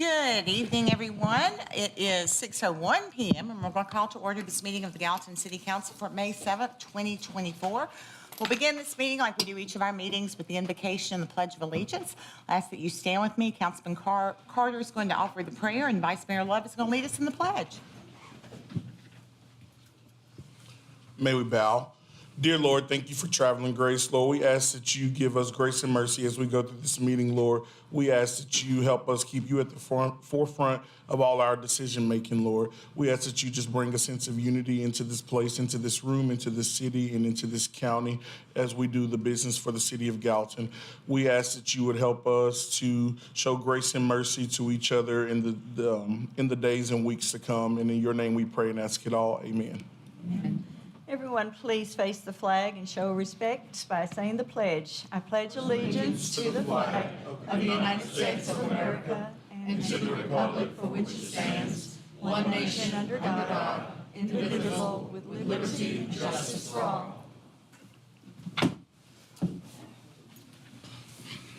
Good evening, everyone. It is 6:01 p.m. and we're going to call to order this meeting of the Gallatin City Council for May 7th, 2024. We'll begin this meeting like we do each of our meetings with the invocation and the Pledge of Allegiance. I ask that you stand with me. Councilman Carter is going to offer the prayer and Vice Mayor Love is going to lead us in the pledge. May we bow. Dear Lord, thank you for traveling grace. Lord, we ask that you give us grace and mercy as we go through this meeting, Lord. We ask that you help us keep you at the forefront of all our decision making, Lord. We ask that you just bring a sense of unity into this place, into this room, into this city, and into this county as we do the business for the city of Gallatin. We ask that you would help us to show grace and mercy to each other in the days and weeks to come. And in your name we pray and ask it all. Amen. Amen. Everyone, please face the flag and show respect by saying the pledge. I pledge allegiance to the flag of the United States of America and to the republic for which it stands, one nation under God, indivisible, with liberty and justice for all.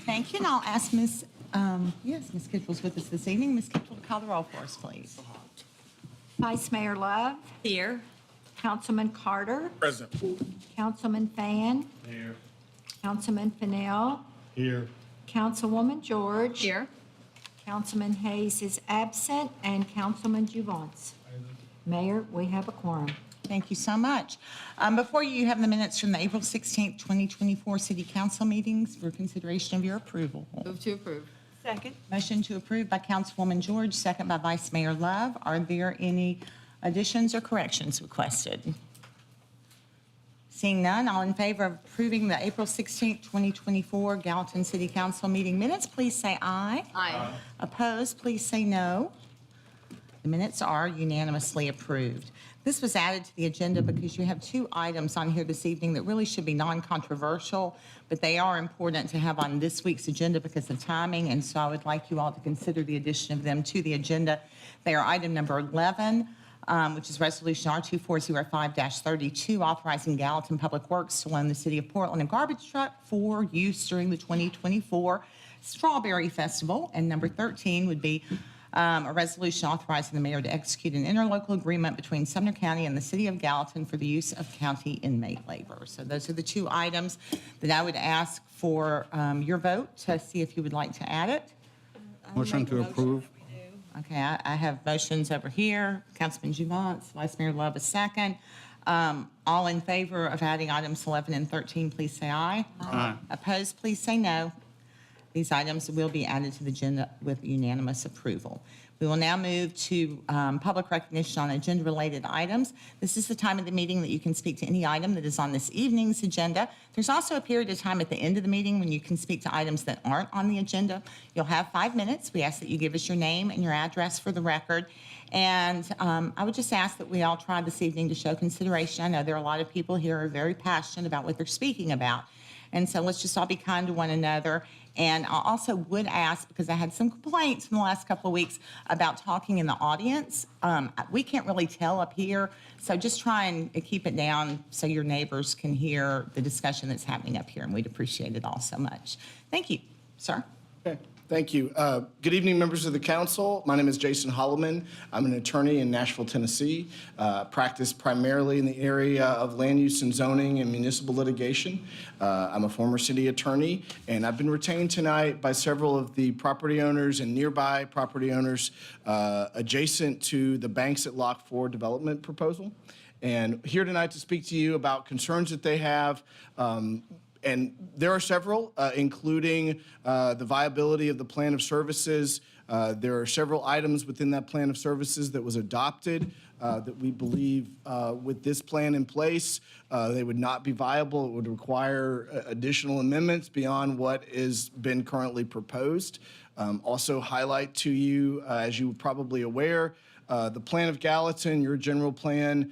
Thank you, and I'll ask Ms. Kitchell's with us this evening. Ms. Kitchell to call the roll for us, please. Vice Mayor Love. Here. Councilman Carter. Present. Councilman Fan. Here. Councilman Fennell. Here. Councilwoman George. Here. Councilman Hayes is absent, and Councilman Juvance. Mayor, we have a quorum. Thank you so much. Before you have the minutes from the April 16th, 2024 City Council meetings for consideration of your approval. Move to approve. Second. Motion to approve by Councilwoman George, second by Vice Mayor Love. Are there any additions or corrections requested? Seeing none, all in favor of approving the April 16th, 2024 Gallatin City Council meeting minutes, please say aye. Aye. Opposed, please say no. The minutes are unanimously approved. This was added to the agenda because you have two items on here this evening that really should be non-controversial, but they are important to have on this week's agenda because of timing, and so I would like you all to consider the addition of them to the agenda. They are item number 11, which is Resolution R2405-32, authorizing Gallatin Public Works to loan the City of Portland a garbage truck for use during the 2024 Strawberry Festival. And number 13 would be a resolution authorizing the mayor to execute an interlocal agreement between Sumner County and the City of Gallatin for the use of county inmate labor. So those are the two items that I would ask for your vote to see if you would like to add it. Motion to approve. Okay, I have motions over here. Councilman Juvance, Vice Mayor Love, a second. All in favor of adding items 11 and 13, please say aye. Aye. Opposed, please say no. These items will be added to the agenda with unanimous approval. We will now move to public recognition on agenda-related items. This is the time of the meeting that you can speak to any item that is on this evening's agenda. There's also a period of time at the end of the meeting when you can speak to items that aren't on the agenda. You'll have 5 minutes. We ask that you give us your name and your address for the record. And I would just ask that we all try this evening to show consideration. I know there are a lot of people here who are very passionate about what they're speaking about. And so let's just all be kind to one another. And I also would ask, because I had some complaints in the last couple of weeks about talking in the audience. We can't really tell up here, so just try and keep it down so your neighbors can hear the discussion that's happening up here, and we'd appreciate it all so much. Thank you, sir. Okay, thank you. Good evening, members of the council. My name is Jason Holloman. I'm an attorney in Nashville, Tennessee. Practice primarily in the area of land use and zoning and municipal litigation. I'm a former city attorney, and I've been retained tonight by several of the property owners and nearby property owners adjacent to the Banks at Lock 4 development proposal. And here tonight to speak to you about concerns that they have. And there are several, including the viability of the plan of services. There are several items within that plan of services that was adopted that we believe with this plan in place, they would not be viable. It would require additional amendments beyond what has been currently proposed. Also highlight to you, as you were probably aware, the plan of Gallatin, your general plan,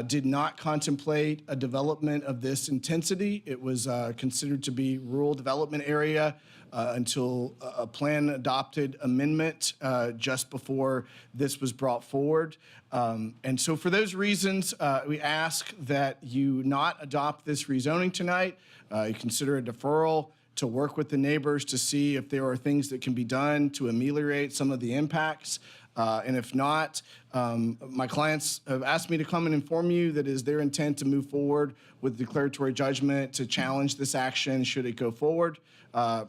did not contemplate a development of this intensity. It was considered to be rural development area until a plan adopted amendment just before this was brought forward. And so for those reasons, we ask that you not adopt this rezoning tonight. You consider a deferral to work with the neighbors to see if there are things that can be done to ameliorate some of the impacts. And if not, my clients have asked me to come and inform you that it is their intent to move forward with declaratory judgment to challenge this action should it go forward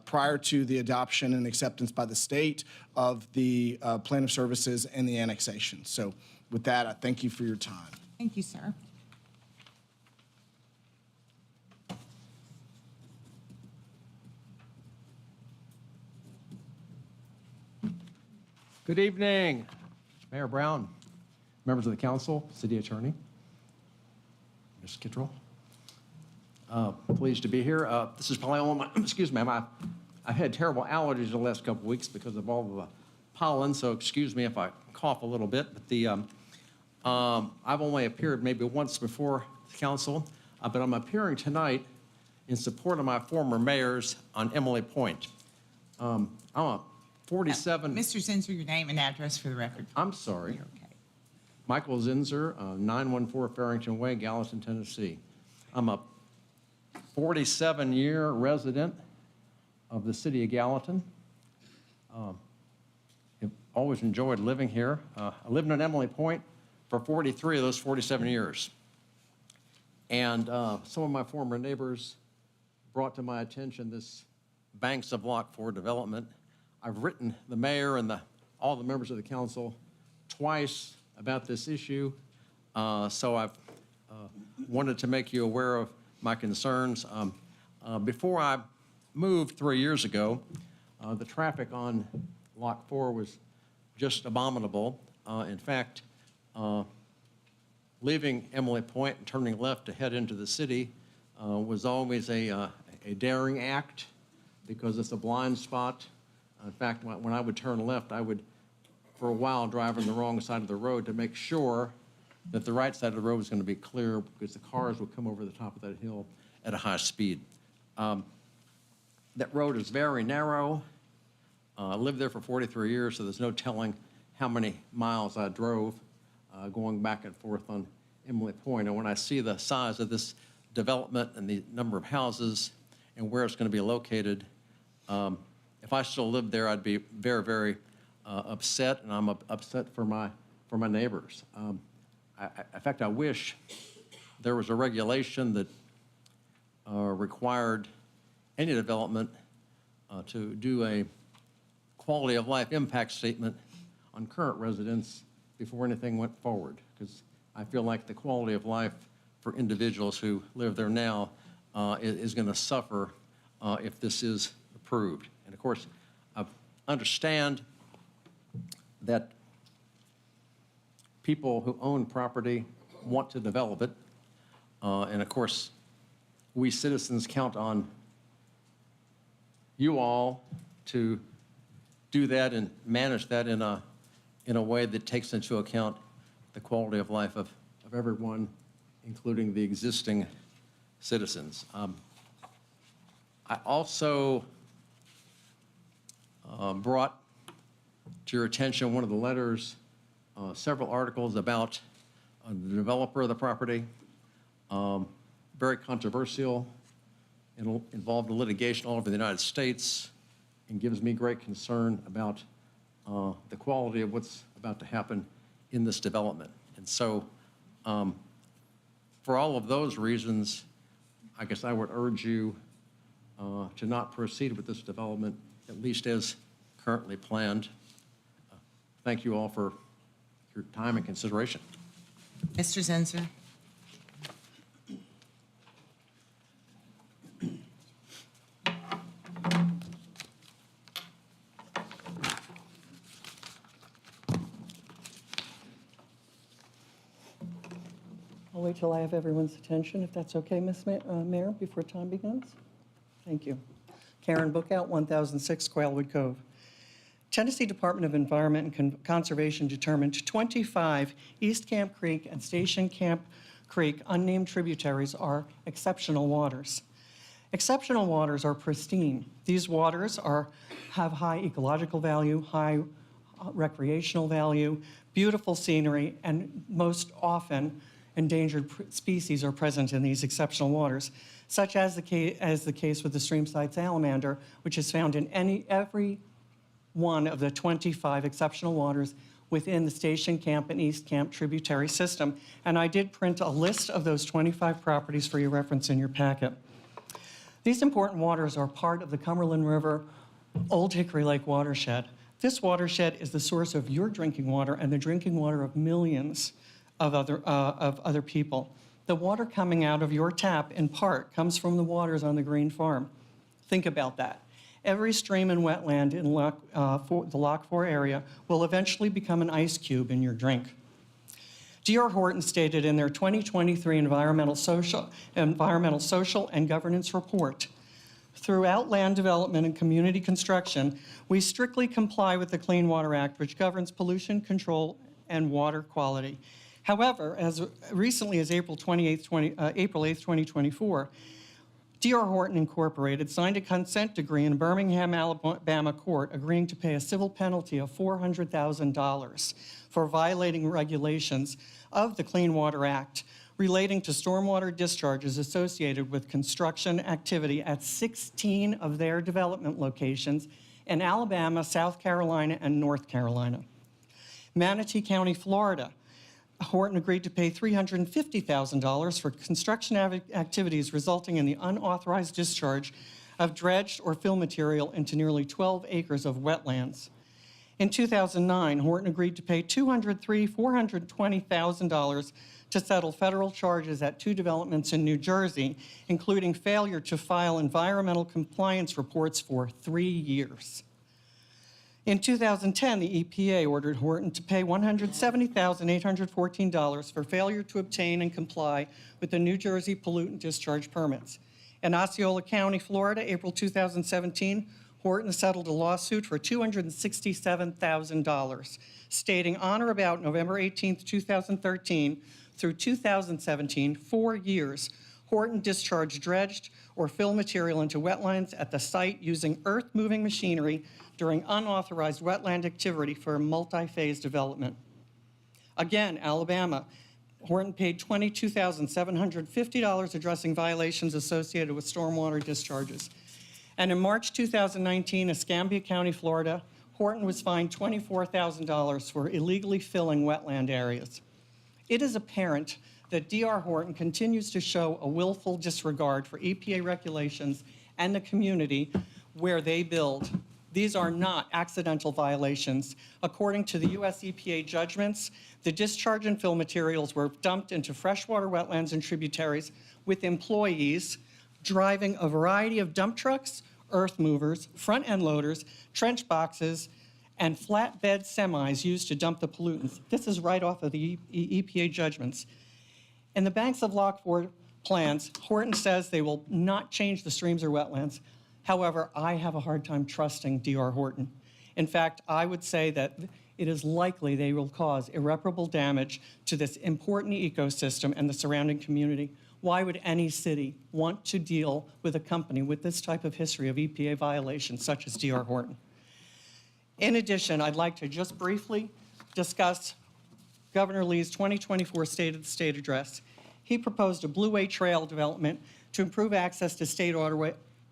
prior to the adoption and acceptance by the state of the plan of services and the annexation. So with that, I thank you for your time. Thank you, sir. Good evening, Mayor Brown, members of the council, city attorney, Ms. Kittrell. Pleased to be here. This is probably all my, excuse me, I've had terrible allergies the last couple of weeks because of all the pollen, so excuse me if I cough a little bit. But I've only appeared maybe once before the council, but I'm appearing tonight in support of my former mayors on Emily Point. I'm a 47. Mr. Zinser, your name and address for the record. I'm sorry. Okay. Michael Zinser, 914 Farrington Way, Gallatin, Tennessee. I'm a 47-year resident of the city of Gallatin. I've always enjoyed living here. I lived on Emily Point for 43 of those 47 years. And some of my former neighbors brought to my attention this Banks of Lock 4 development. I've written the mayor and all the members of the council twice about this issue, so I've wanted to make you aware of my concerns. Before I moved 3 years ago, the traffic on Lock 4 was just abominable. In fact, leaving Emily Point and turning left to head into the city was always a daring act because it's a blind spot. In fact, when I would turn left, I would, for a while, drive on the wrong side of the road to make sure that the right side of the road was going to be clear because the cars would come over the top of that hill at a high speed. That road is very narrow. I lived there for 43 years, so there's no telling how many miles I drove going back and forth on Emily Point. And when I see the size of this development and the number of houses and where it's going to be located, if I still lived there, I'd be very, very upset, and I'm upset for my neighbors. In fact, I wish there was a regulation that required any development to do a quality of life impact statement on current residents before anything went forward, because I feel like the quality of life for individuals who live there now is going to suffer if this is approved. And of course, I understand that people who own property want to develop it. And of course, we citizens count on you all to do that and manage that in a way that takes into account the quality of life of everyone, including the existing citizens. I also brought to your attention one of the letters, several articles about the developer of the property, very controversial, and involved in litigation all over the United States, and gives me great concern about the quality of what's about to happen in this development. And so for all of those reasons, I guess I would urge you to not proceed with this development, at least as currently planned. Thank you all for your time and consideration. Mr. Zinser. I'll wait till I have everyone's attention, if that's okay, Ms. Mayor, before time begins. Thank you. Karen Bookout, 1006 Quailwood Cove. Tennessee Department of Environment and Conservation determined 25 East Camp Creek and Station Camp Creek unnamed tributaries are exceptional waters. Exceptional waters are pristine. These waters have high ecological value, high recreational value, beautiful scenery, and most often endangered species are present in these exceptional waters, such as the case with the stream-side salamander, which is found in every one of the 25 exceptional waters within the Station Camp and East Camp tributary system. And I did print a list of those 25 properties for your reference in your packet. These important waters are part of the Cumberland River Old Hickory Lake watershed. This watershed is the source of your drinking water and the drinking water of millions of other people. The water coming out of your tap, in part, comes from the waters on the Green Farm. Think about that. Every stream and wetland in the Lock 4 area will eventually become an ice cube in your drink. D.R. Horton stated in their 2023 Environmental, Social, and Governance Report, throughout land development and community construction, we strictly comply with the Clean Water Act, which governs pollution control and water quality. However, as recently as April 8, 2024, D.R. Horton Incorporated signed a consent decree in Birmingham, Alabama court agreeing to pay a civil penalty of $400,000 for violating regulations of the Clean Water Act relating to stormwater discharges associated with construction activity at 16 of their development locations in Alabama, South Carolina, and North Carolina. Manatee County, Florida, Horton agreed to pay $350,000 for construction activities resulting in the unauthorized discharge of dredged or fill material into nearly 12 acres of wetlands. In 2009, Horton agreed to pay $420,000 to settle federal charges at 2 developments in New Jersey, including failure to file environmental compliance reports for 3 years. In 2010, the EPA ordered Horton to pay $170,814 for failure to obtain and comply with the New Jersey pollutant discharge permits. In Osceola County, Florida, April 2017, Horton settled a lawsuit for $267,000, stating on or about November 18, 2013 through 2017, 4 years, Horton discharged dredged or fill material into wetlands at the site using earth-moving machinery during unauthorized wetland activity for a multi-phase development. Again, Alabama, Horton paid $22,750 addressing violations associated with stormwater discharges. And in March 2019, Escambia County, Florida, Horton was fined $24,000 for illegally filling wetland areas. It is apparent that D.R. Horton continues to show a willful disregard for EPA regulations and the community where they build. These are not accidental violations. According to the U.S. EPA judgments, the discharge and fill materials were dumped into freshwater wetlands and tributaries with employees driving a variety of dump trucks, earth movers, front-end loaders, trench boxes, and flatbed semis used to dump the pollutants. This is right off of the EPA judgments. In the banks of Lock 4 plans, Horton says they will not change the streams or wetlands. However, I have a hard time trusting D.R. Horton. In fact, I would say that it is likely they will cause irreparable damage to this important ecosystem and the surrounding community. Why would any city want to deal with a company with this type of history of EPA violations such as D.R. Horton? In addition, I'd like to just briefly discuss Governor Lee's 2024 State of the State address. He proposed a Blueway Trail development to improve access to state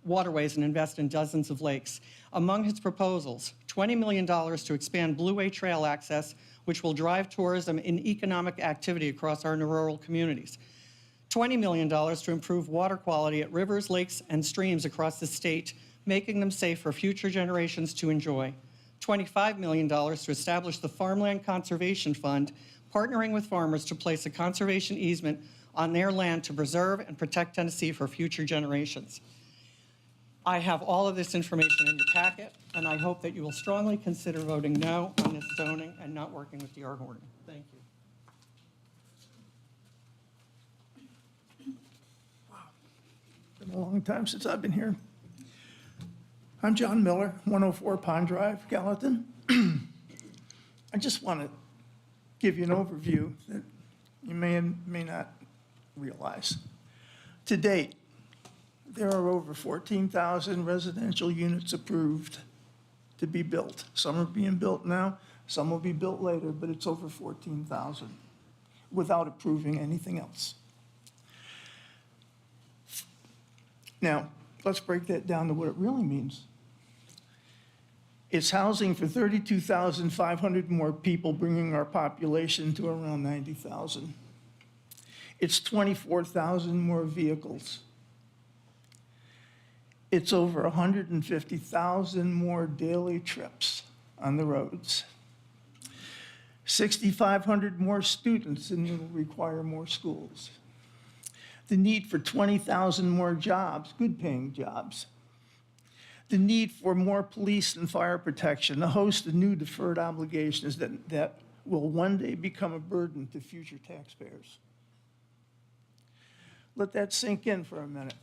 waterways and invest in dozens of lakes. Among his proposals, $20 million to expand Blueway Trail access, which will drive tourism and economic activity across our rural communities. $20 million to improve water quality at rivers, lakes, and streams across the state, making them safe for future generations to enjoy. $25 million to establish the Farmland Conservation Fund, partnering with farmers to place a conservation easement on their land to preserve and protect Tennessee for future generations. I have all of this information in your packet, and I hope that you will strongly consider voting no on this zoning and not working with D.R. Horton. Thank you. Been a long time since I've been here. I'm John Miller, 104 Pond Drive, Gallatin. I just want to give you an overview that you may and may not realize. To date, there are over 14,000 residential units approved to be built. Some are being built now, some will be built later, but it's over 14,000. without approving anything else. Now, let's break that down to what it really means. It's housing for 32,500 more people, bringing our population to around 90,000. It's 24,000 more vehicles. It's over 150,000 more daily trips on the roads. 6,500 more students, and it will require more schools. The need for 20,000 more jobs, good-paying jobs. The need for more police and fire protection, a host of new deferred obligations that will one day become a burden to future taxpayers. Let that sink in for a minute.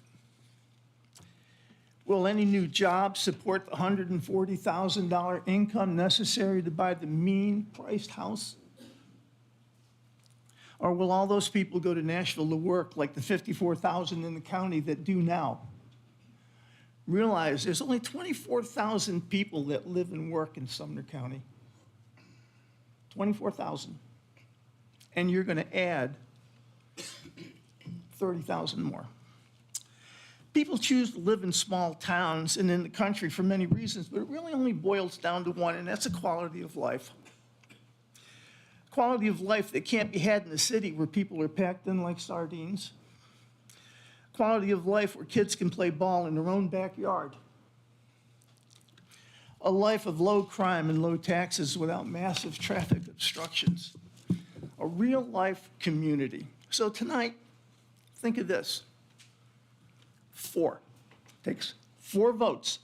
Will any new job support the $140,000 income necessary to buy the mean-priced house? Or will all those people go to Nashville to work like the 54,000 in the county that do now? Realize there's only 24,000 people that live and work in Sumner County. 24,000. And you're going to add 30,000 more. People choose to live in small towns and in the country for many reasons, but it really only boils down to one, and that's a quality of life. Quality of life that can't be had in the city where people are packed in like sardines. Quality of life where kids can play ball in their own backyard. A life of low crime and low taxes without massive traffic obstructions. A real life community. So tonight, think of this. 4. Takes 4 votes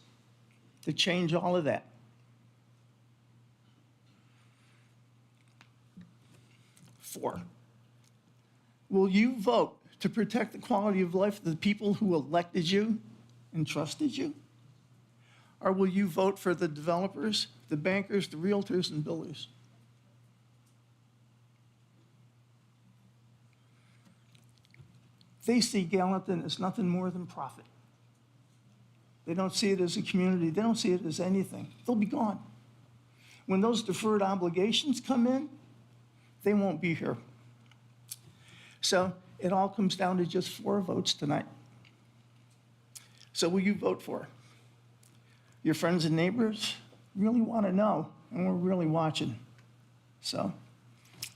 to change all of that. 4. Will you vote to protect the quality of life of the people who elected you and trusted you? Or will you vote for the developers, the bankers, the realtors, and builders? They see Gallatin as nothing more than profit. They don't see it as a community. They don't see it as anything. They'll be gone. When those deferred obligations come in, they won't be here. So it all comes down to just 4 votes tonight. So will you vote for? Your friends and neighbors really want to know, and we're really watching. So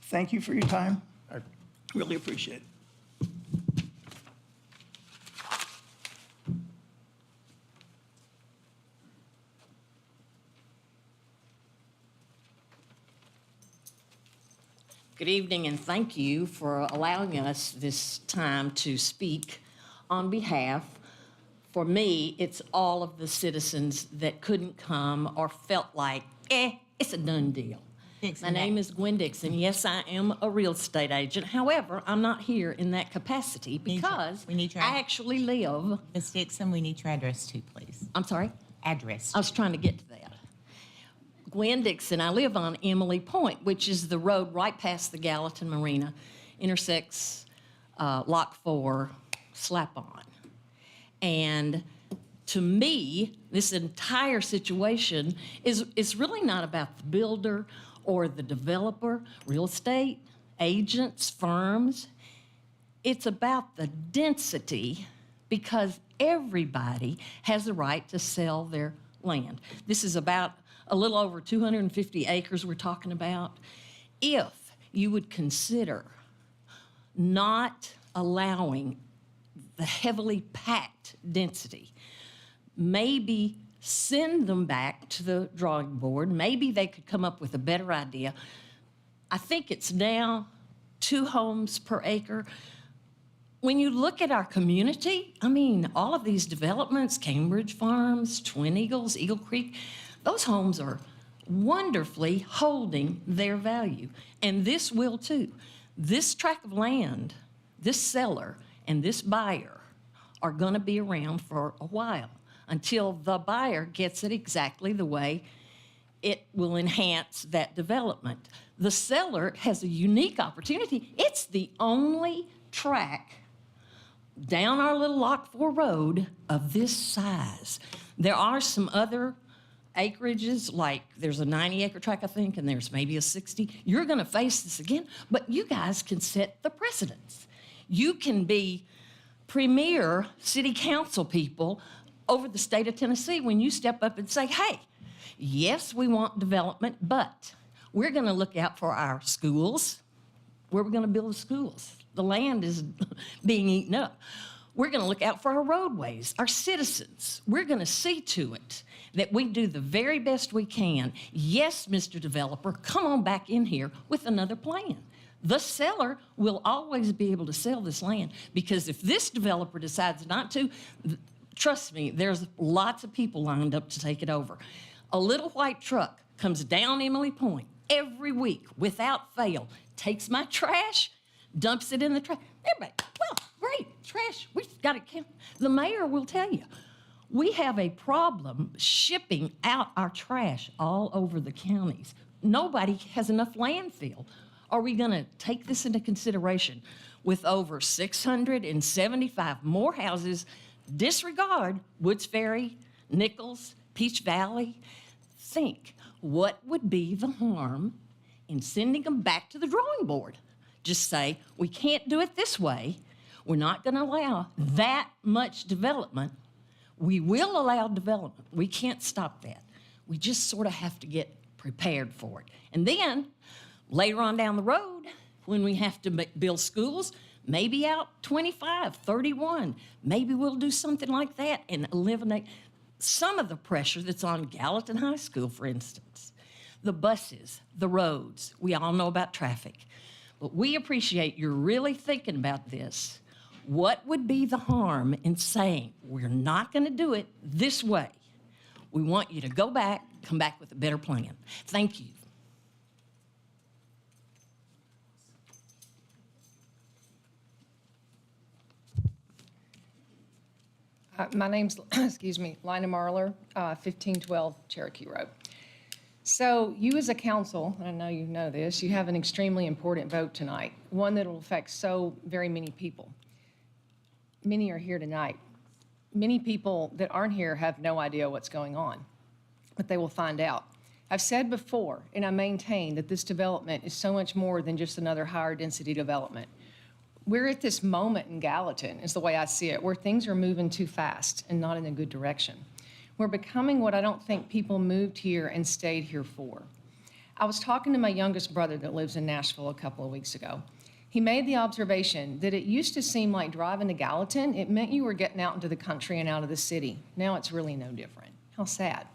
thank you for your time. I really appreciate it. Good evening, and thank you for allowing us this time to speak on behalf. For me, it's all of the citizens that couldn't come or felt like, it's a done deal. Dixon, My name is Gwen Dixon. Yes, I am a real estate agent. However, I'm not here in that capacity because we need your- I actually live. Ms. Dixon, we need your address too, please. I'm sorry? Address. I was trying to get to that. Gwen Dixon, I live on Emily Point, which is the road right past the Gallatin Marina, intersects Lock 4, Slap-On. And to me, this entire situation is really not about the builder or the developer, real estate, agents, firms. It's about the density because everybody has the right to sell their land. This is about a little over 250 acres we're talking about. If you would consider not allowing the heavily packed density, maybe send them back to the drawing board. Maybe they could come up with a better idea. I think it's now 2 homes per acre. When you look at our community, I mean, all of these developments, Cambridge Farms, Twin Eagles, Eagle Creek, those homes are wonderfully holding their value. And this will too. This tract of land, this seller and this buyer are going to be around for a while until the buyer gets it exactly the way it will enhance that development. The seller has a unique opportunity. It's the only track down our little Lock 4 road of this size. There are some other acreages, like there's a 90-acre tract, I think, and there's maybe a 60. You're going to face this again, but you guys can set the precedents. You can be premier city council people over the state of Tennessee when you step up and say, hey, yes, we want development, but we're going to look out for our schools. Where are we going to build the schools? The land is being eaten up. We're going to look out for our roadways, our citizens. We're going to see to it that we do the very best we can. Yes, Mr. Developer, come on back in here with another plan. The seller will always be able to sell this land, because if this developer decides not to, trust me, there's lots of people lined up to take it over. A little white truck comes down Emily Point every week without fail, takes my trash, dumps it in the trash. Everybody, well, great, trash, we've got it counted. The mayor will tell you, we have a problem shipping out our trash all over the counties. Nobody has enough landfill. Are we going to take this into consideration with over 675 more houses? Disregard Woods Ferry, Nichols, Peach Valley. Think, what would be the harm in sending them back to the drawing board? Just say, we can't do it this way. We're not going to allow that much development. We will allow development. We can't stop that. We just sort of have to get prepared for it. And then later on down the road, when we have to build schools, maybe out 25, 31, maybe we'll do something like that and eliminate some of the pressure that's on Gallatin High School, for instance. The buses, the roads, we all know about traffic. But we appreciate you're really thinking about this. What would be the harm in saying, we're not going to do it this way? We want you to go back, come back with a better plan. Thank you. My name's, excuse me, Lina Marler, 1512 Cherokee Road. So you as a council, and I know you know this, you have an extremely important vote tonight, one that will affect so very many people. Many are here tonight. Many people that aren't here have no idea what's going on, but they will find out. I've said before, and I maintain, that this development is so much more than just another higher density development. We're at this moment in Gallatin, is the way I see it, where things are moving too fast and not in a good direction. We're becoming what I don't think people moved here and stayed here for. I was talking to my youngest brother that lives in Nashville a couple of weeks ago. He made the observation that it used to seem like driving to Gallatin, it meant you were getting out into the country and out of the city. Now it's really no different. How sad.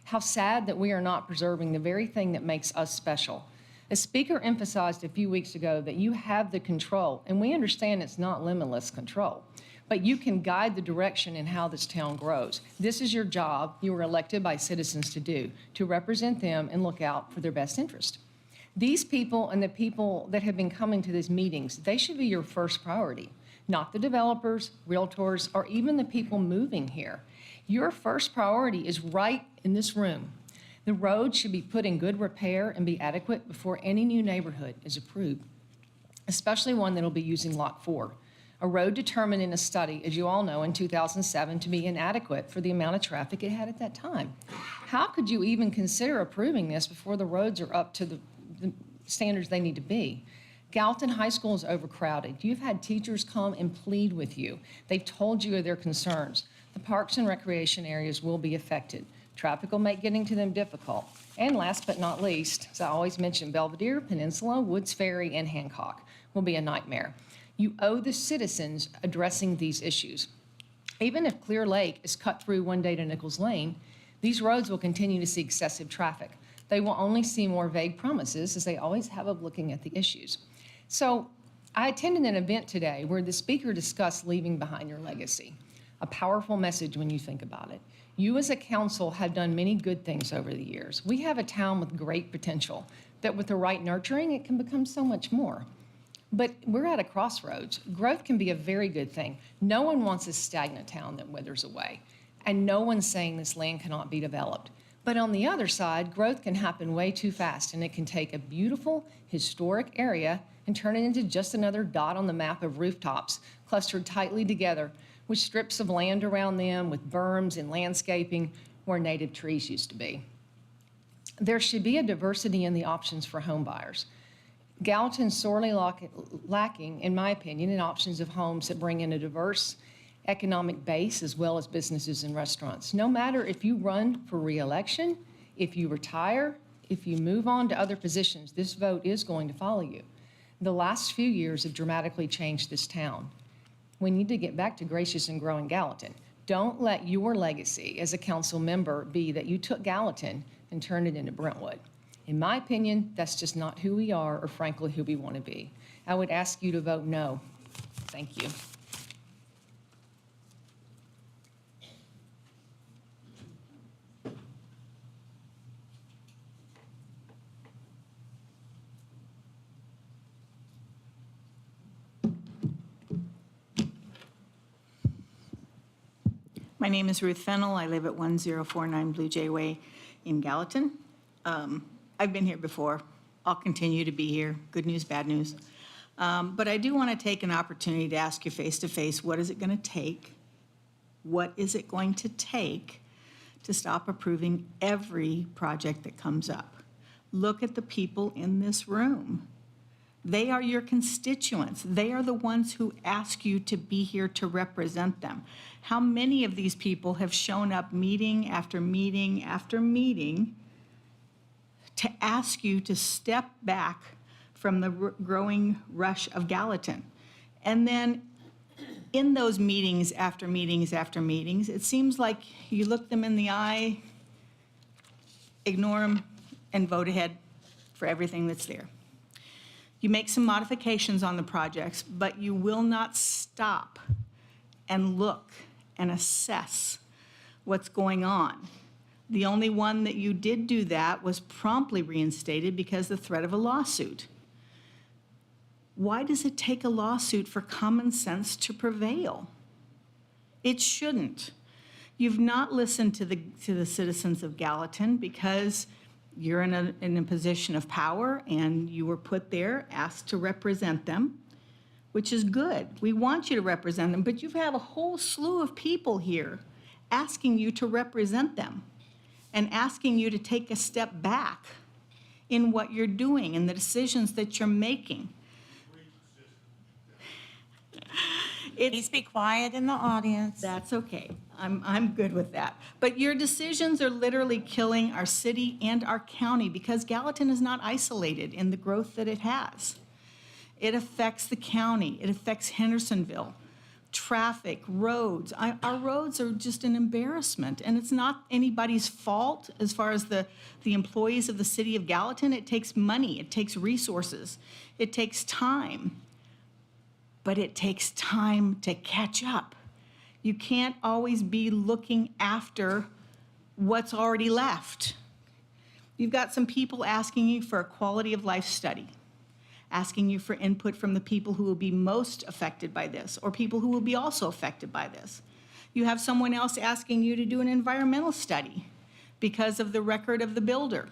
How sad that we are not preserving the very thing that makes us special. The speaker emphasized a few weeks ago that you have the control, and we understand it's not limitless control, but you can guide the direction in how this town grows. This is your job. You were elected by citizens to do, to represent them and look out for their best interest. These people and the people that have been coming to these meetings, they should be your first priority, not the developers, realtors, or even the people moving here. Your first priority is right in this room. The road should be put in good repair and be adequate before any new neighborhood is approved, especially one that will be using Lot 4. A road determined in a study, as you all know, in 2007 to be inadequate for the amount of traffic it had at that time. How could you even consider approving this before the roads are up to the standards they need to be? Gallatin High School is overcrowded. You've had teachers come and plead with you. They've told you of their concerns. The parks and recreation areas will be affected. Traffic will make getting to them difficult. And last but not least, as I always mention, Belvedere, Peninsula, Woods Ferry, and Hancock will be a nightmare. You owe the citizens addressing these issues. Even if Clear Lake is cut through one day to Nichols Lane, these roads will continue to see excessive traffic. They will only see more vague promises, as they always have, of looking at the issues. So I attended an event today where the speaker discussed leaving behind your legacy. A powerful message when you think about it. You as a council have done many good things over the years. We have a town with great potential that with the right nurturing, it can become so much more. But we're at a crossroads. Growth can be a very good thing. No one wants a stagnant town that withers away. And no one's saying this land cannot be developed. But on the other side, growth can happen way too fast, and it can take a beautiful, historic area and turn it into just another dot on the map of rooftops, clustered tightly together, with strips of land around them, with berms and landscaping, where native trees used to be. There should be a diversity in the options for home buyers. Gallatin's sorely lacking, in my opinion, in options of homes that bring in a diverse economic base as well as businesses and restaurants. No matter if you run for re-election, if you retire, if you move on to other positions, this vote is going to follow you. The last few years have dramatically changed this town. We need to get back to gracious and growing Gallatin. Don't let your legacy as a council member be that you took Gallatin and turned it into Brentwood. In my opinion, that's just not who we are or frankly who we want to be. I would ask you to vote no. Thank you. My name is Ruth Fennell. I live at 1049 Blue Jay Way in Gallatin. I've been here before. I'll continue to be here. Good news, bad news. But I do want to take an opportunity to ask you face-to-face, what is it going to take? What is it going to take to stop approving every project that comes up? Look at the people in this room. They are your constituents. They are the ones who ask you to be here to represent them. How many of these people have shown up meeting after meeting after meeting to ask you to step back from the growing rush of Gallatin? And then in those meetings after meetings after meetings, it seems like you look them in the eye, ignore them, and vote ahead for everything that's there. You make some modifications on the projects, but you will not stop and look and assess what's going on. The only one that you did do that was promptly reinstated because of the threat of a lawsuit. Why does it take a lawsuit for common sense to prevail? It shouldn't. You've not listened to the citizens of Gallatin because you're in a position of power and you were put there, asked to represent them, which is good. We want you to represent them, but you have a whole slew of people here asking you to represent them and asking you to take a step back in what you're doing and the decisions that you're making. Please be quiet in the audience. That's okay. I'm good with that. But your decisions are literally killing our city and our county because Gallatin is not isolated in the growth that it has. It affects the county. It affects Hendersonville. Traffic, roads. Our roads are just an embarrassment, and it's not anybody's fault as far as the employees of the city of Gallatin. It takes money. It takes resources. It takes time. But it takes time to catch up. You can't always be looking after what's already left. You've got some people asking you for a quality of life study, asking you for input from the people who will be most affected by this or people who will be also affected by this. You have someone else asking you to do an environmental study because of the record of the builder.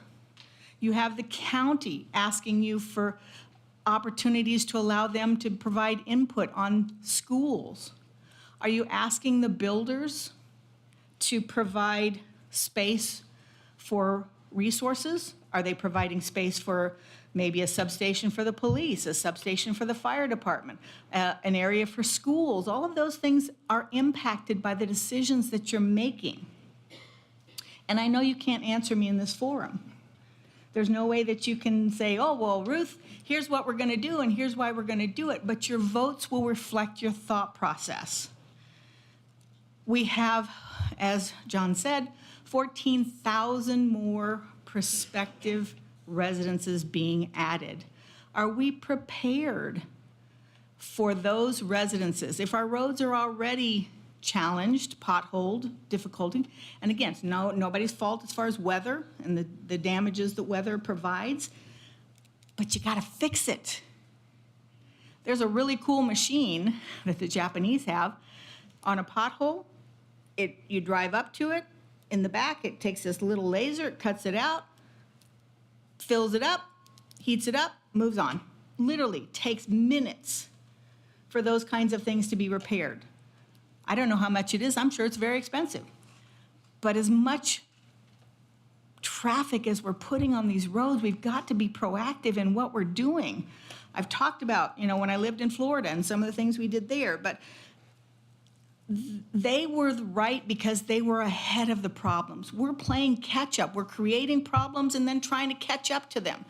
You have the county asking you for opportunities to allow them to provide input on schools. Are you asking the builders to provide space for resources? Are they providing space for maybe a substation for the police, a substation for the fire department, an area for schools? All of those things are impacted by the decisions that you're making. And I know you can't answer me in this forum. There's no way that you can say, oh, well, Ruth, here's what we're going to do and here's why we're going to do it. But your votes will reflect your thought process. We have, as John said, 14,000 more prospective residences being added. Are we prepared for those residences? If our roads are already challenged, potholed, difficulty, and again, it's nobody's fault as far as weather and the damages that weather provides, but you gotta fix it. There's a really cool machine that the Japanese have on a pothole. You drive up to it, in the back, it takes this little laser, it cuts it out, fills it up, heats it up, moves on. Literally takes minutes for those kinds of things to be repaired. I don't know how much it is. I'm sure it's very expensive. But as much traffic as we're putting on these roads, we've got to be proactive in what we're doing. I've talked about, when I lived in Florida and some of the things we did there, but they were right because they were ahead of the problems. We're playing catch up. We're creating problems and then trying to catch up to them.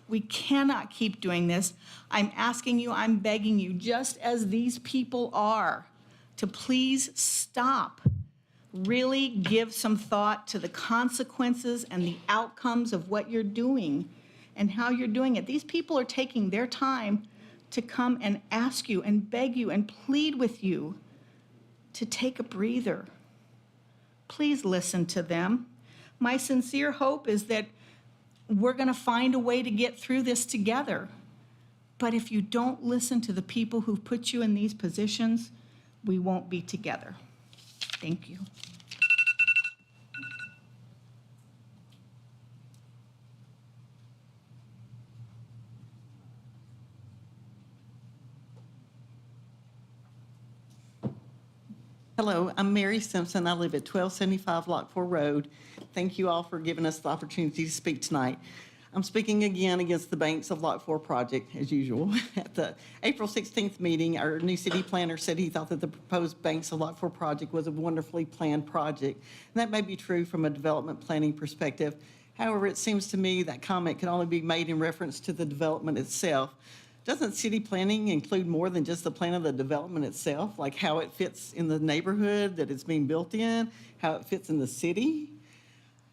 We cannot keep doing this. I'm asking you, I'm begging you, just as these people are, to please stop. Really give some thought to the consequences and the outcomes of what you're doing and how you're doing it. These people are taking their time to come and ask you and beg you and plead with you to take a breather. Please listen to them. My sincere hope is that we're going to find a way to get through this together. But if you don't listen to the people who've put you in these positions, we won't be together. Thank you. Hello, I'm Mary Simpson. I live at 1275 Lock 4 Road. Thank you all for giving us the opportunity to speak tonight. I'm speaking again against the Banks of Lock 4 project, as usual. At the April 16th meeting, our new city planner said he thought that the proposed Banks of Lock 4 project was a wonderfully planned project. And that may be true from a development planning perspective. However, it seems to me that comment can only be made in reference to the development itself. Doesn't city planning include more than just the plan of the development itself, like how it fits in the neighborhood that it's being built in, how it fits in the city?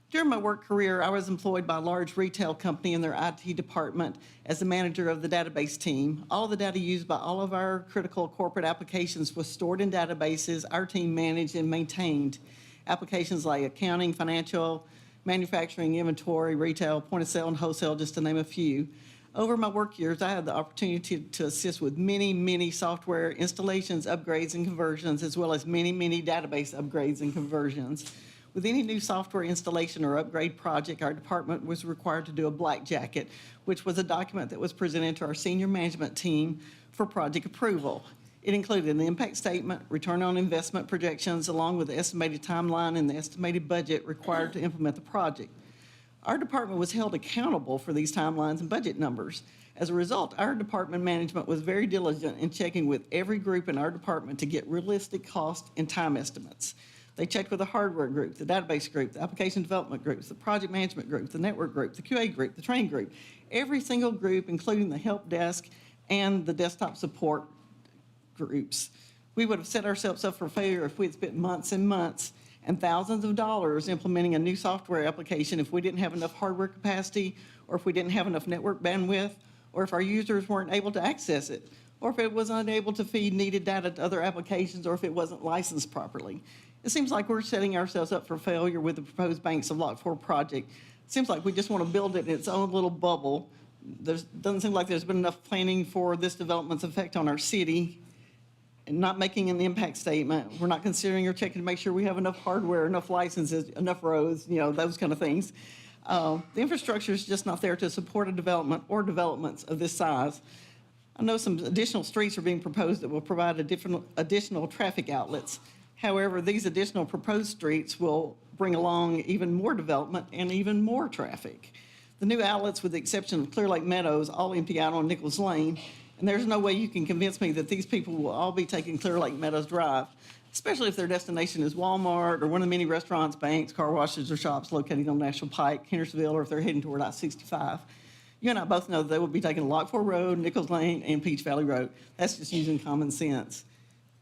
During my work career, I was employed by a large retail company in their IT department as the manager of the database team. All the data used by all of our critical corporate applications was stored in databases our team managed and maintained. Applications like accounting, financial, manufacturing, inventory, retail, point of sale, and wholesale, just to name a few. Over my work years, I had the opportunity to assist with many software installations, upgrades, and conversions, as well as many database upgrades and conversions. With any new software installation or upgrade project, our department was required to do a black jacket, which was a document that was presented to our senior management team for project approval. It included an impact statement, return on investment projections, along with the estimated timeline and the estimated budget required to implement the project. Our department was held accountable for these timelines and budget numbers. As a result, our department management was very diligent in checking with every group in our department to get realistic cost and time estimates. They checked with the hardware group, the database group, the application development groups, the project management group, the network group, the QA group, the training group, every single group, including the help desk and the desktop support groups. We would have set ourselves up for failure if we had spent months and months and thousands of dollars implementing a new software application if we didn't have enough hardware capacity, or if we didn't have enough network bandwidth, or if our users weren't able to access it, or if it was unable to feed needed data to other applications, or if it wasn't licensed properly. It seems like we're setting ourselves up for failure with the proposed Banks of Lock 4 project. It seems like we just want to build it in its own little bubble. Doesn't seem like there's been enough planning for this development's effect on our city, and not making an impact statement. We're not considering or checking to make sure we have enough hardware, enough licenses, enough roads, those kind of things. The infrastructure is just not there to support a development or developments of this size. I know some additional streets are being proposed that will provide additional traffic outlets. However, these additional proposed streets will bring along even more development and even more traffic. The new outlets, with the exception of Clear Lake Meadows, all empty out on Nichols Lane. And there's no way you can convince me that these people will all be taking Clear Lake Meadows Drive, especially if their destination is Walmart or one of the many restaurants, banks, car washes, or shops located on National Pike, Hendersonville, or if they're heading toward I-65. You and I both know that they will be taking Lock 4 Road, Nichols Lane, and Peach Valley Road. That's just using common sense.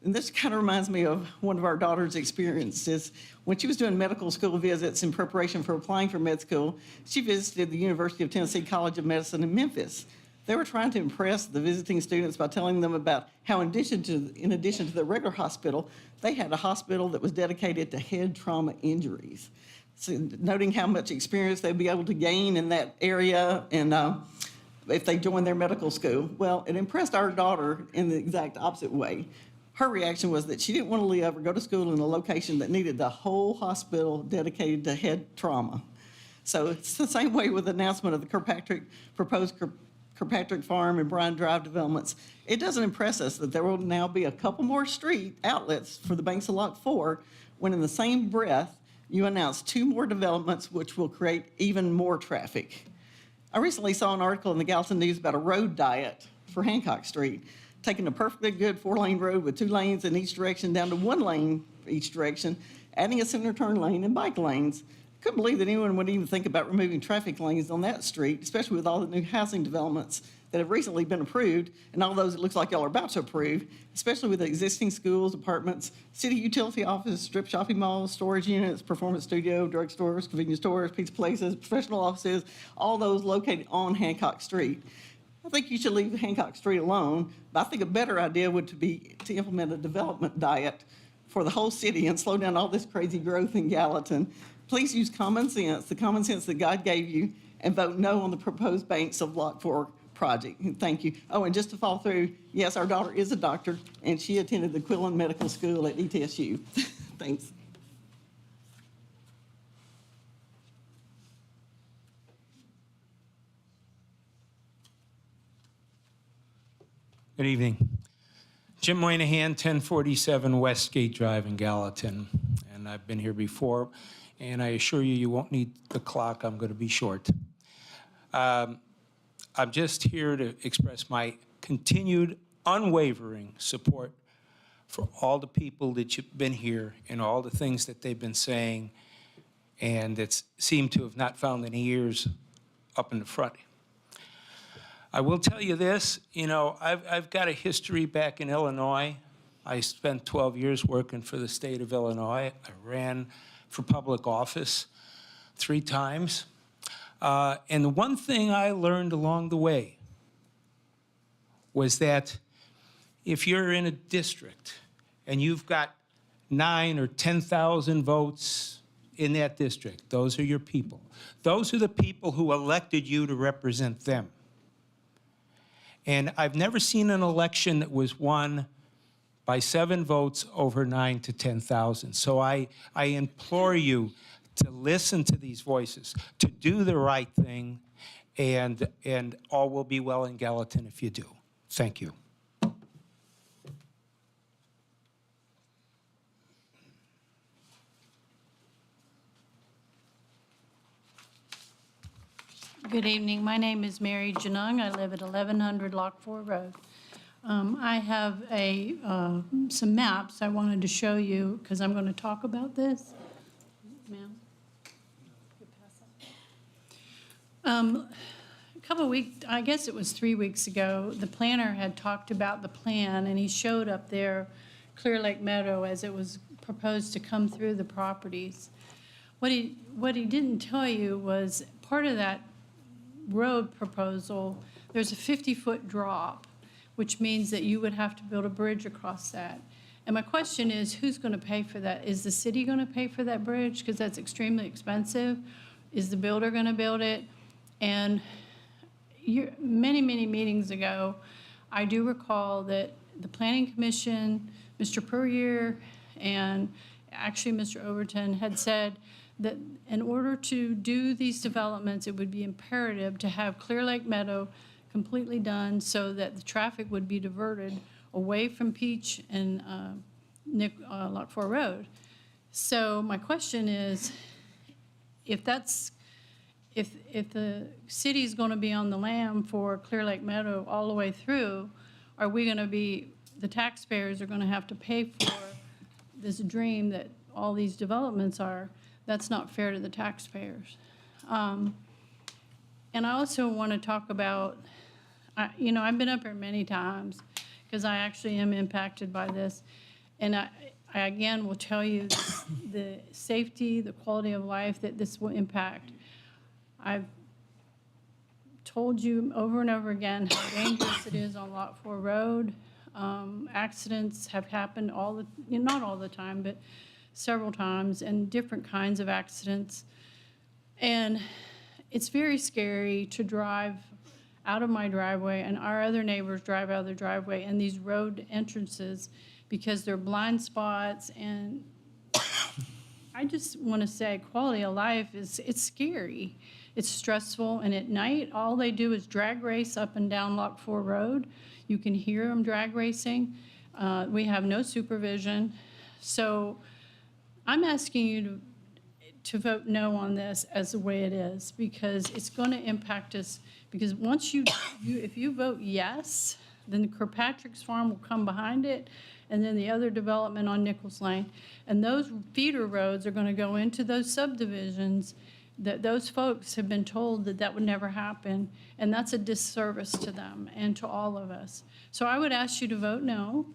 And this kind of reminds me of one of our daughter's experiences. When she was doing medical school visits in preparation for applying for med school, she visited the University of Tennessee College of Medicine in Memphis. They were trying to impress the visiting students by telling them about how, in addition to the regular hospital, they had a hospital that was dedicated to head trauma injuries. So, noting how much experience they'd be able to gain in that area and if they joined their medical school. Well, it impressed our daughter in the exact opposite way. Her reaction was that she didn't want to live or go to school in a location that needed the whole hospital dedicated to head trauma. So it's the same way with the announcement of the proposed Kirkpatrick Farm and Bryan Drive developments. It doesn't impress us that there will now be a couple more street outlets for the Banks of Lock 4 when in the same breath you announced 2 more developments which will create even more traffic. I recently saw an article in the Gallatin News about a road diet for Hancock Street, taking a perfectly good 4-lane road with 2 lanes in each direction down to 1 lane each direction, adding a center turn lane and bike lanes. Couldn't believe that anyone would even think about removing traffic lanes on that street, especially with all the new housing developments that have recently been approved, and all those it looks like y'all are about to approve, especially with the existing schools, apartments, city utility offices, strip shopping malls, storage units, performance studio, drugstores, convenience stores, pizza places, professional offices, all those located on Hancock Street. I think you should leave Hancock Street alone, but I think a better idea would be to implement a development diet for the whole city and slow down all this crazy growth in Gallatin. Please use common sense, the common sense that God gave you, and vote no on the proposed banks of Lot 4 project. Thank you. Oh, and just to follow through, yes, our daughter is a doctor, and she attended the Quillen Medical School at ETSU. Thanks. Good evening. Jim Moynihan, 1047 Westgate Drive in Gallatin. And I've been here before, and I assure you, you won't need the clock. I'm going to be short. I'm just here to express my continued, unwavering support for all the people that have been here and all the things that they've been saying and that seem to have not found any ears up in the front. I will tell you this, you know, I've got a history back in Illinois. I spent 12 years working for the state of Illinois. I ran for public office 3 times. And the one thing I learned along the way was that if you're in a district and you've got 9 or 10,000 votes in that district, those are your people. Those are the people who elected you to represent them. And I've never seen an election that was won by 7 votes over 9 to 10,000. So I implore you to listen to these voices, to do the right thing, and all will be well in Gallatin if you do. Thank you. Good evening. My name is Mary Janung. I live at 1100 Lock 4 Road. I have some maps I wanted to show you because I'm going to talk about this. Ma'am? A couple of weeks, I guess it was 3 weeks ago, the planner had talked about the plan, and he showed up there Clear Lake Meadow as it was proposed to come through the properties. What he didn't tell you was part of that road proposal, there's a 50-foot drop, which means that you would have to build a bridge across that. And my question is, who's going to pay for that? Is the city going to pay for that bridge? Because that's extremely expensive. Is the builder going to build it? And many, many meetings ago, I do recall that the Planning Commission, Mr. Puryear, and actually Mr. Overton had said that in order to do these developments, it would be imperative to have Clear Lake Meadow completely done so that the traffic would be diverted away from Peach and Lock 4 Road. So my question is, if the city's going to be on the lam for Clear Lake Meadow all the way through, are we going to be, the taxpayers are going to have to pay for this dream that all these developments are? That's not fair to the taxpayers. And I also want to talk about, you know, I've been up here many times because I actually am impacted by this. And I again will tell you the safety, the quality of life that this will impact. I've told you over and over again how dangerous it is on Lot 4 Road. Accidents have happened not all the time, but several times, and different kinds of accidents. And it's very scary to drive out of my driveway, and our other neighbors drive out of their driveway, and these road entrances, because they're blind spots. And I just want to say quality of life it's scary. It's stressful, and at night, all they do is drag race up and down Lock 4 Road. You can hear them drag racing. We have no supervision. So I'm asking you to, to vote no on this as the way it is, because it's going to impact us. Because once if you vote yes, then the Kirkpatrick's Farm will come behind it, and then the other development on Nichols Lane. And those feeder roads are going to go into those subdivisions that those folks have been told that would never happen, and that's a disservice to them and to all of us. So I would ask you to vote no.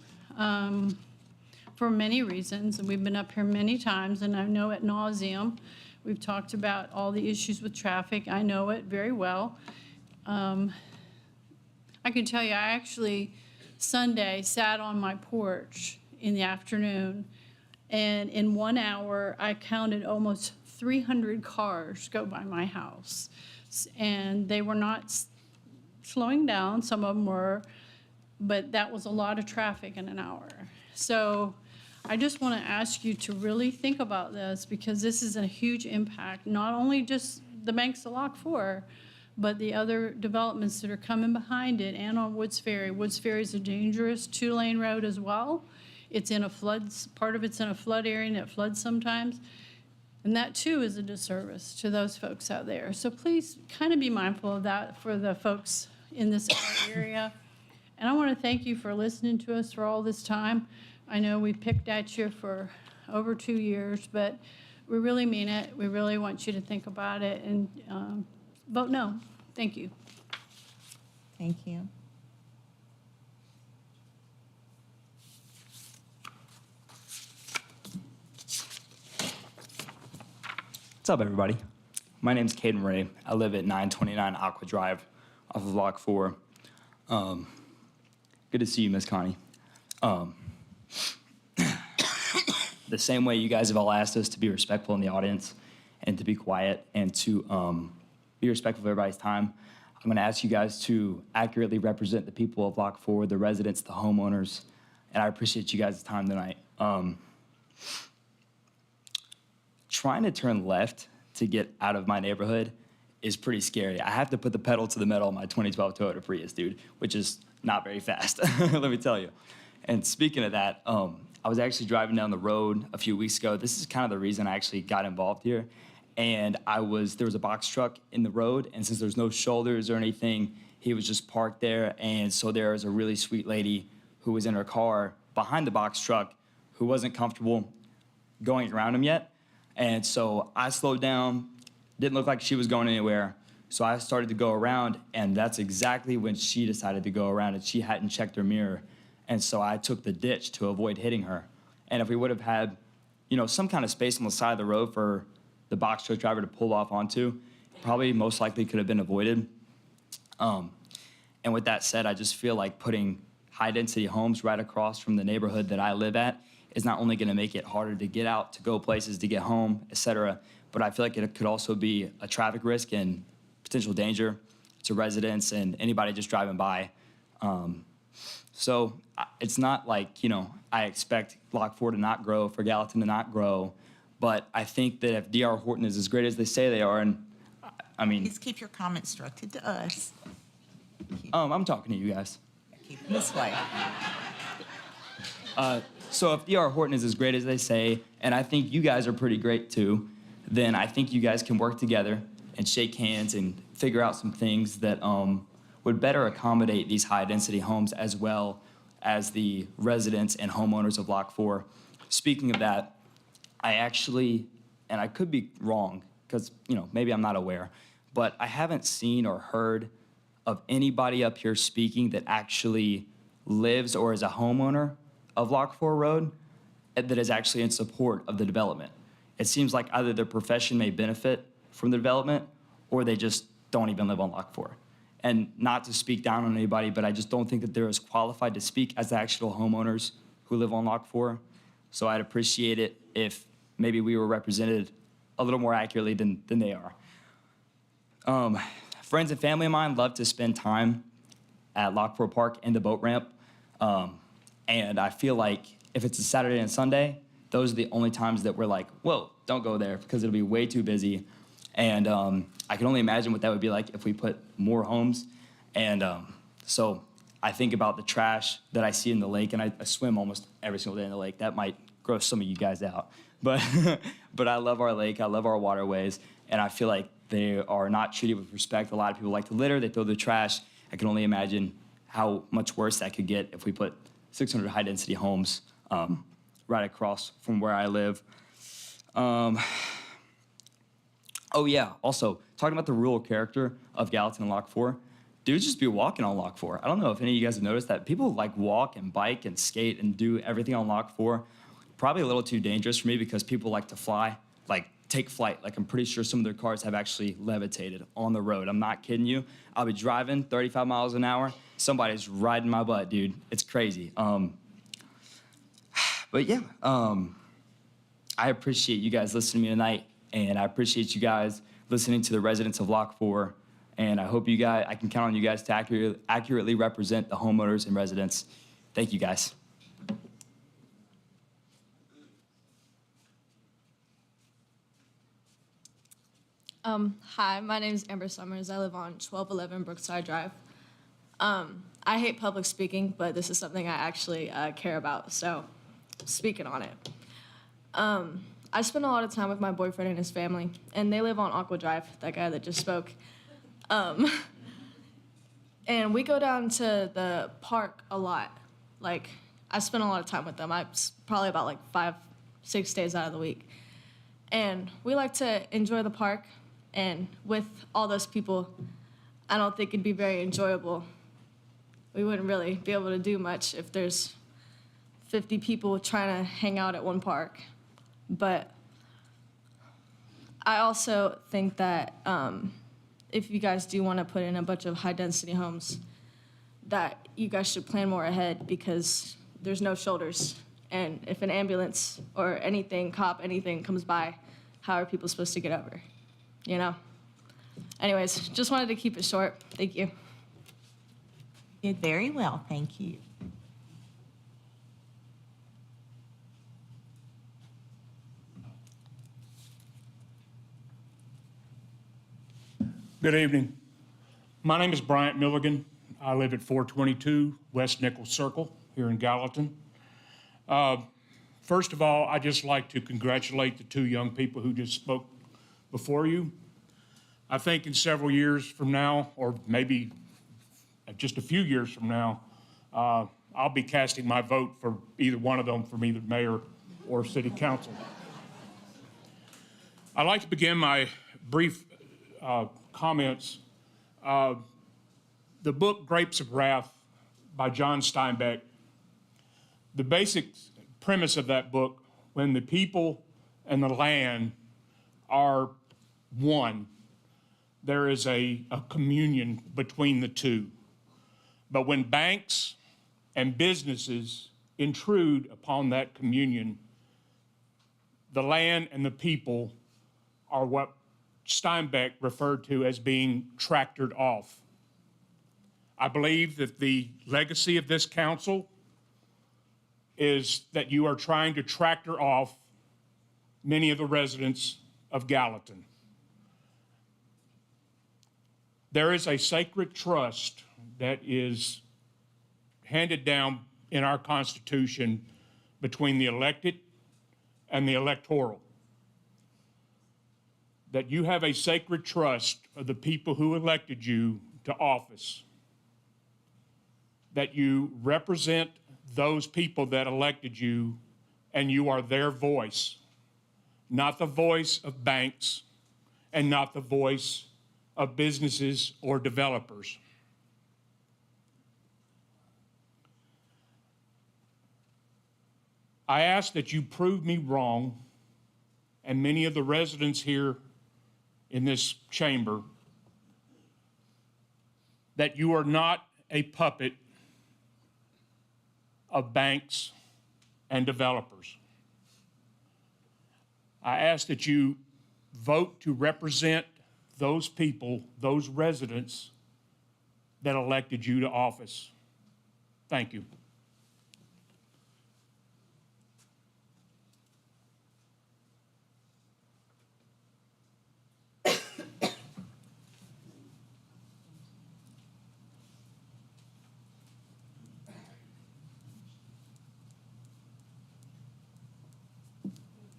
For many reasons, and we've been up here many times, and I know ad nauseum. We've talked about all the issues with traffic. I know it very well. I can tell you, I actually Sunday sat on my porch in the afternoon, and in 1 hour, I counted almost 300 cars go by my house. And they were not slowing down, some of them were, but that was a lot of traffic in an hour. So I just want to ask you to really think about this, because this is a huge impact, not only just the banks of Lock 4, but the other developments that are coming behind it and on Woods Ferry. Woods Ferry is a dangerous 2-lane road as well. It's in a flood, part of it's in a flood area and it floods sometimes. And that too is a disservice to those folks out there. So please kind of be mindful of that for the folks in this area. And I want to thank you for listening to us for all this time. I know we picked at you for over 2 years, but we really mean it. We really want you to think about it and vote no. Thank you. Thank you. What's up, everybody? My name's Caden Ray. I live at 929 Aqua Drive off of Lock 4. Good to see you, Miss Connie. The same way you guys have all asked us to be respectful in the audience and to be quiet and to be respectful of everybody's time, I'm going to ask you guys to accurately represent the people of Lock 4, the residents, the homeowners, and I appreciate you guys' time tonight. Trying to turn left to get out of my neighborhood is pretty scary. I have to put the pedal to the metal on my 2012 Toyota Prius, dude, which is not very fast, let me tell you. And speaking of that, I was actually driving down the road a few weeks ago. This is kind of the reason I actually got involved here. And there was a box truck in the road, and since there's no shoulders or anything, he was just parked there. And so there was a really sweet lady who was in her car behind the box truck who wasn't comfortable going around him yet. And so I slowed down, didn't look like she was going anywhere. So I started to go around, and that's exactly when she decided to go around, and she hadn't checked her mirror. And so I took the ditch to avoid hitting her. And if we would have had, some kind of space on the side of the road for the box truck driver to pull off onto, probably most likely could have been avoided. And with that said, I just feel like putting high-density homes right across from the neighborhood that I live at is not only going to make it harder to get out, to go places, to get home, et cetera, but I feel like it could also be a traffic risk and potential danger to residents and anybody just driving by. So it's not like, I expect Lock 4 to not grow, for Gallatin to not grow, but I think that if D.R. Horton is as great as they say they are, and I mean... Please keep your comments directed to us. I'm talking to you guys. Keep them this way. So if D.R. Horton is as great as they say, and I think you guys are pretty great too, then I think you guys can work together and shake hands and figure out some things that would better accommodate these high-density homes as well as the residents and homeowners of Lock 4. Speaking of that, I actually, and I could be wrong because, maybe I'm not aware, but I haven't seen or heard of anybody up here speaking that actually lives or is a homeowner of Lock 4 Road that is actually in support of the development. It seems like either their profession may benefit from the development or they just don't even live on Lock 4. And not to speak down on anybody, but I just don't think that they're as qualified to speak as the actual homeowners who live on Lock 4. So I'd appreciate it if maybe we were represented a little more accurately than they are. Friends and family of mine love to spend time at Lock 4 Park and the boat ramp. And I feel like if it's a Saturday and Sunday, those are the only times that we're like, whoa, don't go there because it'll be way too busy. And I can only imagine what that would be like if we put more homes. And so I think about the trash that I see in the lake, and I swim almost every single day in the lake. That might gross some of you guys out. but but I love our lake. I love our waterways, and I feel like they are not treated with respect. A lot of people like to litter. They throw their trash. I can only imagine how much worse that could get if we put 600 high-density homes right across from where I live. Oh yeah, also, talking about the rural character of Gallatin and Lock 4, dudes just be walking on Lock 4. I don't know if any of you guys have noticed that. People like walk and bike and skate and do everything on Lock 4. Probably a little too dangerous for me because people like to fly, like take flight. Like I'm pretty sure some of their cars have actually levitated on the road. I'm not kidding you. I'll be driving 35 miles an hour. Somebody's riding my butt, dude. It's crazy. But yeah, I appreciate you guys listening to me tonight, and I appreciate you guys listening to the residents of Lock 4, and I hope I can count on you guys to accurately represent the homeowners and residents. Thank you, guys. Hi, my name is Amber Summers. I live on 1211 Brookside Drive. I hate public speaking, but this is something I actually care about, so speaking on it. I spend a lot of time with my boyfriend and his family, and they live on Aqua Drive, that guy that just spoke. And we go down to the park a lot. Like, I spend a lot of time with them. Probably about like 5-6 days out of the week. And we like to enjoy the park, and with all those people, I don't think it'd be very enjoyable. We wouldn't really be able to do much if there's 50 people trying to hang out at one park. But I also think that if you guys do want to put in a bunch of high-density homes, that you guys should plan more ahead because there's no shoulders. And if an ambulance or anything, cop, anything comes by, how are people supposed to get over? You know? Anyways, just wanted to keep it short. Thank you. Did very well, thank you. Good evening. My name is Bryant Milligan. I live at 422 West Nichols Circle here in Gallatin. First of all, I'd just like to congratulate the two young people who just spoke before you. I think in several years from now, or maybe just a few years from now, I'll be casting my vote for either one of them from either mayor or city council. I'd like to begin my brief comments. The book Grapes of Wrath by John Steinbeck, the basic premise of that book, when the people and the land are one, there is a communion between the two. But when banks and businesses intrude upon that communion, the land and the people are what Steinbeck referred to as being tractored off. I believe that the legacy of this council is that you are trying to tractor off many of the residents of Gallatin. There is a sacred trust that is handed down in our Constitution between the elected and the electoral. That you have a sacred trust of the people who elected you to office. That you represent those people that elected you and you are their voice, not the voice of banks and not the voice of businesses or developers. I ask that you prove me wrong, and many of the residents here in this chamber, that you are not a puppet of banks and developers. I ask that you vote to represent those people, those residents that elected you to office. Thank you.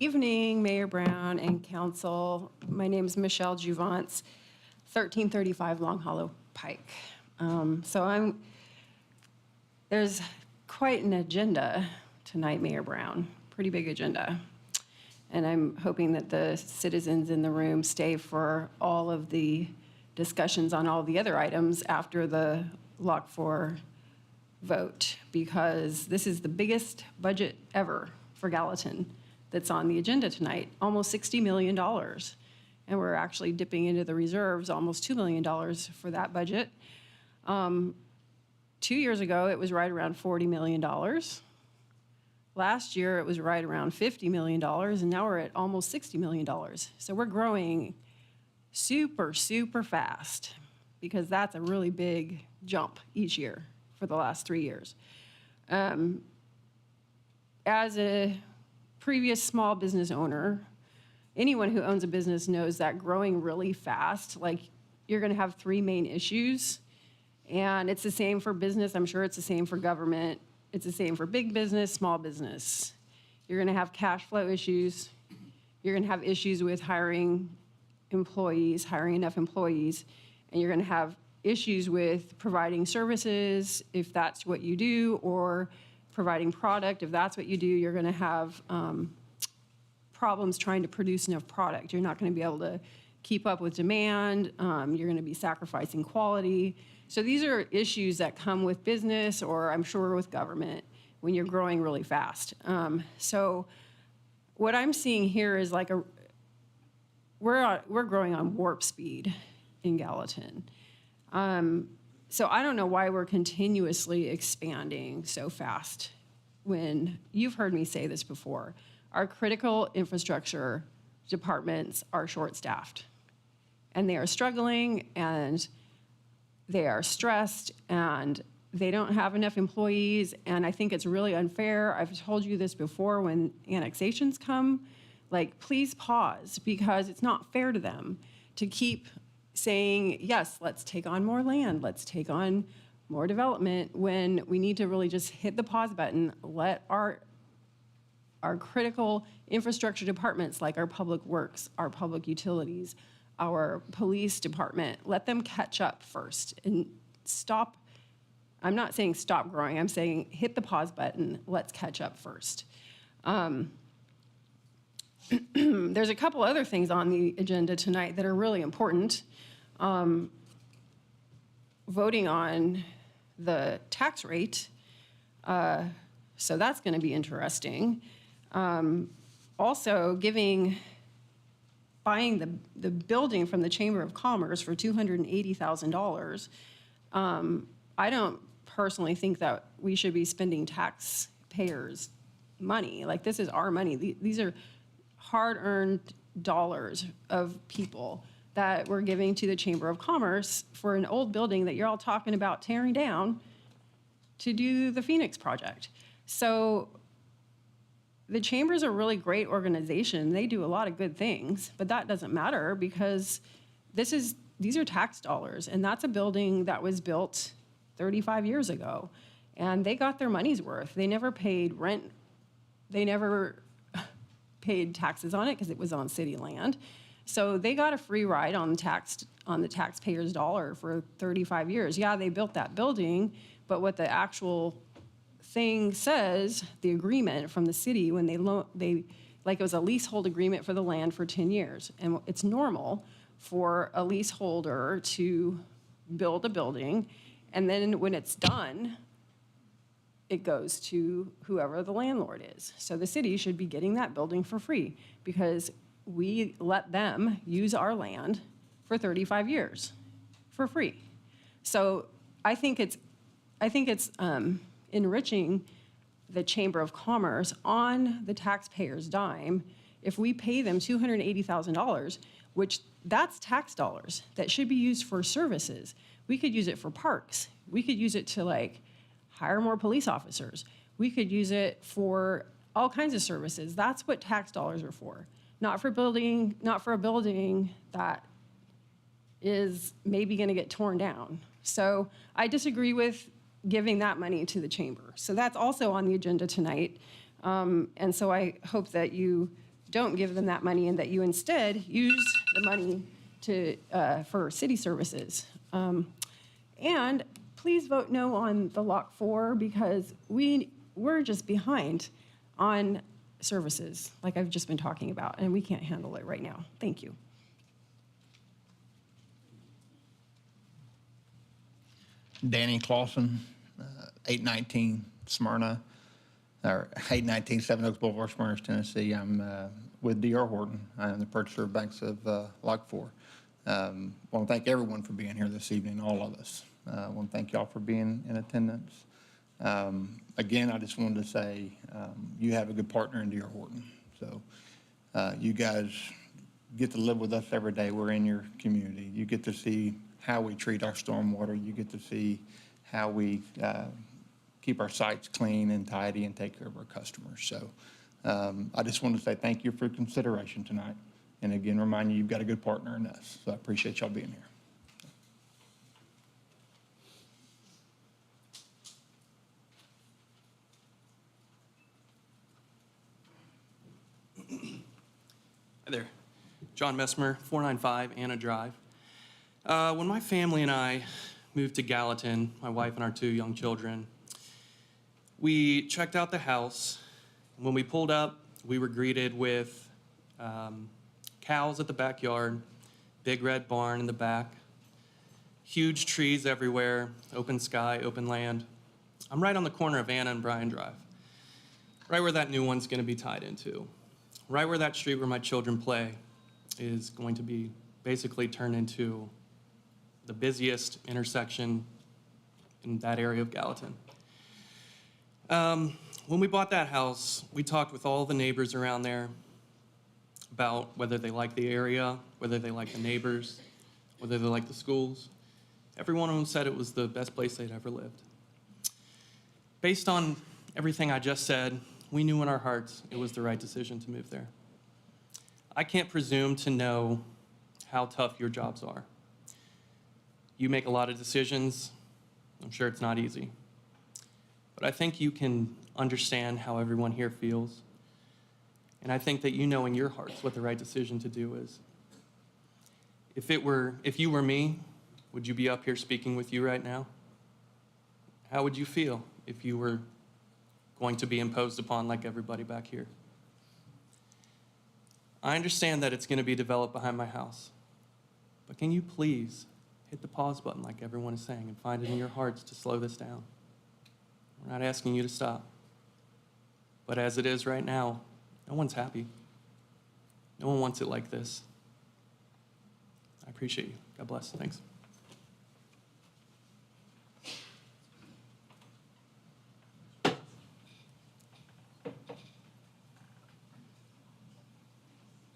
Evening, Mayor Brown and council. My name is Michelle Juvance, 1335 Long Hollow Pike. There's quite an agenda tonight, Mayor Brown, pretty big agenda. And I'm hoping that the citizens in the room stay for all of the discussions on all the other items after the Lock 4 vote, because this is the biggest budget ever for Gallatin that's on the agenda tonight, almost $60 million. And we're actually dipping into the reserves, almost $2 million for that budget. 2 years ago, it was right around $40 million. Last year, it was right around $50 million, and now we're at almost $60 million. So we're growing super, super fast, because that's a really big jump each year for the last 3 years. As a previous small business owner, anyone who owns a business knows that growing really fast, like, you're gonna have three main issues. And it's the same for business. I'm sure it's the same for government. It's the same for big business, small business. You're gonna have cash flow issues. You're gonna have issues with hiring employees, hiring enough employees. And you're gonna have issues with providing services, if that's what you do, or providing product, if that's what you do. You're gonna have problems trying to produce enough product. You're not gonna be able to keep up with demand. You're gonna be sacrificing quality. So these are issues that come with business, or I'm sure with government, when you're growing really fast. So what I'm seeing here is like we're growing on warp speed in Gallatin. So I don't know why we're continuously expanding so fast when you've heard me say this before. Our critical infrastructure departments are short-staffed, and they are struggling, and they are stressed, and they don't have enough employees, and I think it's really unfair. I've told you this before, when annexations come, like, please pause, because it's not fair to them to keep saying, yes, let's take on more land, let's take on more development, when we need to really just hit the pause button, let our critical infrastructure departments, like our public works, our public utilities, our police department, let them catch up first and stop. I'm not saying stop growing, I'm saying hit the pause button, let's catch up first. There's a couple other things on the agenda tonight that are really important. Voting on the tax rate, so that's gonna be interesting. Also buying the building from the Chamber of Commerce for $280,000. I don't personally think that we should be spending taxpayers' money. Like, this is our money. These are hard-earned dollars of people that we're giving to the Chamber of Commerce for an old building that you're all talking about tearing down to do the Phoenix project. So the Chamber's a really great organization. They do a lot of good things, but that doesn't matter, because these are tax dollars, and that's a building that was built 35 years ago, and they got their money's worth. They never paid rent. They never paid taxes on it because it was on city land. So they got a free ride on the taxpayer's dollar for 35 years. Yeah, they built that building, but what the actual thing says, the agreement from the city, when it was a leasehold agreement for the land for 10 years. And it's normal for a leaseholder to build a building, and then when it's done, it goes to whoever the landlord is. So the city should be getting that building for free, because we let them use our land for 35 years for free. So I think it's enriching the Chamber of Commerce on the taxpayer's dime if we pay them $280,000, which that's tax dollars that should be used for services. We could use it for parks. We could use it to hire more police officers. We could use it for all kinds of services. That's what tax dollars are for. Not for a building that is maybe gonna get torn down. So I disagree with giving that money to the Chamber. So that's also on the agenda tonight. And so I hope that you don't give them that money and that you instead use the money for city services. And please vote no on the Lock 4 because we're just behind on services like I've just been talking about, and we can't handle it right now. Thank you. Danny Clausen, 819 Smyrna, or 819 Seven Oaks Boulevard, Smyrna, Tennessee. I'm with D.R. Horton. I'm the purchaser of banks of Lock 4. I want to thank everyone for being here this evening, all of us. I want to thank y'all for being in attendance. Again, I just wanted to say you have a good partner in D.R. Horton. So you guys get to live with us every day. We're in your community. You get to see how we treat our stormwater. You get to see how we keep our sites clean and tidy and take care of our customers. So I just want to say thank you for your consideration tonight. And again, remind you, you've got a good partner in us. So I appreciate y'all being here. Hi there. John Messmer, 495 Anna Drive. When my family and I moved to Gallatin, my wife and our 2 young children, we checked out the house. When we pulled up, we were greeted with cows at the backyard, big red barn in the back, huge trees everywhere, open sky, open land. I'm right on the corner of Anna and Bryan Drive, right where that new one's going to be tied into. Right where that street where my children play is going to be basically turned into the busiest intersection in that area of Gallatin. When we bought that house, we talked with all the neighbors around there about whether they like the area, whether they like the neighbors, whether they like the schools. Every one of them said it was the best place they'd ever lived. Based on everything I just said, we knew in our hearts it was the right decision to move there. I can't presume to know how tough your jobs are. You make a lot of decisions. I'm sure it's not easy. But I think you can understand how everyone here feels. And I think that you know in your hearts what the right decision to do is. If you were me, would you be up here speaking with you right now? How would you feel if you were going to be imposed upon like everybody back here? I understand that it's going to be developed behind my house, but can you please hit the pause button like everyone is saying and find it in your hearts to slow this down? We're not asking you to stop, but as it is right now, no one's happy. No one wants it like this. I appreciate you. God bless. Thanks.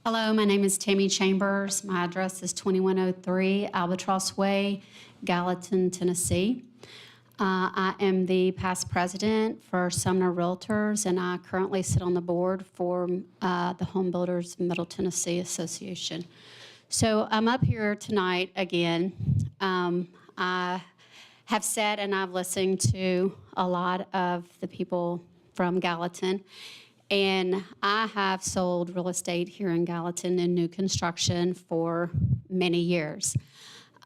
Hello, my name is Tammy Chambers. My address is 2103 Albatross Way, Gallatin, Tennessee. I am the past president for Sumner Realtors, and I currently sit on the board for the Home Builders Middle Tennessee Association. So I'm up here tonight again. I have said and I've listened to a lot of the people from Gallatin. And I have sold real estate here in Gallatin in new construction for many years.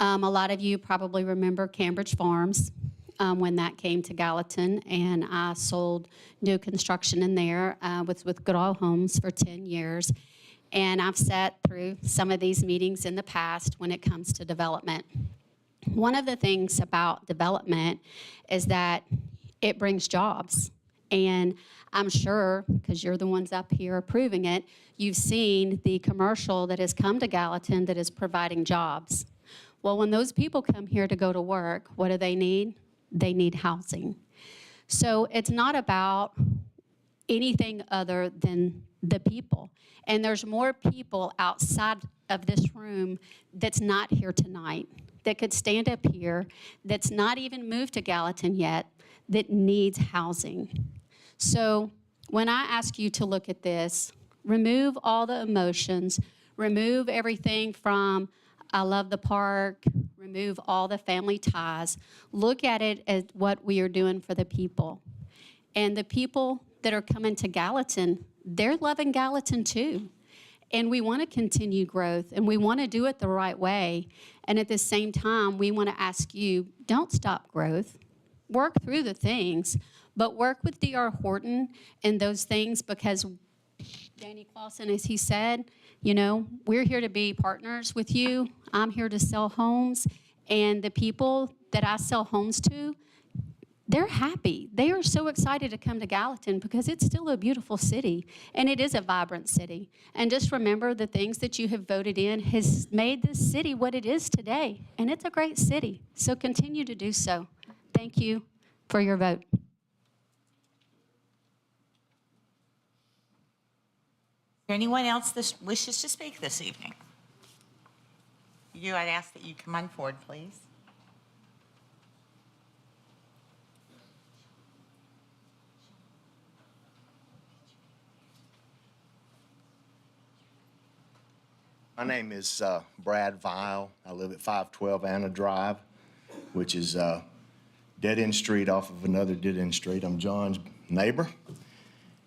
A lot of you probably remember Cambridge Farms when that came to Gallatin, and I sold new construction in there with Goodall Homes for 10 years. And I've sat through some of these meetings in the past when it comes to development. One of the things about development is that it brings jobs. And I'm sure, because you're the ones up here approving it, you've seen the commercial that has come to Gallatin that is providing jobs. Well, when those people come here to go to work, what do they need? They need housing. So it's not about anything other than the people. And there's more people outside of this room that's not here tonight, that could stand up here, that's not even moved to Gallatin yet, that needs housing. So when I ask you to look at this, remove all the emotions, remove everything from I love the park, remove all the family ties, look at it as what we are doing for the people. And the people that are coming to Gallatin, they're loving Gallatin too. And we want to continue growth, and we want to do it the right way. And at the same time, we want to ask you, don't stop growth. Work through the things, but work with D.R. Horton and those things, because Danny Clausen, as he said, you know, we're here to be partners with you. I'm here to sell homes, and the people that I sell homes to, they're happy. They are so excited to come to Gallatin because it's still a beautiful city, and it is a vibrant city. And just remember, the things that you have voted in has made this city what it is today, and it's a great city. So continue to do so. Thank you for your vote. Is there anyone else that wishes to speak this evening? I'd ask that you come on forward, please. My name is Brad Vile. I live at 512 Anna Drive, which is a dead-end street off of another dead-end street. I'm John's neighbor,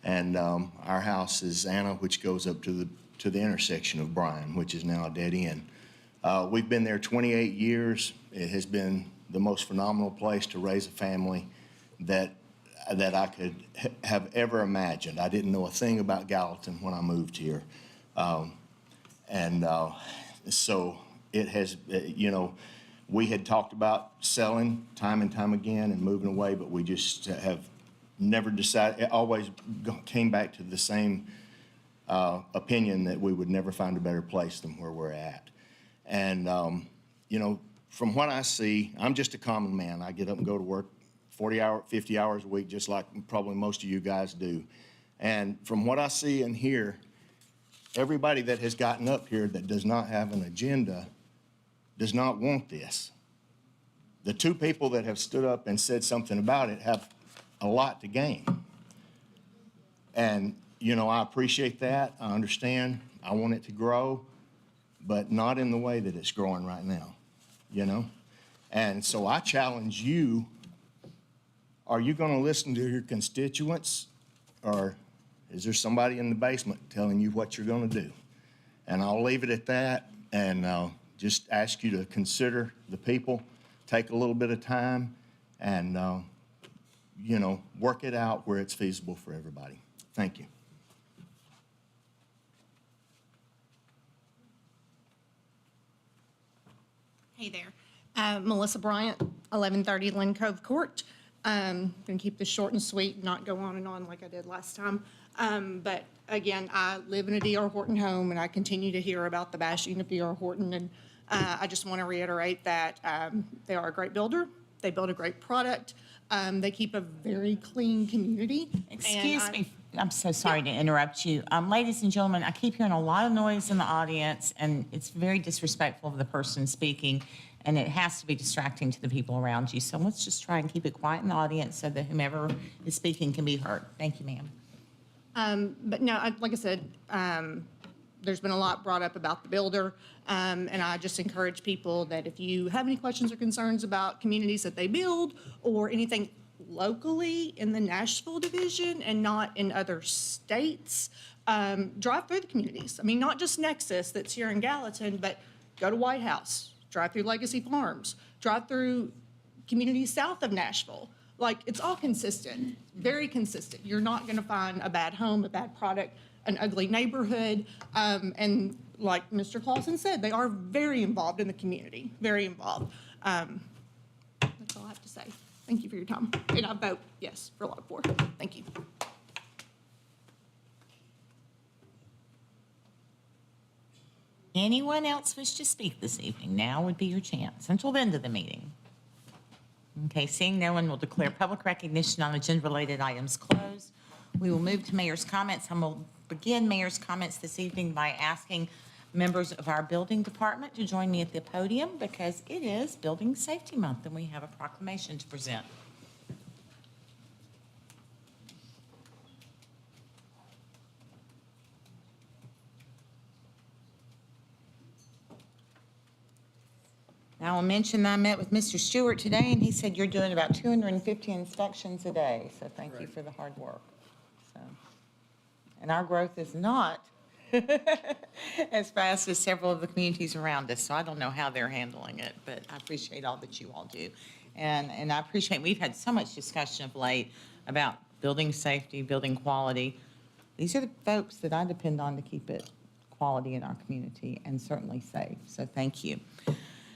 and our house is Anna, which goes up to the intersection of Bryan, which is now a dead end. We've been there 28 years. It has been the most phenomenal place to raise a family that I could have ever imagined. I didn't know a thing about Gallatin when I moved here. So it has, we had talked about selling time and time again and moving away, but we just have never decided. It always came back to the same opinion that we would never find a better place than where we're at. And, from what I see, I'm just a common man. I get up and go to work 50 hours a week, just like probably most of you guys do. And from what I see and hear, everybody that has gotten up here that does not have an agenda does not want this. The two people that have stood up and said something about it have a lot to gain. And, I appreciate that. I understand. I want it to grow, but not in the way that it's growing right now, And so I challenge you, are you going to listen to your constituents, or is there somebody in the basement telling you what you're going to do? And I'll leave it at that, and just ask you to consider the people, take a little bit of time, and, work it out where it's feasible for everybody. Thank you. Hey there. Melissa Bryant, 1130 Lynn Cove Court. Going to keep this short and sweet, not go on and on like I did last time. But again, I live in a D.R. Horton home, and I continue to hear about the bashing of D.R. Horton. And I just want to reiterate that they are a great builder. They build a great product. They keep a very clean community. Excuse me. I'm so sorry to interrupt you. Ladies and gentlemen, I keep hearing a lot of noise in the audience, and it's very disrespectful of the person speaking, and it has to be distracting to the people around you. So let's just try and keep it quiet in the audience so that whomever is speaking can be heard. Thank you, ma'am. But no, like I said, there's been a lot brought up about the builder, and I just encourage people that if you have any questions or concerns about communities that they build or anything locally in the Nashville division and not in other states, drive through the communities. I mean, not just Nexus that's here in Gallatin, but go to White House, drive through Legacy Farms, drive through communities south of Nashville. Like, it's all consistent, very consistent. You're not going to find a bad home, a bad product, an ugly neighborhood. And like Mr. Clausen said, they are very involved in the community, very involved. That's all I have to say. Thank you for your time. And I vote yes for Lot 4. Thank you. Anyone else wish to speak this evening? Now would be your chance until the end of the meeting. Okay, seeing no one, will declare public recognition on agenda-related items closed. We will move to mayor's comments, and we'll begin mayor's comments this evening by asking members of our building department to join me at the podium because it is Building Safety Month, and we have a proclamation to present. Now, I'll mention that I met with Mr. Stewart today, and he said you're doing about 250 inspections a day, so thank you for the hard work. So, and our growth is not as fast as several of the communities around us. So I don't know how they're handling it, but I appreciate all that you all do. And I appreciate, we've had so much discussion of late about building safety, building quality. These are the folks that I depend on to keep it quality in our community and certainly safe. So thank you.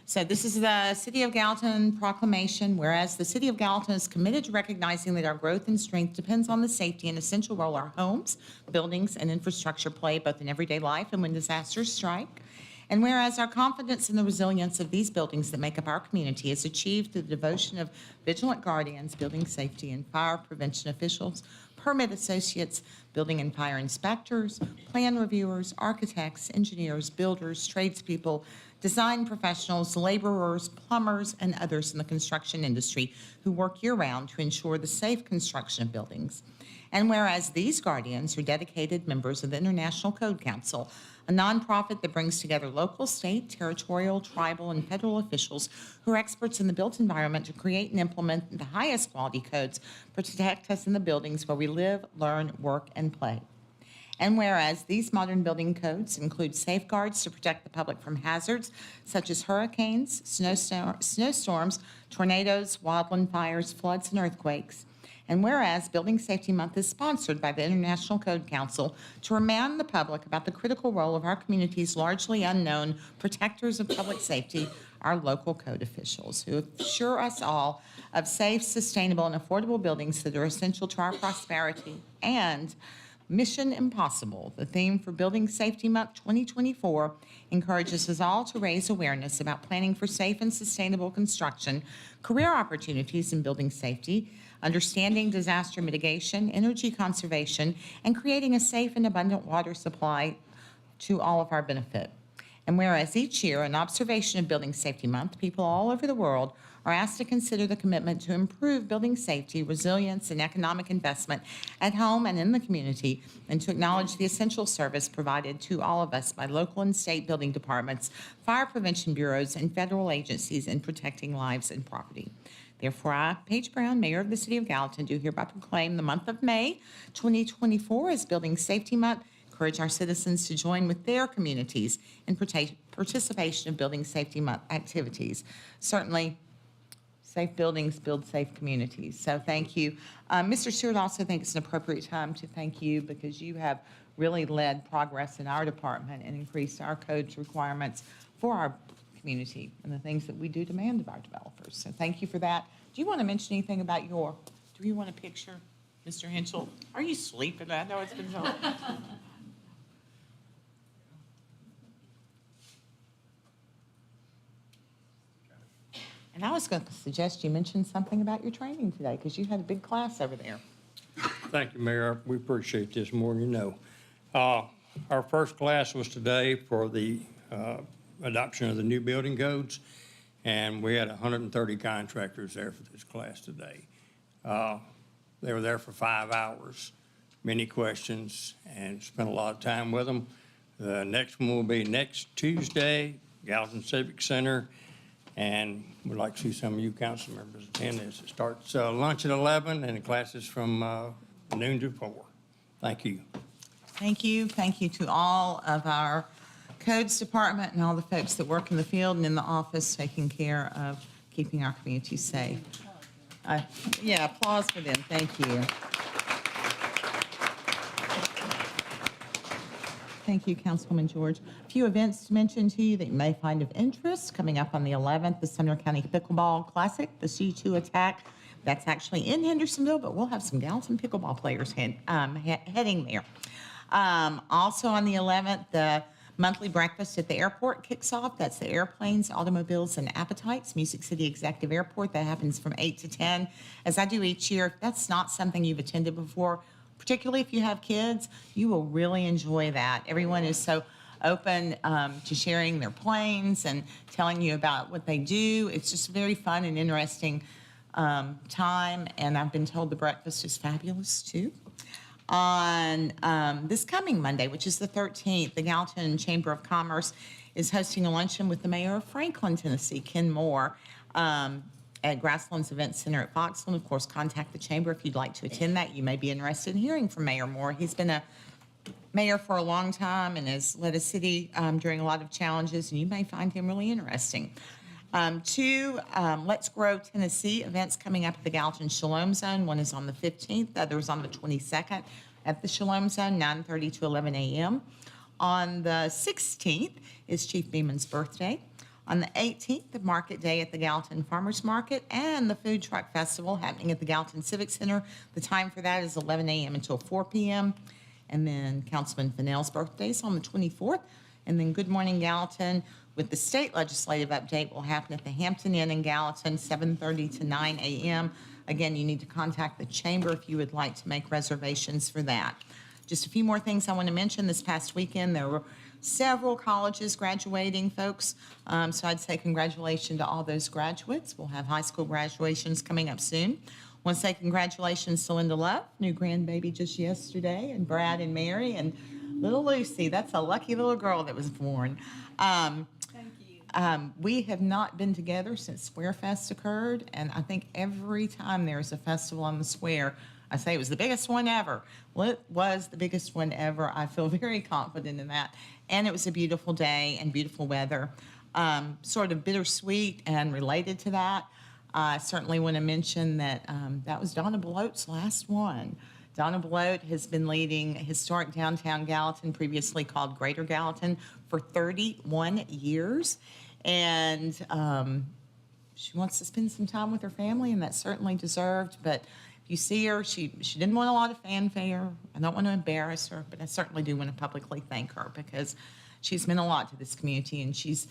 So this is the City of Gallatin proclamation. Whereas the City of Gallatin is committed to recognizing that our growth and strength depends on the safety and essential role our homes, buildings, and infrastructure play both in everyday life and when disasters strike. And whereas our confidence in the resilience of these buildings that make up our community is achieved through the devotion of vigilant guardians, building safety and fire prevention officials, permit associates, building and fire inspectors, plan reviewers, architects, engineers, builders, tradespeople, design professionals, laborers, plumbers, and others in the construction industry who work year-round to ensure the safe construction of buildings. And whereas these guardians are dedicated members of the International Code Council, a nonprofit that brings together local, state, territorial, tribal, and federal officials who are experts in the built environment to create and implement the highest quality codes to protect us in the buildings where we live, learn, work, and play. And whereas these modern building codes include safeguards to protect the public from hazards such as hurricanes, snowstorms, tornadoes, wildland fires, floods, and earthquakes. And whereas Building Safety Month is sponsored by the International Code Council to remind the public about the critical role of our community's largely unknown protectors of public safety, our local code officials, who assure us all of safe, sustainable, and affordable buildings that are essential to our prosperity. And Mission Impossible, the theme for Building Safety Month 2024, encourages us all to raise awareness about planning for safe and sustainable construction, career opportunities in building safety, understanding disaster mitigation, energy conservation, and creating a safe and abundant water supply to all of our benefit. And whereas each year, in observation of Building Safety Month, people all over the world are asked to consider the commitment to improve building safety, resilience, and economic investment at home and in the community, and to acknowledge the essential service provided to all of us by local and state building departments, fire prevention bureaus, and federal agencies in protecting lives and property. Therefore, I, Paige Brown, Mayor of the City of Gallatin, do hereby proclaim the month of May 2024 as Building Safety Month, encourage our citizens to join with their communities in participation of Building Safety Month activities. Certainly, safe buildings build safe communities. So thank you. Mr. Stewart, also think it's an appropriate time to thank you because you have really led progress in our department and increased our codes requirements for our community and the things that we do demand of our developers. So thank you for that. Do you want to mention anything about do you want a picture, Mr. Henschel? Are you sleeping? I know it's been so. And I was going to suggest you mention something about your training today because you had a big class over there. Thank you, Mayor. We appreciate this more than you know. Our first class was today for the adoption of the new building codes, and we had 130 contractors there for this class today. They were there for 5 hours, many questions, and spent a lot of time with them. The next one will be next Tuesday, Gallatin Civic Center, and we'd like to see some of you council members attend this. It starts lunch at 11 and the class is from noon to 4. Thank you. Thank you. Thank you to all of our codes department and all the folks that work in the field and in the office taking care of keeping our community safe. Yeah, applause for them. Thank you. Thank you, Councilwoman George. A few events to mention to you that you may find of interest. Coming up on the 11th, the Sumner County Pickleball Classic, the C2 Attack. That's actually in Hendersonville, but we'll have some Gallatin pickleball players heading there. Also on the 11th, the monthly breakfast at the airport kicks off. That's the Airplanes, Automobiles, and Appetites, Music City Executive Airport. That happens from 8 to 10. As I do each year, if that's not something you've attended before, particularly if you have kids, you will really enjoy that. Everyone is so open to sharing their planes and telling you about what they do. It's just a very fun and interesting time, and I've been told the breakfast is fabulous too. On this coming Monday, which is the 13th, the Gallatin Chamber of Commerce is hosting a luncheon with the mayor of Franklin, Tennessee, Ken Moore, at Grasslands Event Center at Foxland. Of course, contact the chamber if you'd like to attend that. You may be interested in hearing from Mayor Moore. He's been a mayor for a long time and has led a city during a lot of challenges, and you may find him really interesting. Two, Let's Grow Tennessee events coming up at the Gallatin Shalom Zone. One is on the 15th, the other is on the 22nd at the Shalom Zone, 9:30 to 11 a.m. On the 16th is Chief Beeman's birthday. On the 18th, the Market Day at the Gallatin Farmers Market and the Food Truck Festival happening at the Gallatin Civic Center. The time for that is 11 a.m. until 4 p.m. And then Councilman Fennell's birthday is on the 24th. And then Good Morning Gallatin with the state legislative update will happen at the Hampton Inn in Gallatin, 7:30 to 9 a.m. Again, you need to contact the chamber if you would like to make reservations for that. Just a few more things I want to mention. This past weekend, there were several colleges graduating, folks. So I'd say congratulations to all those graduates. We'll have high school graduations coming up soon. Want to say congratulations to Linda Love, new grandbaby just yesterday, and Brad and Mary, and little Lucy. That's a lucky little girl that was born. We have not been together since Square Fest occurred, and I think every time there's a festival on the square, I say it was the biggest one ever. Well, it was the biggest one ever. I feel very confident in that. And it was a beautiful day and beautiful weather. Sort of bittersweet and related to that, I certainly want to mention that that was Donna Bloat's last one. Donna Bloat has been leading historic downtown Gallatin, previously called Greater Gallatin, for 31 years. And she wants to spend some time with her family, and that's certainly deserved. But if you see her, she didn't want a lot of fanfare. I don't want to embarrass her, but I certainly do want to publicly thank her because she's meant a lot to this community, and she's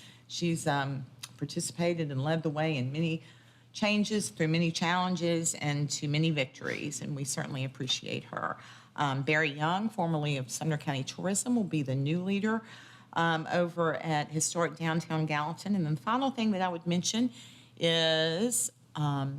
participated and led the way in many changes, through many challenges, and to many victories, and we certainly appreciate her. Barry Young, formerly of Sumner County Tourism, will be the new leader over at Historic Downtown Gallatin. And then the final thing that I would mention is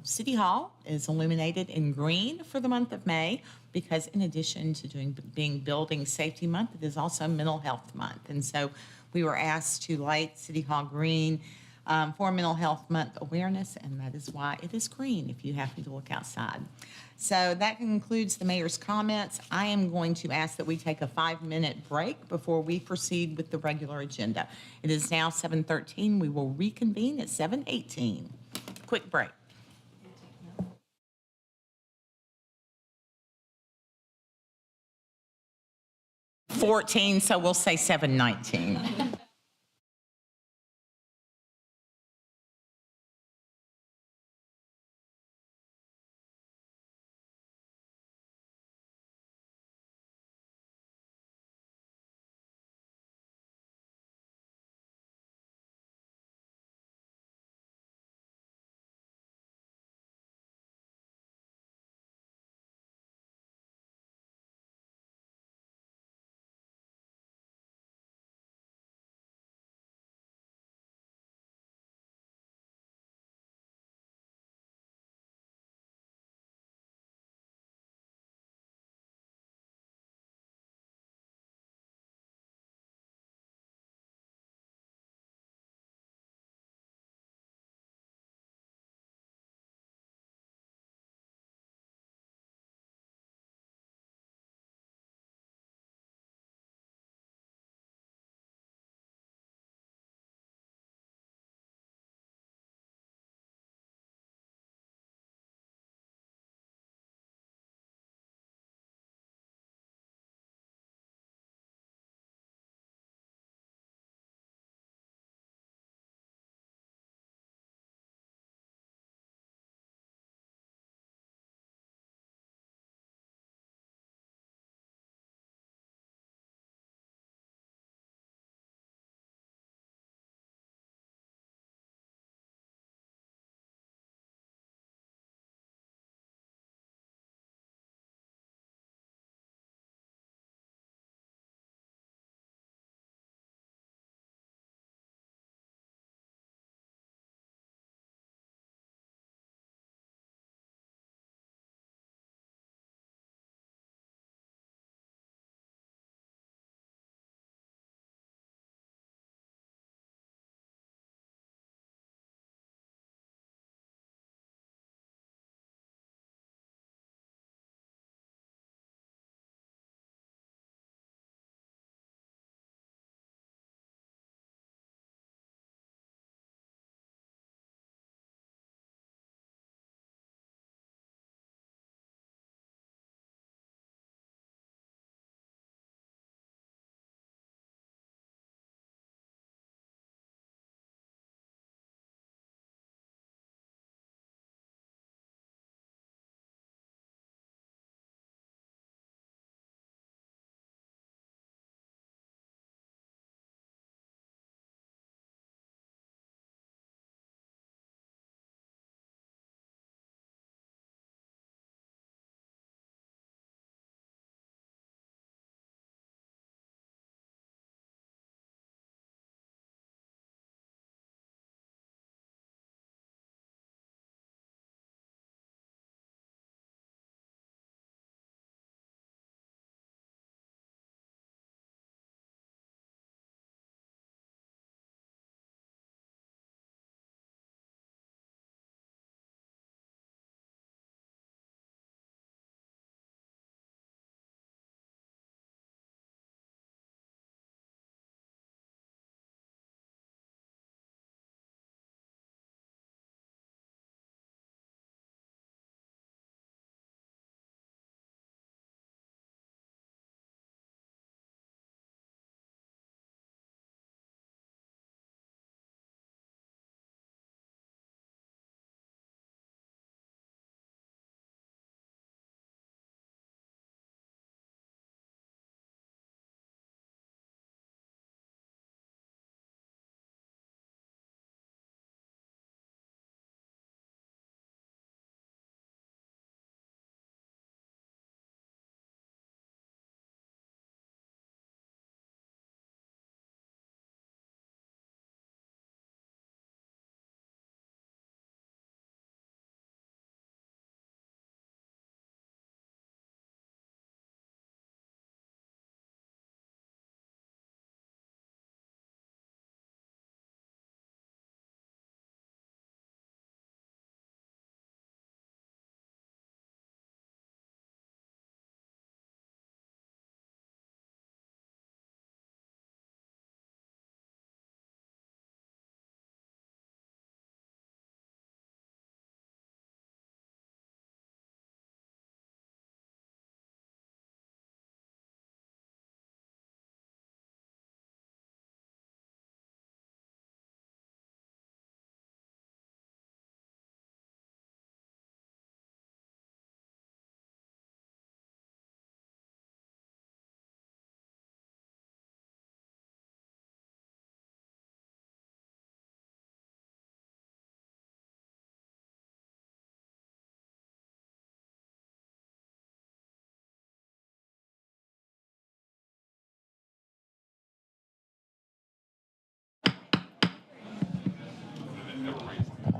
City Hall is illuminated in green for the month of May because in addition to being Building Safety Month, it is also Mental Health Month. And so we were asked to light City Hall green for Mental Health Month awareness, and that is why it is green if you happen to look outside. So that concludes the mayor's comments. I am going to ask that we take a 5-minute break before we proceed with the regular agenda. It is now 7:13. We will reconvene at 7:18. Quick break. 14, so we'll say 7:19.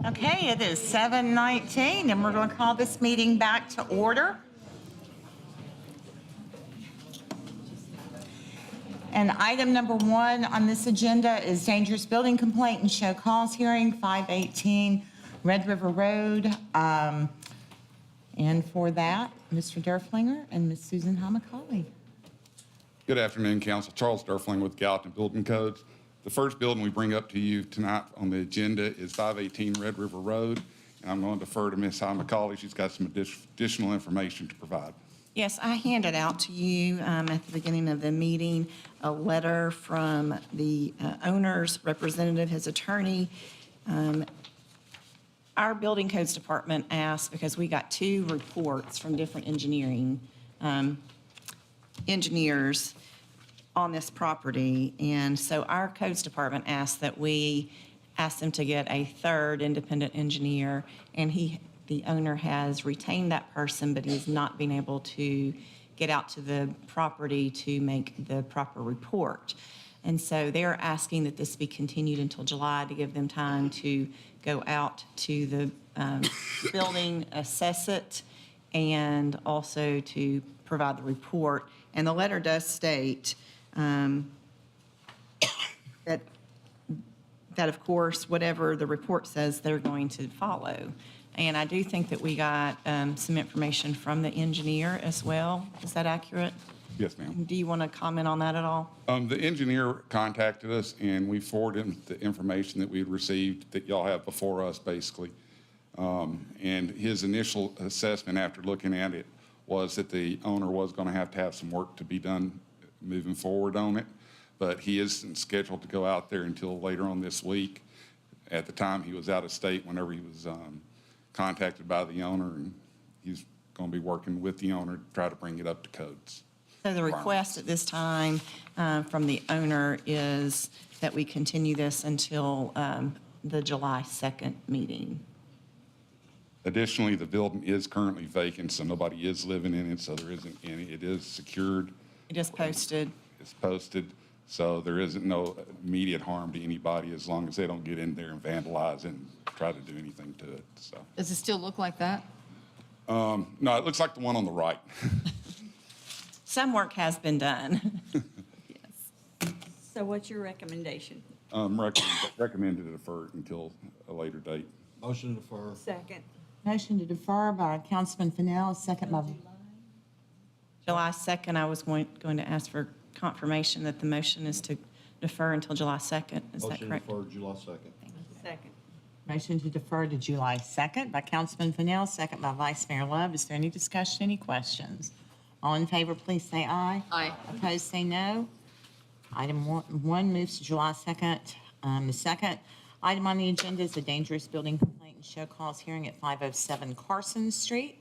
Okay, it is 7:19, and we're going to call this meeting back to order. And item number 1 on this agenda is dangerous building complaint and show cause hearing, 518 Red River Road. And for that, Mr. Derflinger and Ms. Susan Hamacali. Good afternoon, Council. Charles Derfling with Gallatin Building Codes. The first building we bring up to you tonight on the agenda is 518 Red River Road. And I'm going to defer to Ms. McCauley. She's got some additional information to provide. Yes, I handed out to you at the beginning of the meeting a letter from the owner's representative, his attorney. Our building codes department asked, because we got 2 reports from different engineers on this property. And so our codes department asked that we ask them to get a 3rd independent engineer. And the owner has retained that person, but he's not been able to get out to the property to make the proper report. And so they're asking that this be continued until July to give them time to go out to the building, assess it, and also to provide the report. And the letter does state that of course, whatever the report says, they're going to follow. And I do think that we got some information from the engineer as well. Is that accurate? Yes, ma'am. Do you want to comment on that at all? The engineer contacted us, and we forwarded him the information that we had received that y'all have before us, basically. And his initial assessment after looking at it was that the owner was going to have some work to be done moving forward on it. But he isn't scheduled to go out there until later on this week. At the time, he was out of state whenever he was contacted by the owner, and he's going to be working with the owner to try to bring it up to codes. So the request at this time from the owner is that we continue this until the July 2nd meeting. Additionally, the building is currently vacant, so nobody is living in it, so there isn't any. It is secured. It is posted. It's posted, so there isn't no immediate harm to anybody as long as they don't get in there and vandalize it and try to do anything to it, so. Does it still look like that? No, it looks like the one on the right. Some work has been done. So what's your recommendation? Recommend to defer it until a later date. Motion to defer. Second. Motion to defer by Councilman Fennell, second by July 2nd, I was going to ask for confirmation that the motion is to defer until July 2nd. Is that correct? Motion to defer July 2nd. Second. Motion to defer to July 2nd by Councilman Fennell, second by Vice Mayor Love. Is there any discussion, any questions? All in favor, please say aye. Aye. Opposed, say no. Item 1 moves to July 2nd. The second item on the agenda is a dangerous building complaint and show cause hearing at 507 Carson Street.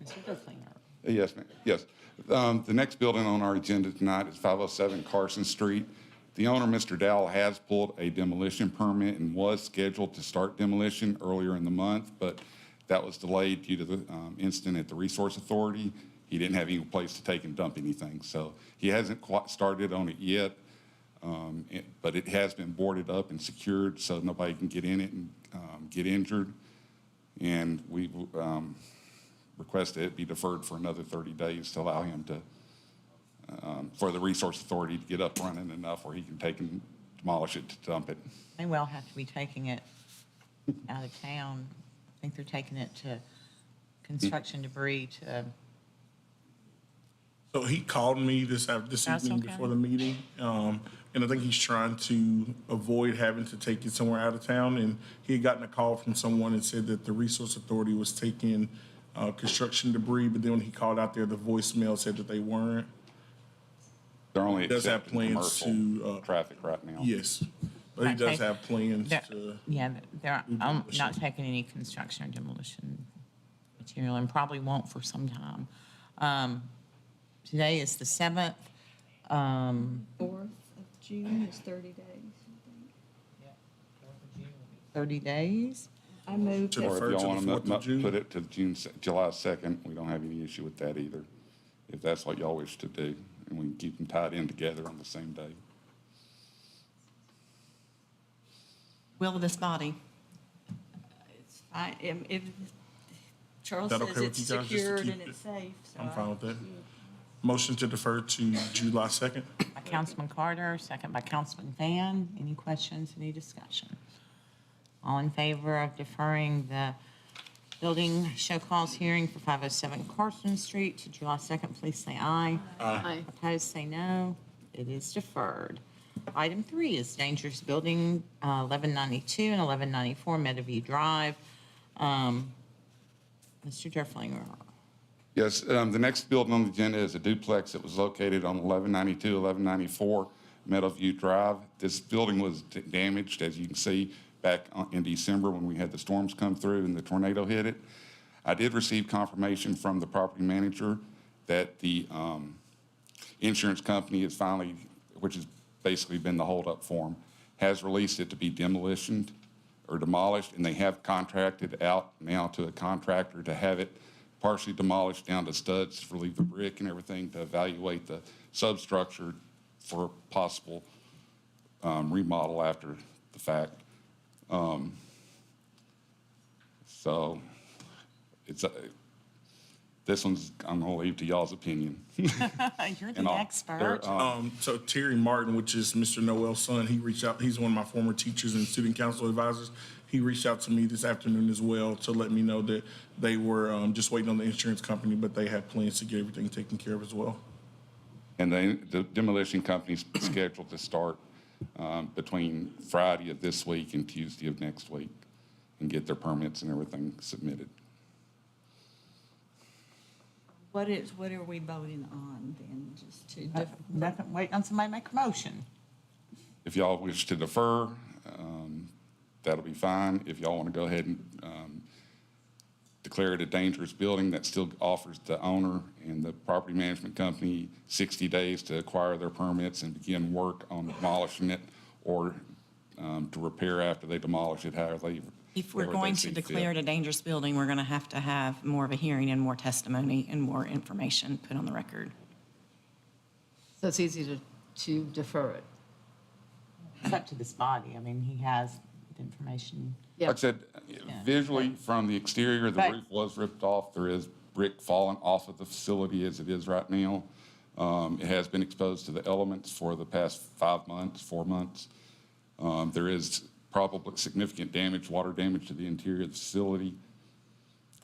Mr. Derflinger. Yes, ma'am. Yes. The next building on our agenda tonight is 507 Carson Street. The owner, Mr. Dowell, has pulled a demolition permit and was scheduled to start demolition earlier in the month, but that was delayed due to the incident at the Resource Authority. He didn't have any place to take and dump anything, so he hasn't quite started on it yet, but it has been boarded up and secured so nobody can get in it and get injured. And we request that it be deferred for another 30 days to allow him to, for the Resource Authority to get up running enough where he can take and demolish it to dump it. They will have to be taking it out of town. I think they're taking it to construction debris to. So he called me this That's evening okay. before the meeting, and I think he's trying to avoid having to take it somewhere out of town. And he had gotten a call from someone and said that the Resource Authority was taking construction debris, but then when he called out there, the voicemail said that they weren't. They're only He does have accepting plans commercial to traffic right now. Yes, but he does have plans They're- to. Yeah, they're not taking any construction or demolition material and probably won't for some time. Today is the 7th. 4th of June is 30 days. 30 days. I moved Or it. if y'all want to put it to July 2nd, we don't have any issue with that either, if that's what y'all wish to do, and we can keep them tied in together on the same day. Will of this body. If Charles That says okay with it's you guys, just to secured keep and it? it's safe, so. I'm fine with that. Motion to defer to July 2nd. By Councilman Carter, second by Councilman Van. Any questions, any discussion? All in favor of deferring the building show cause hearing for 507 Carson Street to July 2nd, please say aye. Aye. Opposed, say no. It is deferred. Item 3 is dangerous building, 1192 and 1194 Meadowview Drive. Mr. Derflinger. Yes, the next building on the agenda is a duplex that was located on 1192, 1194 Meadowview Drive. This building was damaged, as you can see, back in December when we had the storms come through and the tornado hit it. I did receive confirmation from the property manager that the insurance company is finally, which has basically been the holdup for them, has released it to be demolished, and they have contracted out now to a contractor to have it partially demolished down to studs to relieve the brick and everything, to evaluate the substructure for possible remodel after the fact. So it's this one's, I'm gonna leave to y'all's opinion. You're And the all. expert. So Terry Martin, which is Mr. Noel's son, he reached out, he's one of my former teachers and student council advisors. He reached out to me this afternoon as well to let me know that they were just waiting on the insurance company, but they had plans to get everything taken care of as well. And the demolition company's scheduled to start between Friday of this week and Tuesday of next week and get their permits and everything submitted. What are we voting on then, just to? Nothing, wait on somebody to make a motion. If y'all wish to defer, that'll be fine. If y'all want to go ahead and declare it a dangerous building, that still offers the owner and the property management company 60 days to acquire their permits and begin work on demolishing it or to repair after they demolish it, however they. If we're however they going see to fit. declare it a dangerous building, we're going to have more of a hearing and more testimony and more information put on the record. So it's easy to defer it. It's up to this body. I mean, he has the information. Yeah. Like I said, visually from the exterior, the But- roof was ripped off. There is brick falling off of the facility as it is right now. It has been exposed to the elements for the past 4 months. There is probably significant damage, water damage to the interior of the facility.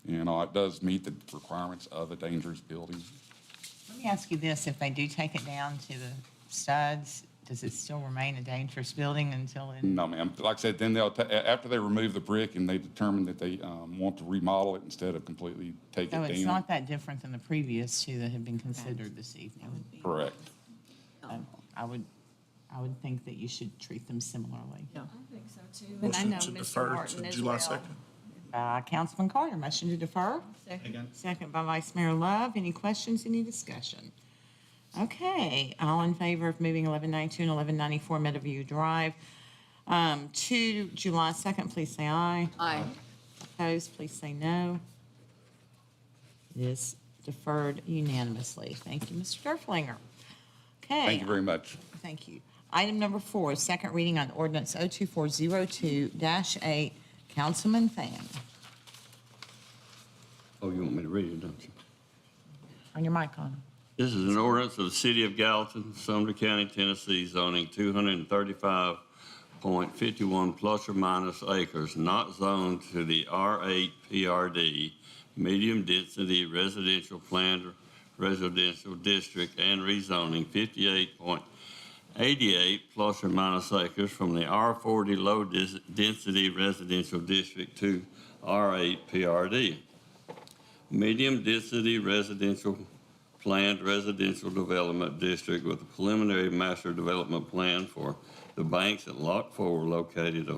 And it does meet the requirements of a dangerous building. Let me ask you this, if they do take it down to the studs, does it still remain a dangerous building until it? No, ma'am. Like I said, then they'll, after they remove the brick and they determine that they want to remodel it instead of completely take it So down. it's not that different than the previous two that have been considered this evening. Correct. I would think that you should treat them similarly. I think so too. And I know Motion to Mr. defer Martin to as July well. 2nd. Councilman Carter, motion to defer. Second. Second by Vice Mayor Love. Any questions, any discussion? Okay, all in favor of moving 1192 and 1194 Meadowview Drive to July 2nd, please say aye. Aye. Opposed, please say no. It is deferred unanimously. Thank you, Mr. Derflinger. Okay. Thank you very much. Thank you. Item number 4 is second reading on ordinance 02402-8. Councilman Fan. Oh, you want me to read it, don't you? On your mic on. This is an ordinance of the City of Gallatin, Sumter County, Tennessee, zoning 235.51 plus or minus acres, not zoned to the R8 PRD, medium density residential planned residential district, and rezoning 58.88 plus or minus acres from the R40 low density residential district to R8 PRD. Medium density residential planned residential development district with a preliminary master development plan for the banks at Lot 4 located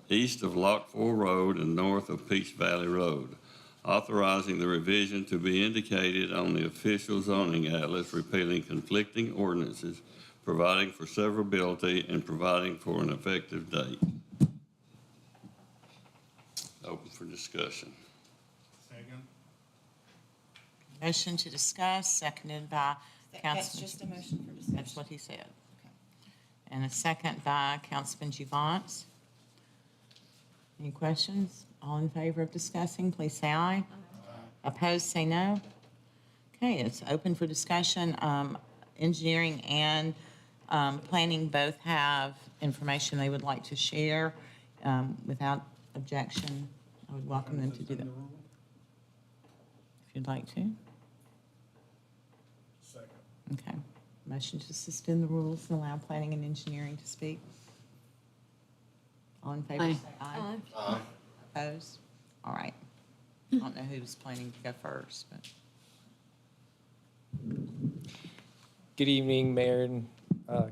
east of Lot 4 Road and north of Peach Valley Road. Authorizing the revision to be indicated on the official zoning atlas, repealing conflicting ordinances, providing for severability, and providing for an effective date. Open for discussion. Motion to discuss, seconded by Councilman. That's just a motion for discussion. That's what he said. And a second by Councilman Juvance. Any questions? All in favor of discussing, please say aye. Opposed, say no. Okay, it's open for discussion. Engineering and planning both have information they would like to share. Without objection, I would welcome them to do that. If you'd like to. Okay. Motion to suspend the rules and allow planning and engineering to speak. All in favor, Aye. say aye. Aye. Opposed? All right. I don't know who's planning to go first, but. Good evening, Mayor and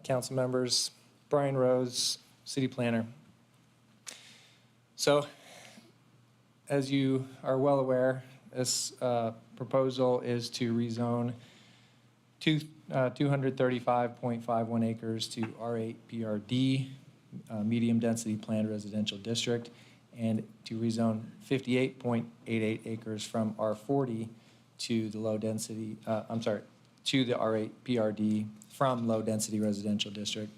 council members. Brian Rose, City Planner. So, as you are well aware, this proposal is to rezone 235.51 acres to R8 PRD, medium-density planned residential district, and to rezone 58.88 acres from R40 to the low-density, to the R8 PRD from low-density residential district.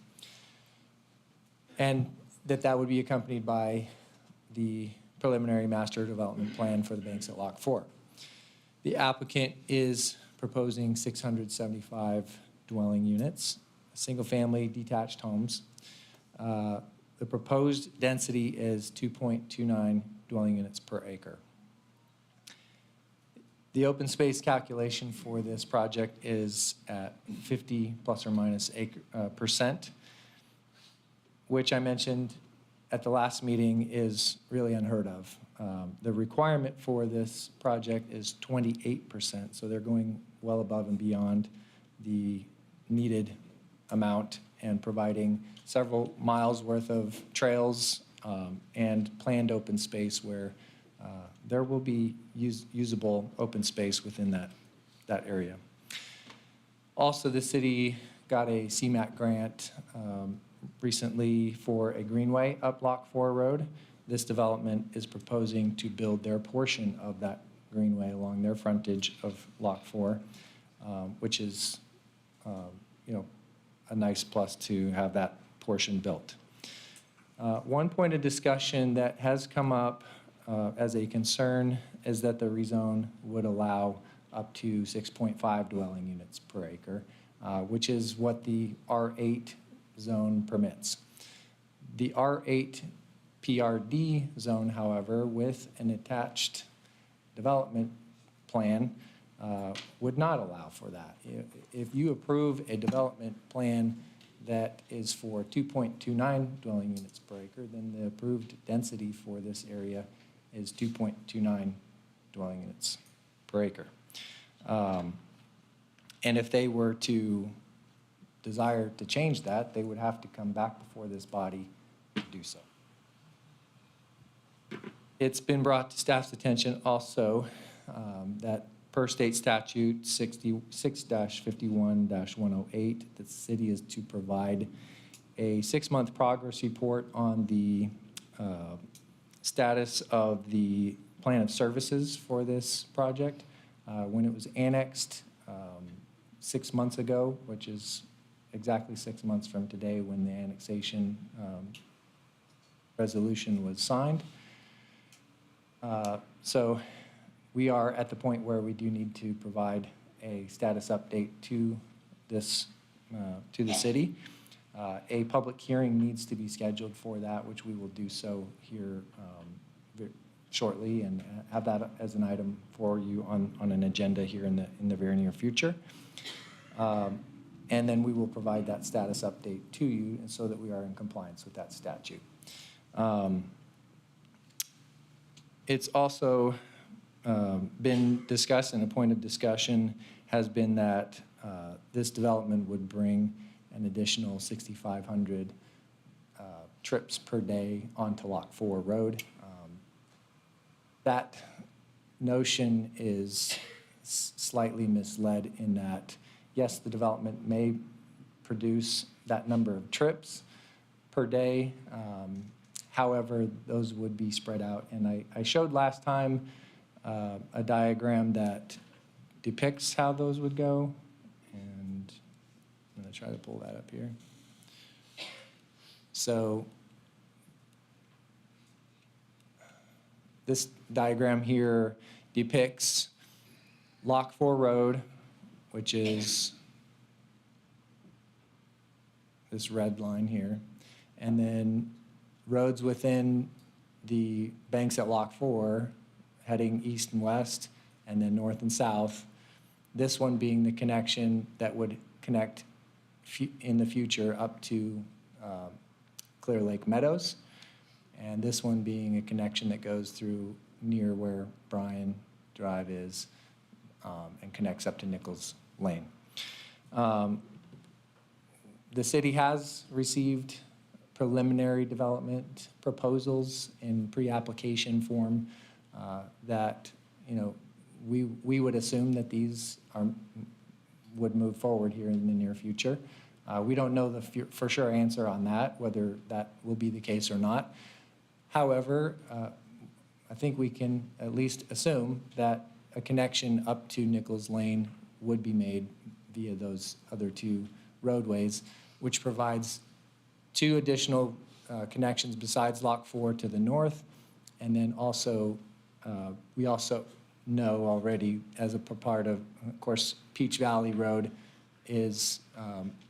And that would be accompanied by the preliminary master development plan for the banks at Lock 4. The applicant is proposing 675 dwelling units, single-family detached homes. The proposed density is 2.29 dwelling units per acre. The open space calculation for this project is at 50 plus or minus percent, which I mentioned at the last meeting is really unheard of. The requirement for this project is 28%, so they're going well above and beyond the needed amount and providing several miles worth of trails and planned open space where there will be usable open space within that area. Also, the city got a CMAQ grant recently for a greenway up Lock 4 Road. This development is proposing to build their portion of that greenway along their frontage of Lock 4, which is, a nice plus to have that portion built. One point of discussion that has come up as a concern is that the rezone would allow up to 6.5 dwelling units per acre, which is what the R8 zone permits. The R8 PRD zone, however, with an attached development plan, would not allow for that. If you approve a development plan that is for 2.29 dwelling units per acre, then the approved density for this area is 2.29 dwelling units per acre. And if they were to desire to change that, they would have to come back before this body to do so. It's been brought to staff's attention also that per state statute 66-51-108, the city is to provide a 6-month progress report on the status of the plan of services for this project. When it was annexed 6 months ago, which is exactly 6 months from today when the annexation resolution was signed. So we are at the point where we do need to provide a status update to this, to the city. A public hearing needs to be scheduled for that, which we will do so here shortly and have that as an item for you on an agenda here in the very near future. And then we will provide that status update to you so that we are in compliance with that statute. It's also been discussed, and a point of discussion has been that this development would bring an additional 6,500 trips per day onto Lock 4 Road. That notion is slightly misled in that, yes, the development may produce that number of trips per day. However, those would be spread out. And I showed last time a diagram that depicts how those would go. And I'm going to try to pull that up here. So This diagram here depicts Lock 4 Road, which is this red line here, and then roads within the banks at Lock 4 heading east and west, and then north and south. This one being the connection that would connect in the future up to Clear Lake Meadows, and this one being a connection that goes through near where Bryan Drive is and connects up to Nichols Lane. The city has received preliminary development proposals in pre-application form that, you know, we would assume that these would move forward here in the near future. We don't know the for sure answer on that, whether that will be the case or not. However, I think we can at least assume that a connection up to Nichols Lane would be made via those other two roadways, which provides two additional connections besides Lock 4 to the north. And then also, we also know already as a part of course, Peach Valley Road is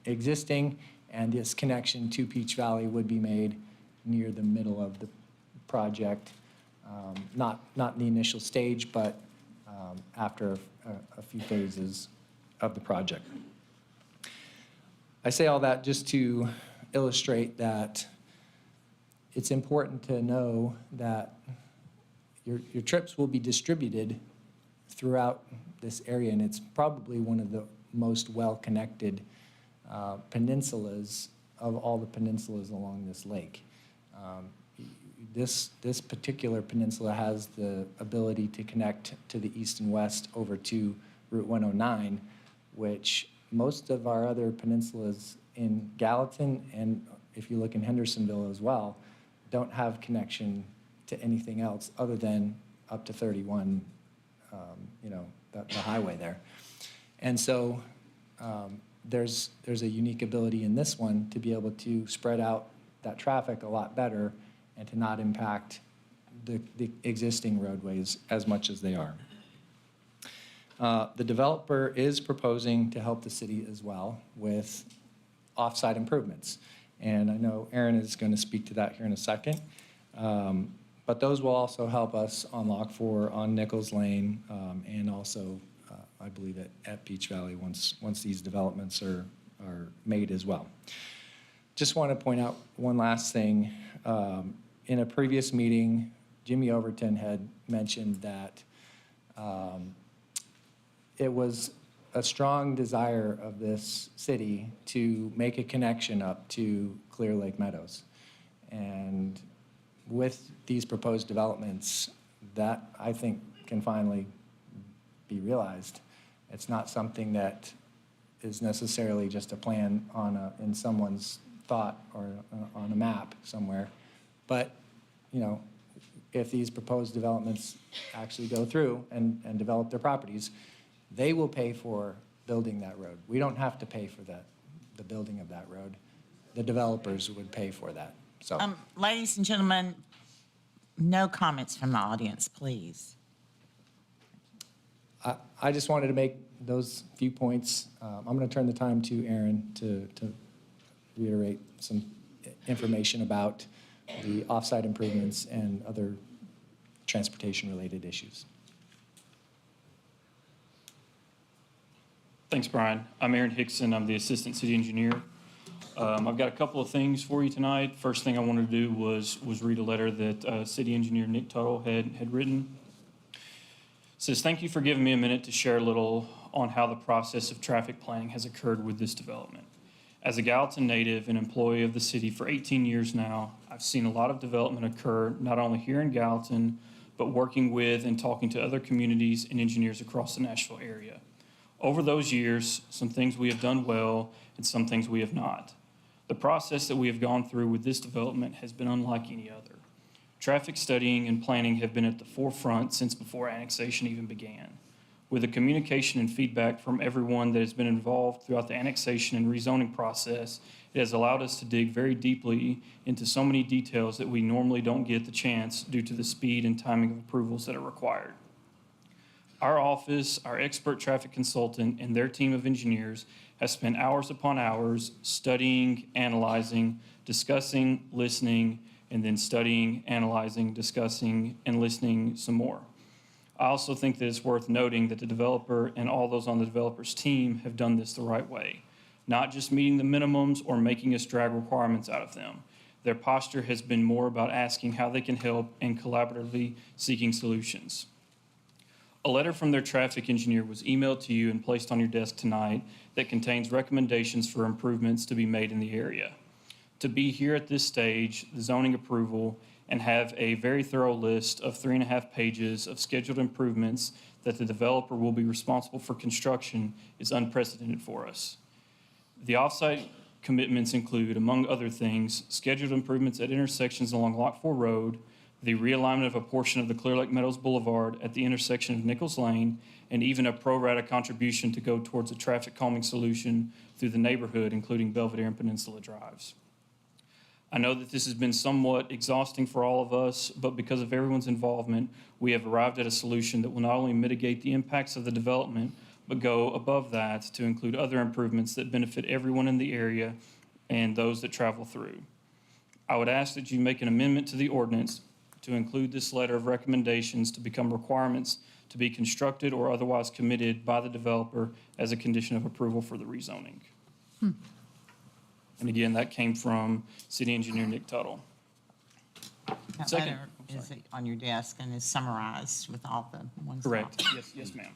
existing, and this connection to Peach Valley would be made near the middle of the project, not in the initial stage, but after a few phases of the project. I say all that just to illustrate that it's important to know that your trips will be distributed throughout this area, and it's probably one of the most well-connected peninsulas of all the peninsulas along this lake. This particular peninsula has the ability to connect to the east and west over to Route 109, which most of our other peninsulas in Gallatin, and if you look in Hendersonville as well, don't have connection to anything else other than up to 31, you know, the highway there. And so there's a unique ability in this one to be able to spread out that traffic a lot better and to not impact the existing roadways as much as they are. The developer is proposing to help the city as well with off-site improvements. And I know Aaron is going to speak to that here in a second. But those will also help us on Lock 4, on Nichols Lane, and also, I believe, at Peach Valley once these developments are made as well. Just want to point out one last thing. In a previous meeting, Jimmy Overton had mentioned that it was a strong desire of this city to make a connection up to Clear Lake Meadows. And with these proposed developments, that I think can finally be realized. It's not something that is necessarily just a plan in someone's thought or on a map somewhere. But, you know, if these proposed developments actually go through and develop their properties, they will pay for building that road. We don't have to pay for the building of that road. The developers would pay for that. So, Ladies and gentlemen, no comments from the audience, please. I just wanted to make those few points. I'm going to turn the time to Aaron to reiterate some information about the off-site improvements and other transportation-related issues. Thanks, Brian. I'm Aaron Hickson. I'm the Assistant City Engineer. I've got a couple of things for you tonight. First thing I wanted to do was read a letter that City Engineer Nick Tuttle had written. It says, "Thank you for giving me a minute to share a little on how the process of traffic planning has occurred with this development. As a Gallatin native and employee of the city for 18 years now, I've seen a lot of development occur not only here in Gallatin, but working with and talking to other communities and engineers across the Nashville area. Over those years, some things we have done well and some things we have not. The process that we have gone through with this development has been unlike any other. Traffic studying and planning have been at the forefront since before annexation even began. With the communication and feedback from everyone that has been involved throughout the annexation and rezoning process It has allowed us to dig very deeply into so many details that we normally don't get the chance due to the speed and timing of approvals that are required. Our office, our expert traffic consultant, and their team of engineers has spent hours upon hours studying, analyzing, discussing, listening, and then studying, analyzing, discussing, and listening some more. I also think that it's worth noting that the developer and all those on the developer's team have done this the right way, not just meeting the minimums or making us drag requirements out of them. Their posture has been more about asking how they can help and collaboratively seeking solutions. A letter from their traffic engineer was emailed to you and placed on your desk tonight that contains recommendations for improvements to be made in the area. To be here at this stage, the zoning approval, and have a very thorough list of 3.5 pages of scheduled improvements that the developer will be responsible for construction is unprecedented for us. The offsite commitments include, among other things, scheduled improvements at intersections along Lock 4 Road, the realignment of a portion of the Clear Lake Meadows Boulevard at the intersection of Nichols Lane, and even a pro rata contribution to go towards a traffic calming solution through the neighborhood, including Belvedere and Peninsula Drives. I know that this has been somewhat exhausting for all of us, but because of everyone's involvement, we have arrived at a solution that will not only mitigate the impacts of the development, but go above that to include other improvements that benefit everyone in the area and those that travel through. I would ask that you make an amendment to the ordinance to include this letter of recommendations to become requirements to be constructed or otherwise committed by the developer as a condition of approval for the rezoning. And again, that came from City Engineer Nick Tuttle. That Second- letter is on your desk and is summarized with all the ones. Correct. Yes, ma'am.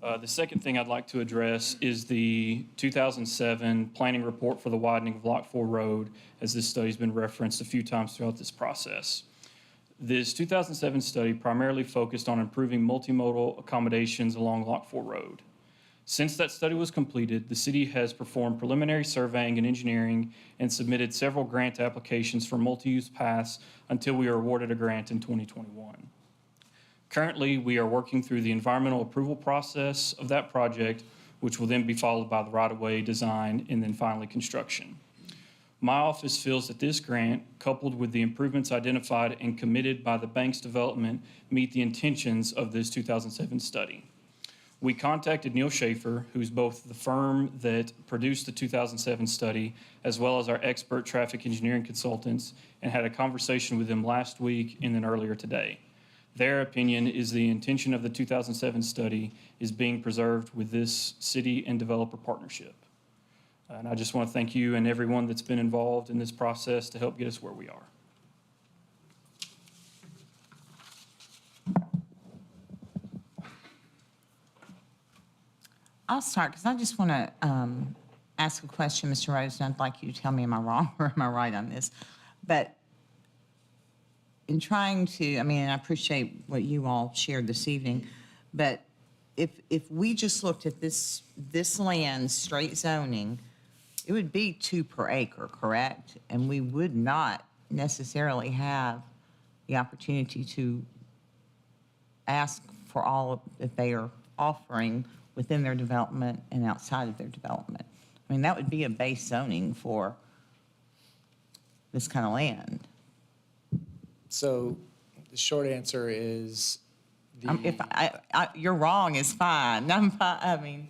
The second thing I'd like to address is the 2007 planning report for the widening of Lock 4 Road, as this study's been referenced a few times throughout this process. This 2007 study primarily focused on improving multimodal accommodations along Lock 4 Road. Since that study was completed, the city has performed preliminary surveying and engineering and submitted several grant applications for multi-use paths until we are awarded a grant in 2021. Currently, we are working through the environmental approval process of that project, which will then be followed by the right-of-way design and then finally construction. My office feels that this grant, coupled with the improvements identified and committed by the bank's development, meet the intentions of this 2007 study. We contacted Neil Schaefer, who's both the firm that produced the 2007 study, as well as our expert traffic engineering consultants, and had a conversation with them last week and then earlier today. Their opinion is the intention of the 2007 study is being preserved with this city and developer partnership. And I just want to thank you and everyone that's been involved in this process to help get us where we are. I'll start because I just want to ask a question, Mr. Rose, and I'd like you to tell me, am I wrong or am I right on this? But in trying to, I mean, I appreciate what you all shared this evening, but if we just looked at this land, straight zoning, it would be 2 per acre, correct? And we would not necessarily have the opportunity to ask for all that they are offering within their development and outside of their development. I mean, that would be a base zoning for this kind of land. So the short answer is If you're wrong, it's fine. I'm fine, I mean.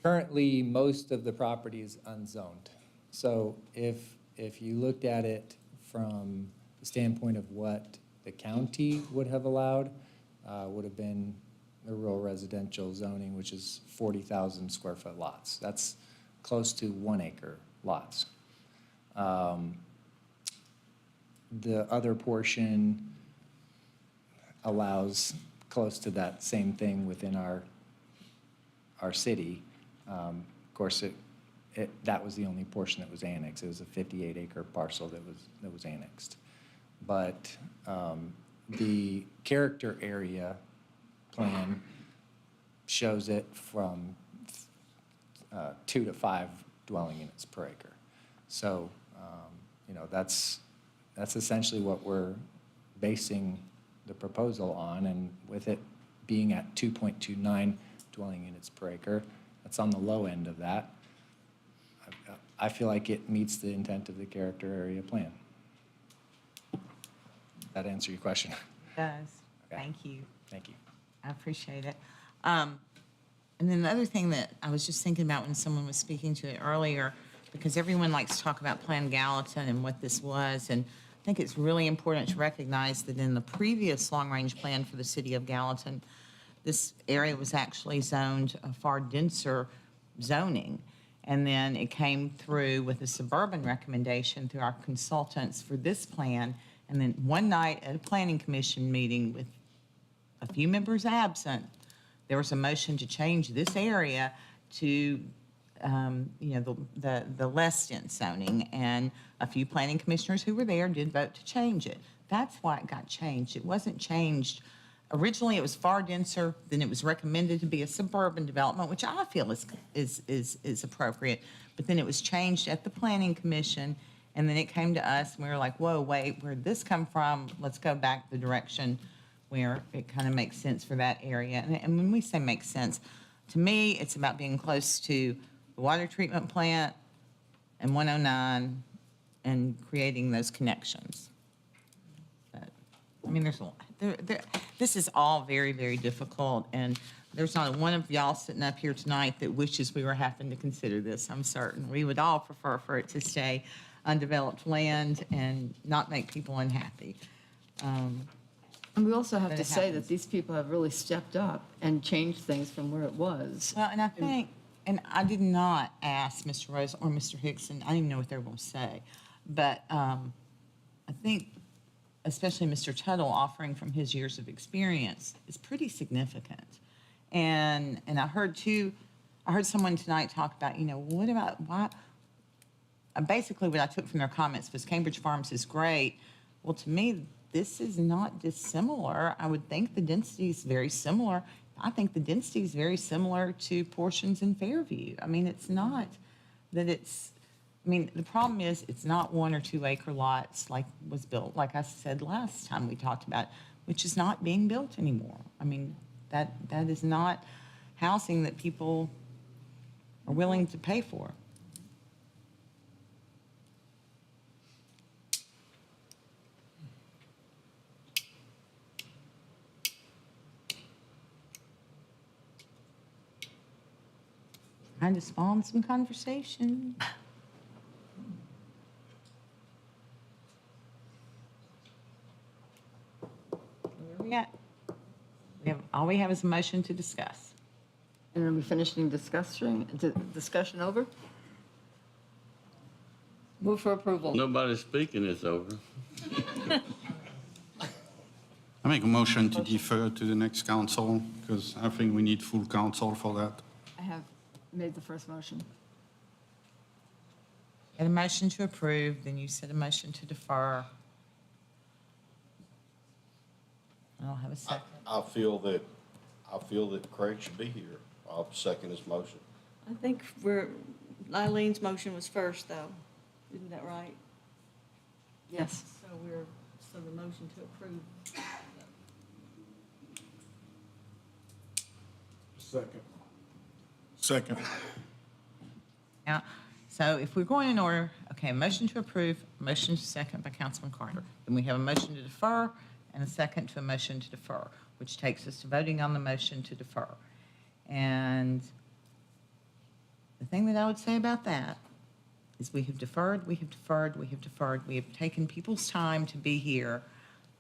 currently, most of the property is unzoned. So if you looked at it from the standpoint of what the county would have allowed, would have been the rural residential zoning, which is 40,000 square foot lots. That's close to 1 acre lots. The other portion allows close to that same thing within our city. Of course, that was the only portion that was annexed. It was a 58 acre parcel that was annexed. But the character area plan shows it from 2 to 5 dwelling units per acre. So, that's essentially what we're basing the proposal on, and with it being at 2.29 dwelling units per acre, that's on the low end of that. I feel like it meets the intent of the character area plan. That answer your question? Does. Okay. Thank you. Thank you. I appreciate it. And then the other thing that I was just thinking about when someone was speaking to it earlier, because everyone likes to talk about Plan Gallatin and what this was, and I think it's really important to recognize that in the previous long-range plan for the city of Gallatin, this area was actually zoned a far denser zoning. And then it came through with a suburban recommendation through our consultants for this plan. And then one night at a planning commission meeting with a few members absent, there was a motion to change this area to, the less dense zoning. And a few planning commissioners who were there did vote to change it. That's why it got changed. It wasn't changed. Originally, it was far denser, then it was recommended to be a suburban development, which I feel is appropriate. But then it was changed at the planning commission, and then it came to us, and we were like, whoa, wait, where'd this come from? Let's go back the direction where it kind of makes sense for that area. And when we say makes sense, to me, it's about being close to the water treatment plant and 109 and creating those connections. But, I mean, there's a lot. This is all very, very difficult, and there's not one of y'all sitting up here tonight that wishes we were having to consider this, I'm certain. We would all prefer for it to stay undeveloped land and not make people unhappy. And we also have But to it say happens. that these people have really stepped up and changed things from where it was. Well, and I think, and I did not ask Mr. Rose or Mr. Hickson, I didn't even know what they were going to say, but I think especially Mr. Tuttle offering from his years of experience is pretty significant. And I heard someone tonight talk about, what about, why? Basically what I took from their comments was Cambridge Farms is great. Well, to me, this is not dissimilar. I would think the density is very similar. I think the density is very similar to portions in Fairview. I mean, it's not that the problem is it's not 1 or 2 acre lots like was built, like I said last time we talked about, which is not being built anymore. I mean, that is not housing that people are willing to pay for. Trying to spawn some conversation. Where are we at? All we have is a motion to discuss. And are we finishing discussion over? Move for approval. Nobody's speaking, it's over. I make a motion to defer to the next council because I think we need full council for that. I have made the first motion. Had a motion to approve, then you said a motion to defer. I don't have a second. I feel that Craig should be here. I'll second his motion. I think Eileen's motion was first, though. Isn't that right? Yes. So the motion to approve. Second. Now, so if we're going in order, okay, motion to approve, motion second by Councilman Carter. Then we have a motion to defer and a second to a motion to defer, which takes us to voting on the motion to defer. And the thing that I would say about that is we have deferred, we have deferred, we have deferred. We have taken people's time to be here.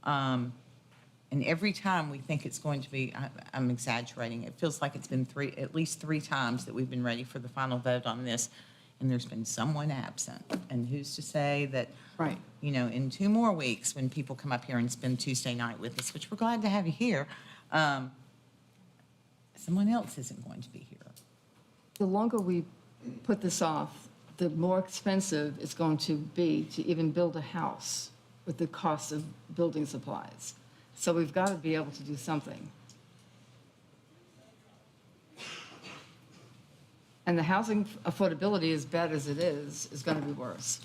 And every time we think it's going to be, I'm exaggerating, it feels like it's been at least three times that we've been ready for the final vote on this, and there's been someone absent. And who's to say that, Right. In 2 more weeks, when people come up here and spend Tuesday night with us, which we're glad to have you here, someone else isn't going to be here. The longer we put this off, the more expensive it's going to be to even build a house with the cost of building supplies. So we've got to be able to do something. And the housing affordability, as bad as it is going to be worse.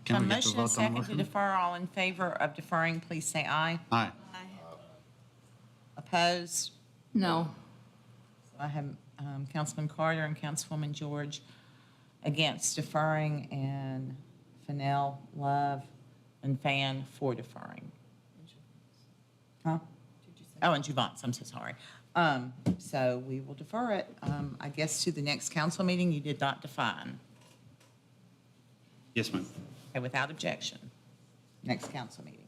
Can A we get motion to and vote on the second to motion? defer. All in favor of deferring, please say aye. Aye. Opposed? No. I have Councilman Carter and Councilwoman George against deferring, and Fennell, Love, and Fan for deferring. Huh? Oh, and Juvance, I'm so sorry. So we will defer it, I guess, to the next council meeting. You did not define. Yes, ma'am. Okay, without objection. Next council meeting.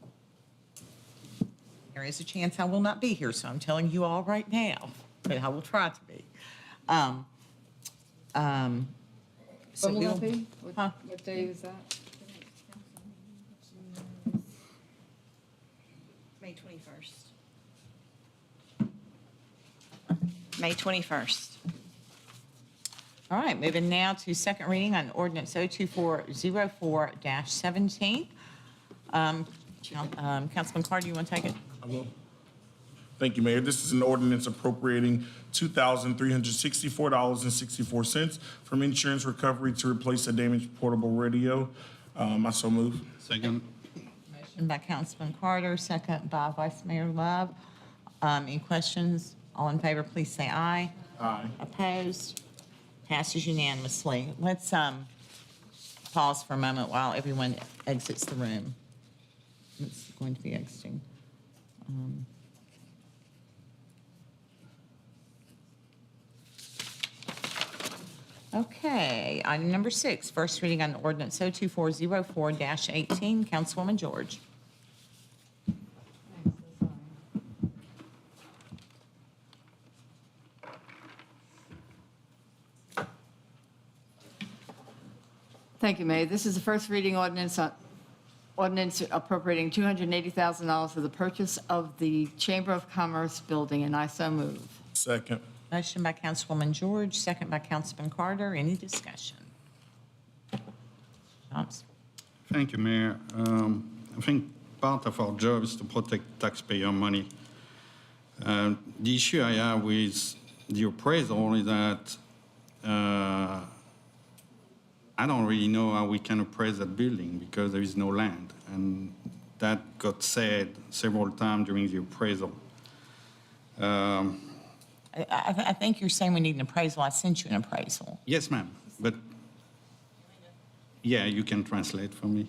There is a chance I will not be here, so I'm telling you all right now, but I will try to be. So When will we'll- that be? Huh? What day is that? May 21st. May 21st. All right, moving now to second reading on ordinance 02404-17. Councilman Carter, you want to take it? I will. Thank you, Mayor. This is an ordinance appropriating $2,364.64 from insurance recovery to replace a damaged portable radio. I so move. Second. Motion by Councilman Carter, second by Vice Mayor Love. Any questions? All in favor, please say aye. Aye. Opposed? Passes unanimously. Let's pause for a moment while everyone exits the room. It's going to be exiting. Okay, item number 6, first reading on ordinance 02404-18. Councilwoman George. Thank you, Mayor. This is the first reading ordinance appropriating $280,000 for the purchase of the Chamber of Commerce building, and I so move. Second. Motion by Councilwoman George, second by Councilman Carter. Any discussion? Johnson. Thank you, Mayor. I think part of our job is to protect taxpayer money. The issue I have with the appraisal is that I don't really know how we can appraise that building because there is no land. And that got said several times during the appraisal. I think you're saying we need an appraisal. I sent you an appraisal. Yes, ma'am. But, yeah, you can translate for me.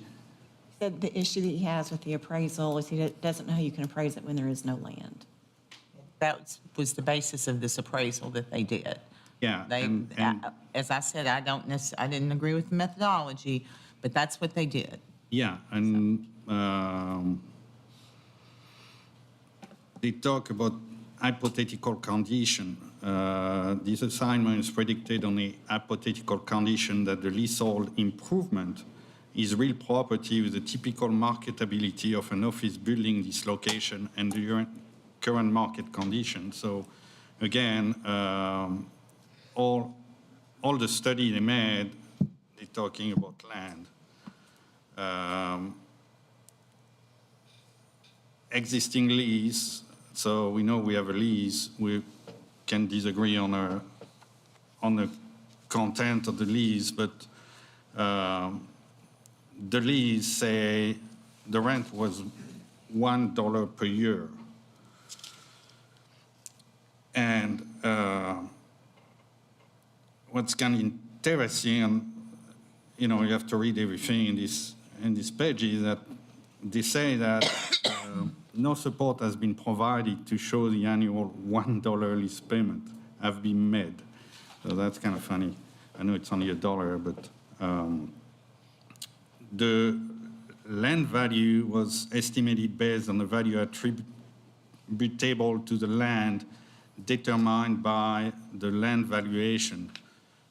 The issue that he has with the appraisal is he doesn't know how you can appraise it when there is no land. That was the basis of this appraisal that they did. Yeah. They, as I said, I didn't agree with the methodology, but that's what they did. Yeah, and they talk about hypothetical condition. This assignment is predicted on a hypothetical condition that the leasehold improvement is real property with the typical marketability of an office building in this location and the current market condition. So again, all the study they made, they're talking about land. Existing lease, so we know we have a lease. We can disagree on the content of the lease, but the lease say the rent was $1 per year. And what's kind of interesting, and you know, you have to read everything in this page, is that they say that no support has been provided to show the annual $1 lease payment have been made. So that's kind of funny. I know it's only $1, but the land value was estimated based on the value attributable to the land determined by the land valuation.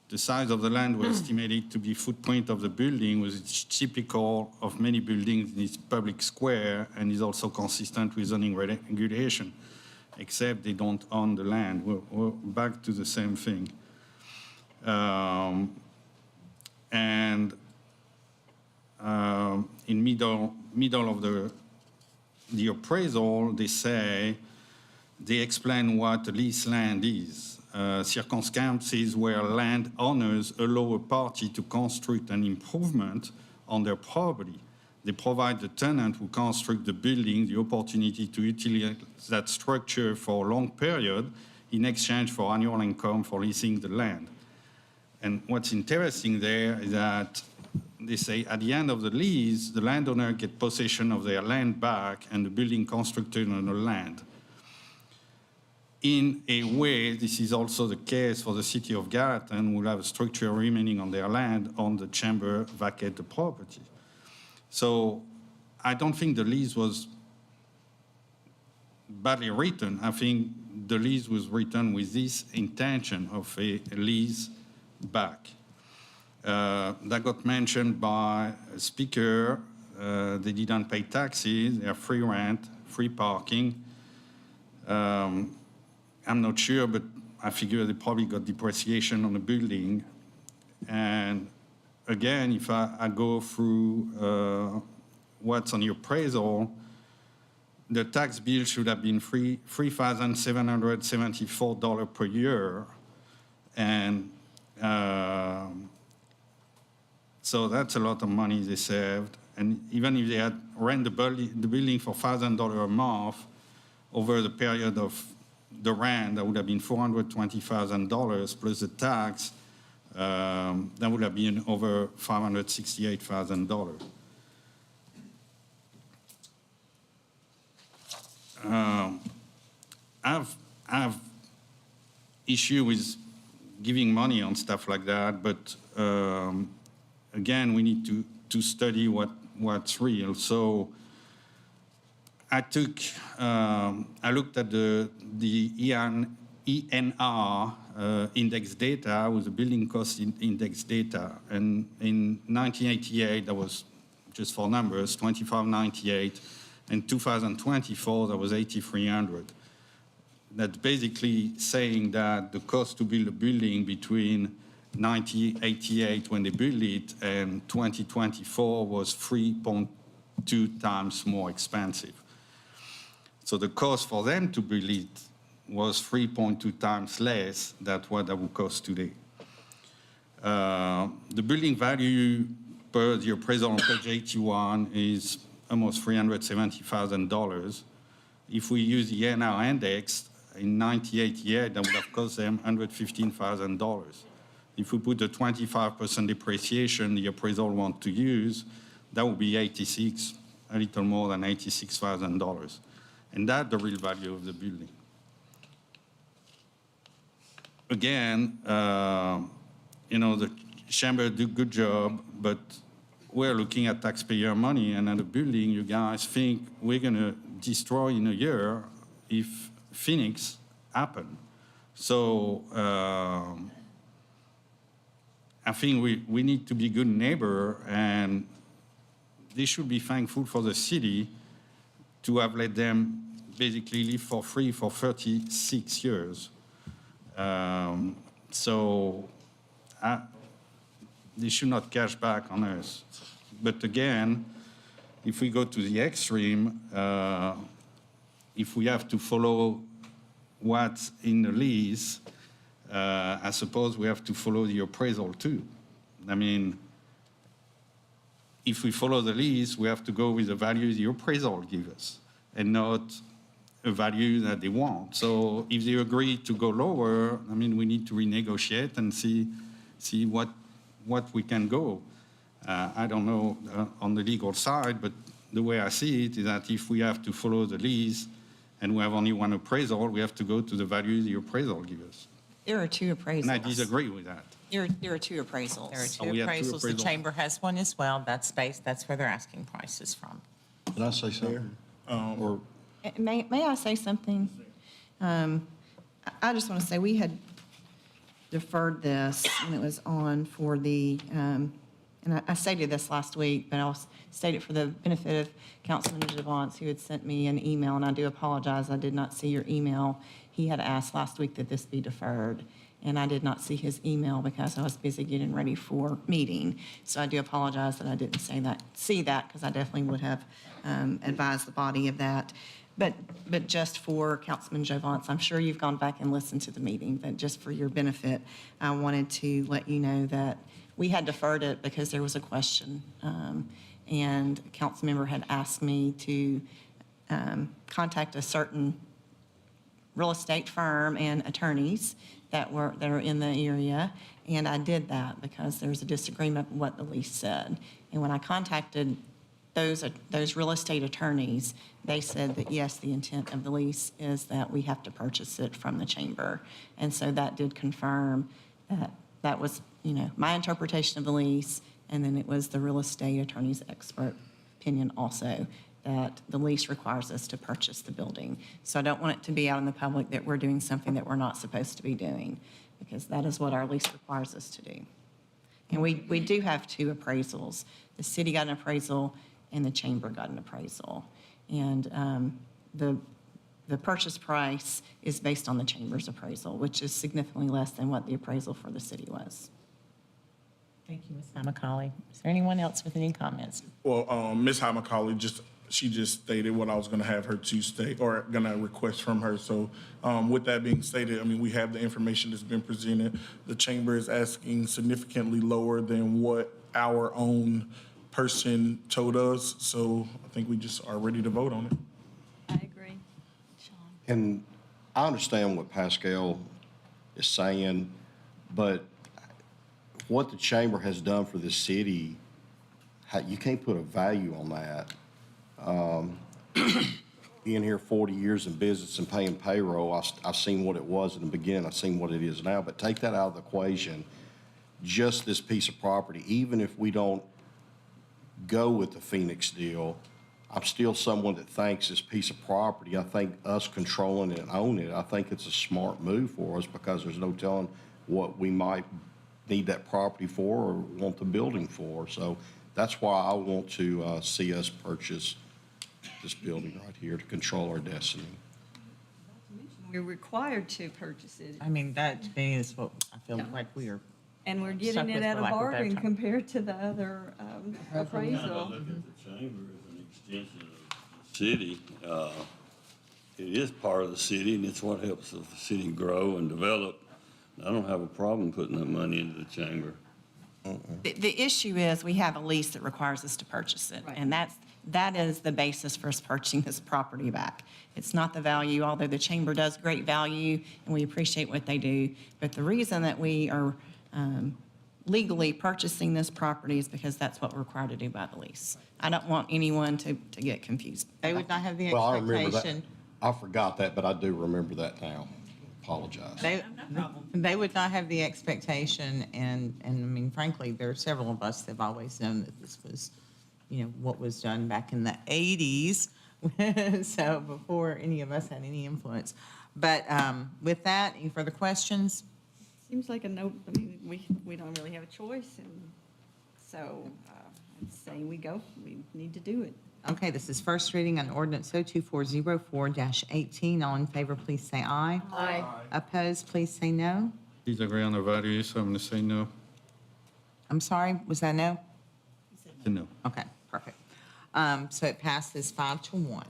The size of the land was estimated to be footprint of the building, which is typical of many buildings in its public square and is also consistent with zoning regulation, except they don't own the land. We're back to the same thing. In middle of the appraisal, they explain what lease land is. Circumstances where landowners allow a party to construct an improvement on their property. They provide the tenant who construct the building the opportunity to utilize that structure for a long period in exchange for annual income for leasing the land. And what's interesting there is that they say at the end of the lease, the landowner get possession of their land back and the building constructed on the land. In a way, this is also the case for the city of Gallatin, who will have a structure remaining on their land on the chamber vacate the property. So I don't think the lease was badly written. I think the lease was written with this intention of a lease back. That got mentioned by a speaker. They didn't pay taxes, they have free rent, free parking. I'm not sure, but I figure they probably got depreciation on the building. And again, if I go through what's on your appraisal, the tax bill should have been $3,774 per year. And so that's a lot of money they saved. And even if they had rent the building for $1,000 a month over the period of the rent, that would have been $420,000 plus the tax, that would have been over $568,000. I've issue with giving money on stuff like that, but again, we need to study what's real. So I looked at the ENR index data with the building cost index data, and in 1988, that was just for numbers, 2598. In 2024, that was 8,300. That's basically saying that the cost to build a building between 1988 when they built it and 2024 was 3.2 times more expensive. So the cost for them to build it was 3.2 times less than what that would cost today. The building value per the appraisal on page 81 is almost $370,000. If we use the NR index, in 1988, that would have cost them $115,000. If we put a 25% depreciation the appraisal want to use, that would be a little more than $86,000. And that's the real value of the building. Again, the chamber do a good job, but we're looking at taxpayer money, and at a building, you guys think we're going to destroy in a year if Phoenix happen. So I think we need to be good neighbor, and they should be thankful for the city to have let them basically live for free for 36 years. So they should not cash back on us. But again, if we go to the extreme, if we have to follow what's in the lease, I suppose we have to follow the appraisal too. I mean, if we follow the lease, we have to go with the value the appraisal gives us and not a value that they want. So if they agree to go lower, I mean, we need to renegotiate and see what we can go. I don't know on the legal side, but the way I see it is that if we have to follow the lease and we have only one appraisal, we have to go to the value the appraisal gives us. There are two appraisals. And I disagree with that. There are two appraisals. There are two we have two appraisals. The appraisals. chamber has one as well. That's where they're asking prices from. Can I say something? Or May I say something? I just want to say, we had deferred this when it was on for the, and I stated this last week, but I'll state it for the benefit of Councilman Javance, who had sent me an email, and I do apologize, I did not see your email. He had asked last week that this be deferred, and I did not see his email because I was busy getting ready for meeting. So I do apologize that I didn't see that, because I definitely would have advised the body of that. But just for Councilman Javance, I'm sure you've gone back and listened to the meeting, but just for your benefit, I wanted to let you know that we had deferred it because there was a question, and a council member had asked me to contact a certain real estate firm and attorneys that are in the area. And I did that because there was a disagreement with what the lease said. And when I contacted those real estate attorneys, they said that, yes, the intent of the lease is that we have to purchase it from the chamber. And so that did confirm that that was, my interpretation of the lease, and then it was the real estate attorney's expert opinion also, that the lease requires us to purchase the building. So I don't want it to be out in the public that we're doing something that we're not supposed to be doing, because that is what our lease requires us to do. And we do have 2 appraisals. The city got an appraisal and the chamber got an appraisal. And the purchase price is based on the chamber's appraisal, which is significantly less than what the appraisal for the city was. Thank you, Ms. Macaulay. Is there anyone else with any comments? Well, Ms. Macaulay she just stated what I was going to have her to state, or going to request from her. So with that being stated, I mean, we have the information that's been presented. The chamber is asking significantly lower than what our own person told us. So I think we just are ready to vote on it. I agree. And I understand what Pascal is saying, but what the chamber has done for the city, you can't put a value on that. Being here 40 years in business and paying payroll, I've seen what it was in the beginning, I've seen what it is now, but take that out of the equation, just this piece of property, even if we don't go with the Phoenix deal, I'm still someone that thinks this piece of property, I think us controlling it and owning it, I think it's a smart move for us, because there's no telling what we might need that property for or want the building for. So that's why I want to see us purchase this building right here to control our destiny. We're required to purchase it. I mean, that to me is what I feel Yeah. like we are. And we're Stuck getting it with, at for a lack of a better bargain term. compared to the other I appraisal. look at the chamber as an extension of the city. It is part of the city, and it's what helps the city grow and develop. I don't have a problem putting that money into the chamber. The issue is we have a lease that requires us to purchase it. Right. And that is the basis for us purchasing this property back. It's not the value, although the chamber does great value and we appreciate what they do. But the reason that we are legally purchasing this property is because that's what we're required to do by the lease. I don't want anyone to get confused. They would not have the Well, I remember that. expectation. I forgot that, but I do remember that now. Apologize. They would not have the expectation, and I mean, frankly, there are several of us that have always known that this was, what was done back in the 80s, so before any of us had any influence. But with that, any further questions? Seems like a no, I mean, we don't really have a choice, and so I'm saying we need to do it. Okay, this is first reading on ordinance 02404-18. All in favor, please say aye. Aye. Opposed, please say no. Disagree on the value, so I'm going to say no. I'm sorry, was that no? No. Okay, perfect. So it passes 5-1.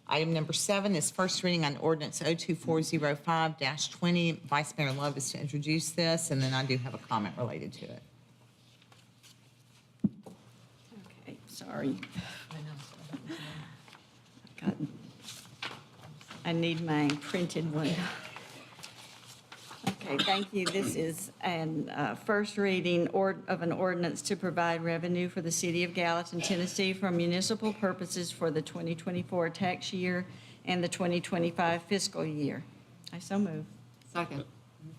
Item number 7 is first reading on ordinance 02405-20. Vice Mayor Love is to introduce this, and then I do have a comment related to it. Okay, sorry. I need my printed one. Okay, thank you. This is an first reading of an ordinance to provide revenue for the city of Gallatin, Tennessee for municipal purposes for the 2024 tax year and the 2025 fiscal year. I so move. Second.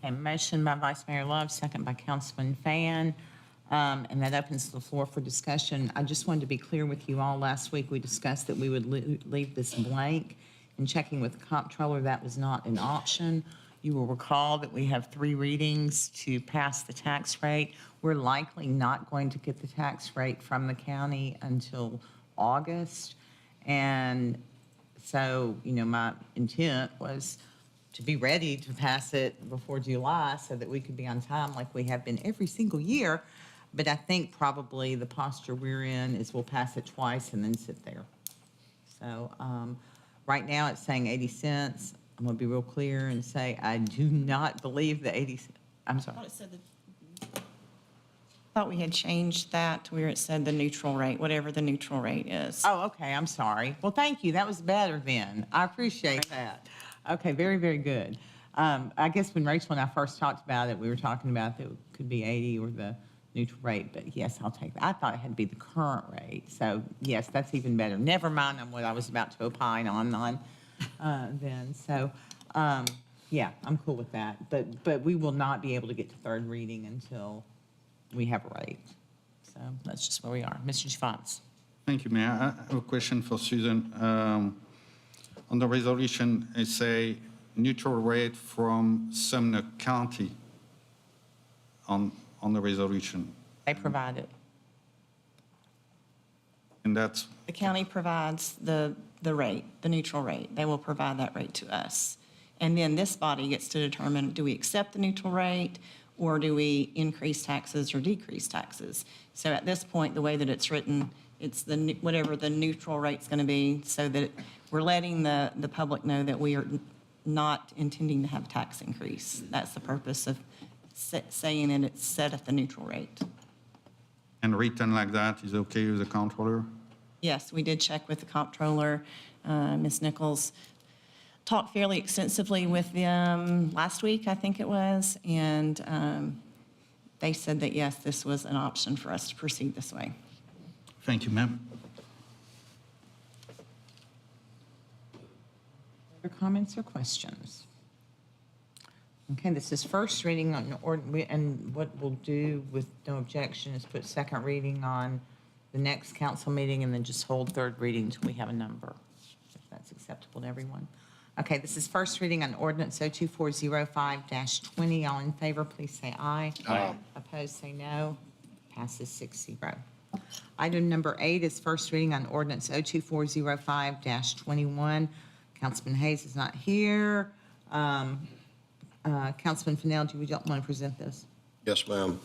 Okay, motion by Vice Mayor Love, second by Councilman Fan, and that opens the floor for discussion. I just wanted to be clear with you all. Last week, we discussed that we would leave this blank. In checking with the comptroller, that was not an option. You will recall that we have 3 readings to pass the tax rate. We're likely not going to get the tax rate from the county until August. And so, my intent was to be ready to pass it before July so that we could be on time like we have been every single year. But I think probably the posture we're in is we'll pass it twice and then sit there. So right now it's saying 80 cents. I'm going to be real clear and say I do not believe the 80 cents. I'm sorry. I thought we had changed that to where it said the neutral rate, whatever the neutral rate is. Oh, okay, I'm sorry. Well, thank you. That was better then. I appreciate that. Okay, very, very good. I guess when Rachel and I first talked about it, we were talking about that it could be 80 or the neutral rate, but yes, I'll take that. I thought it had to be the current rate. So yes, that's even better. Never mind on what I was about to opine on then. So, yeah, I'm cool with that. But we will not be able to get to third reading until we have a rate. So that's just where we are. Mr. Javance. Thank you, Mayor. I have a question for Susan. On the resolution, it say neutral rate from Sumner County on the resolution. They provide it. And that's, The county provides the rate, the neutral rate. They will provide that rate to us. And then this body gets to determine, do we accept the neutral rate, or do we increase taxes or decrease taxes? So at this point, the way that it's written, it's whatever the neutral rate's going to be, so that we're letting the public know that we are not intending to have a tax increase. That's the purpose of saying that it's set at the neutral rate. and written like that is okay with the controller? Yes, we did check with the comptroller. Ms. Nichols talked fairly extensively with them last week, I think it was, and they said that, yes, this was an option for us to proceed this way. Thank you, ma'am. Other comments or questions? Okay, this is first reading on, and what we'll do with no objection is put second reading on the next council meeting and then just hold third reading until we have a number, if that's acceptable to everyone. Okay, this is first reading on ordinance 02405-20. All in favor, please say aye. Aye. Opposed, say no. Passes 6-0. Item number 8 is first reading on ordinance 02405-21. Councilman Hayes is not here. Councilman Fennell, do you want to present this? Yes, ma'am.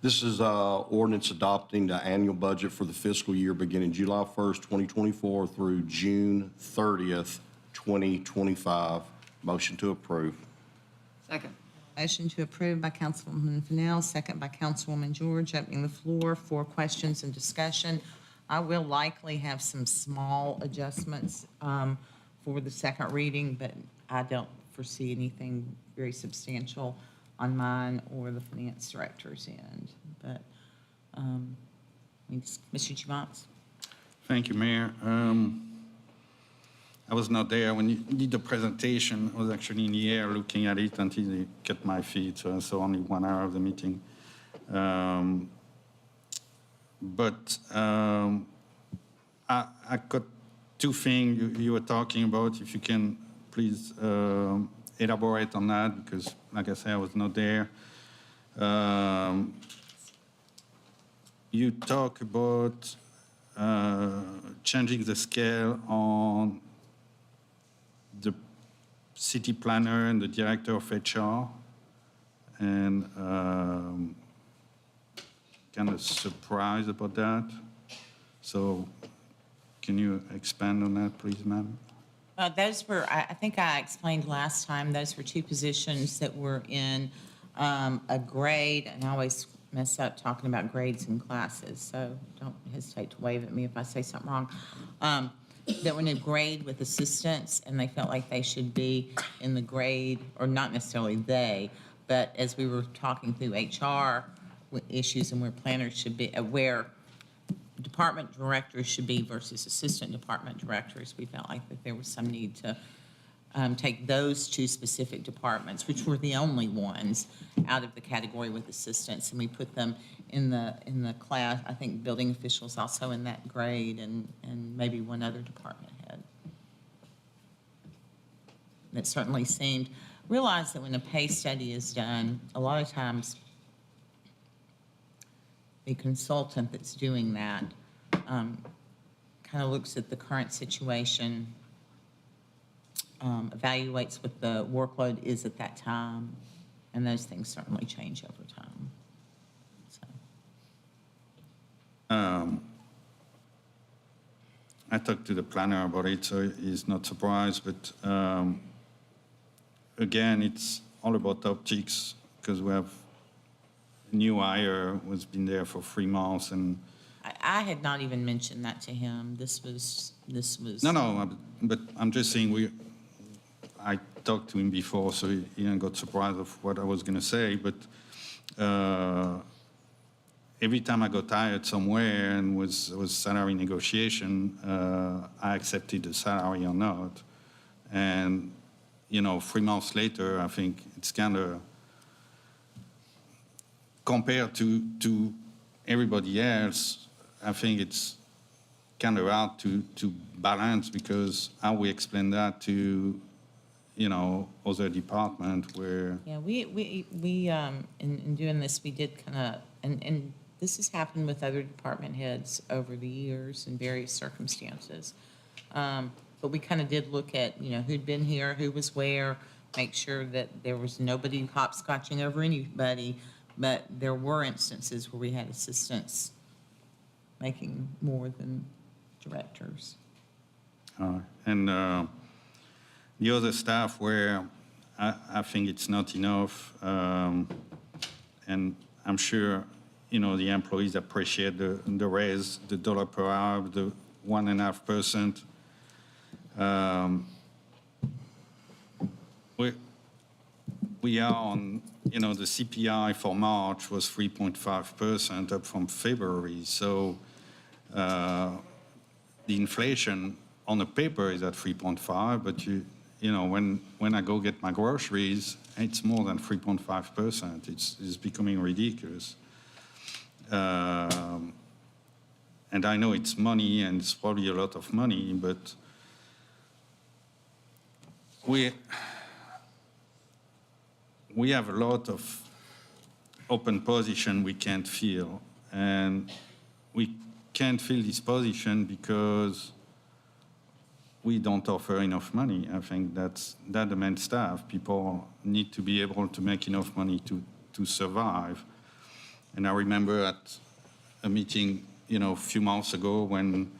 This is ordinance adopting the annual budget for the fiscal year beginning July 1st, 2024 through June 30th, 2025. Motion to approve. Second. Motion to approve by Councilwoman Fennell, second by Councilwoman George. Opening the floor for questions and discussion. I will likely have some small adjustments for the second reading, but I don't foresee anything very substantial on mine or the finance director's end. But, Mr. Javance. Thank you, Mayor. I was not there when you did the presentation. I was actually in the air looking at it until they cut my feet, so I saw only 1 hour of the meeting. I got two things you were talking about. If you can please elaborate on that, because like I said, I was not there. You talk about changing the scale on the city planner and the director of HR, and kind of surprised about that. So can you expand on that, please, madam? Those were, I think I explained last time, those were two positions that were in a grade, and I always mess up talking about grades and classes, so don't hesitate to wave at me if I say something wrong. That were in a grade with assistants, and they felt like they should be in the grade, or not necessarily they, but as we were talking through HR issues and where planners should be, where department directors should be versus assistant department directors, we felt like that there was some need to take those two specific departments, which were the only ones, out of the category with assistants, and we put them in the class. I think building officials also in that grade, and maybe one other department head. And it certainly seemed, realize that when a pay study is done, a lot of times the consultant that's doing that kind of looks at the current situation, evaluates what the workload is at that time, and those things certainly change over time. So. I talked to the planner about it, so he's not surprised, but again, it's all about optics, because we have new hire was been there for 3 months, and I had not even mentioned that to him. This was. no, but I'm just saying I talked to him before, so he didn't got surprised of what I was going to say. But every time I got hired somewhere and was salary negotiation, I accepted the salary or not. And 3 months later, I think it's kind of compared to everybody else. I think it's kind of hard to balance, because how we explain that to other department where. Yeah, we in doing this, we did kind of, and this has happened with other department heads over the years in various circumstances. But we kind of did look at, who'd been here, who was where, make sure that there was nobody hopscotching over anybody. But there were instances where we had assistants making more than directors. And the other staff where I think it's not enough, and I'm sure, the employees appreciate the raise, the dollar per hour, the 1.5%. We are on, the CPI for March was 3.5% up from February. So the inflation on the paper is at 3.5, but when I go get my groceries, it's more than 3.5%. It's becoming ridiculous. And I know it's money, and it's probably a lot of money, but we have a lot of open position we can't fill, and we can't fill this position because we don't offer enough money. I think that the main staff. People need to be able to make enough money to survive. And I remember at a meeting, a few months ago when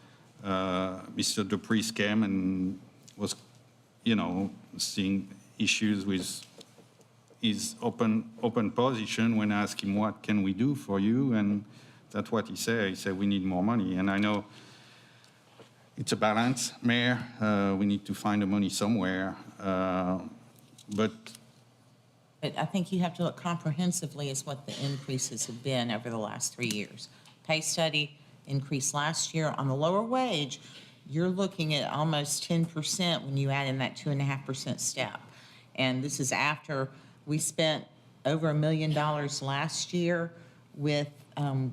Mr. Dupriest came and was, seeing issues with his open position. When I asked him, what can we do for you? And that's what he said. He said, we need more money. And I know it's a balance, Mayor. We need to find the money somewhere. But I think you have to look comprehensively as what the increases have been over the last 3 years. Pay study increased last year on the lower wage. You're looking at almost 10% when you add in that 2.5% step. And this is after we spent over $1 million last year with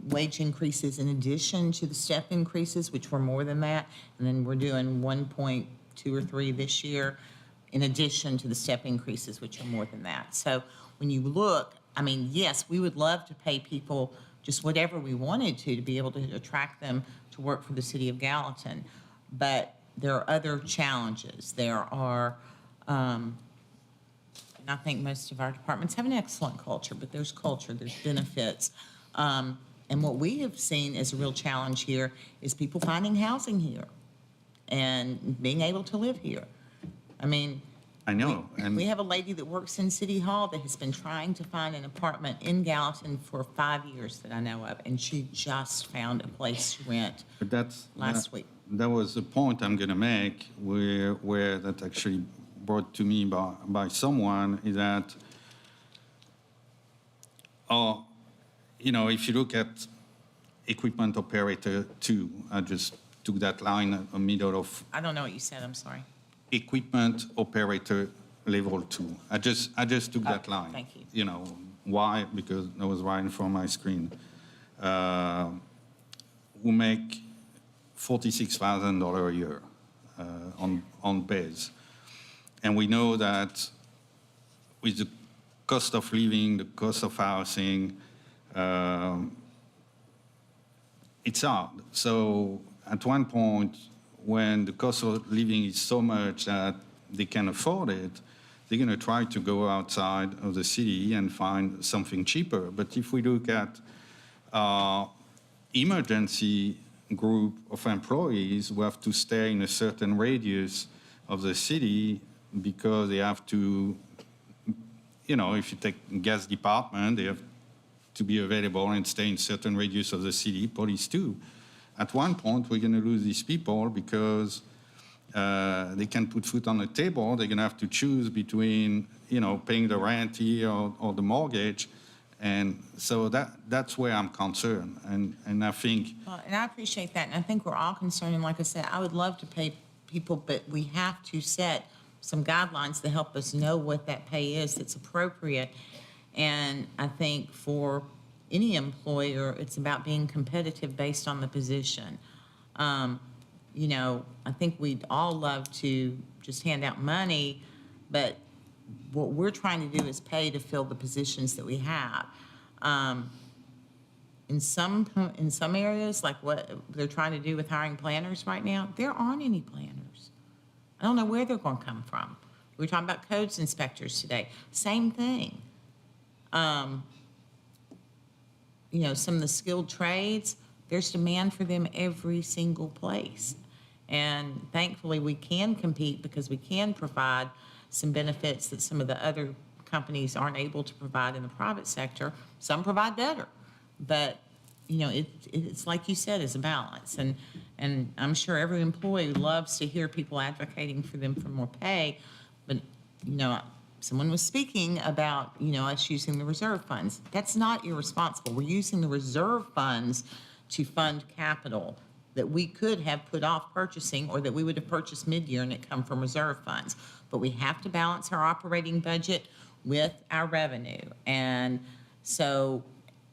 wage increases in addition to the step increases, which were more than that. And then we're doing 1.2 or 3 this year, in addition to the step increases, which are more than that. So when you look, yes, we would love to pay people just whatever we wanted to be able to attract them to work for the city of Gallatin. But there are other challenges. There are, and I think most of our departments have an excellent culture, but there's culture, there's benefits. And what we have seen as a real challenge here is people finding housing here and being able to live here. I know. We have a lady that works in City Hall that has been trying to find an apartment in Gallatin for 5 years that I know of, and she just found a place to rent last week. That was the point I'm going to make, where that actually brought to me by someone, is that, if you look at equipment operator 2, I just took that line in the middle of I don't know what you said, I'm sorry. equipment operator level 2. I just took that line. Thank you. Why? Because that was right in front of my screen. We make $46,000 a year on base. And we know that with the cost of living, the cost of housing, it's hard. So at one point, when the cost of living is so much that they can afford it, they're going to try to go outside of the city and find something cheaper. But if we look at emergency group of employees who have to stay in a certain radius of the city because they have to, if you take gas department, they have to be available and stay in certain radius of the city, police too. At one point, we're going to lose these people because they can put food on the table. They're going to have to choose between, paying the rent here or the mortgage. And so that's where I'm concerned. And I think... Well, and I appreciate that, and I think we're all concerned, and like I said, I would love to pay people, but we have to set some guidelines to help us know what that pay is that's appropriate. And I think for any employer, it's about being competitive based on the position. I think we'd all love to just hand out money, but what we're trying to do is pay to fill the positions that we have. In some areas, like what they're trying to do with hiring planners right now, there aren't any planners. I don't know where they're going to come from. We were talking about codes inspectors today. Same thing. Some of the skilled trades, there's demand for them every single place. And thankfully, we can compete because we can provide some benefits that some of the other companies aren't able to provide in the private sector. Some provide better. But, it's like you said, it's a balance. And I'm sure every employee loves to hear people advocating for them for more pay. But, someone was speaking about, us using the reserve funds. That's not irresponsible. We're using the reserve funds to fund capital that we could have put off purchasing or that we would have purchased mid-year and it come from reserve funds. But we have to balance our operating budget with our revenue. And so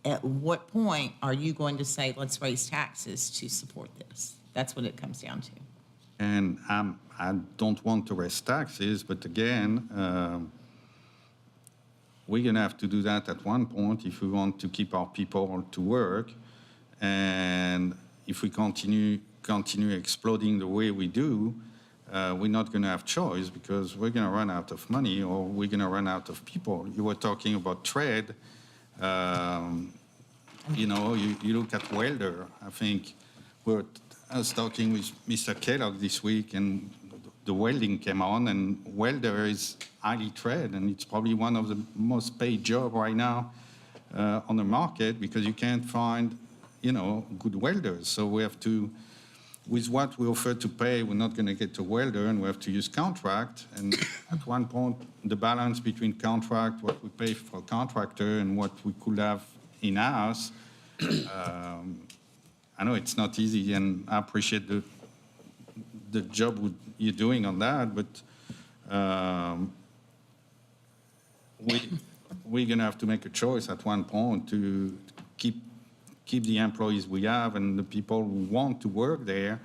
at what point are you going to say, let's raise taxes to support this? That's what it comes down to. And I don't want to raise taxes, but again, we're going to have to do that at one point if we want to keep our people to work. And if we continue exploding the way we do, we're not going to have choice because we're going to run out of money or we're going to run out of people. You were talking about trade. You look at welder. I think I was talking with Mr. Kellogg this week, and the welding came on, and welder is highly trade, and it's probably one of the most paid jobs right now on the market because you can't find, good welders. So we have to, with what we offer to pay, we're not going to get a welder, and we have to use contract. And at one point, the balance between contract, what we pay for a contractor, and what we could have in-house, I know it's not easy, and I appreciate the job you're doing on that, but we're going to have to make a choice at one point to keep the employees we have and the people who want to work there,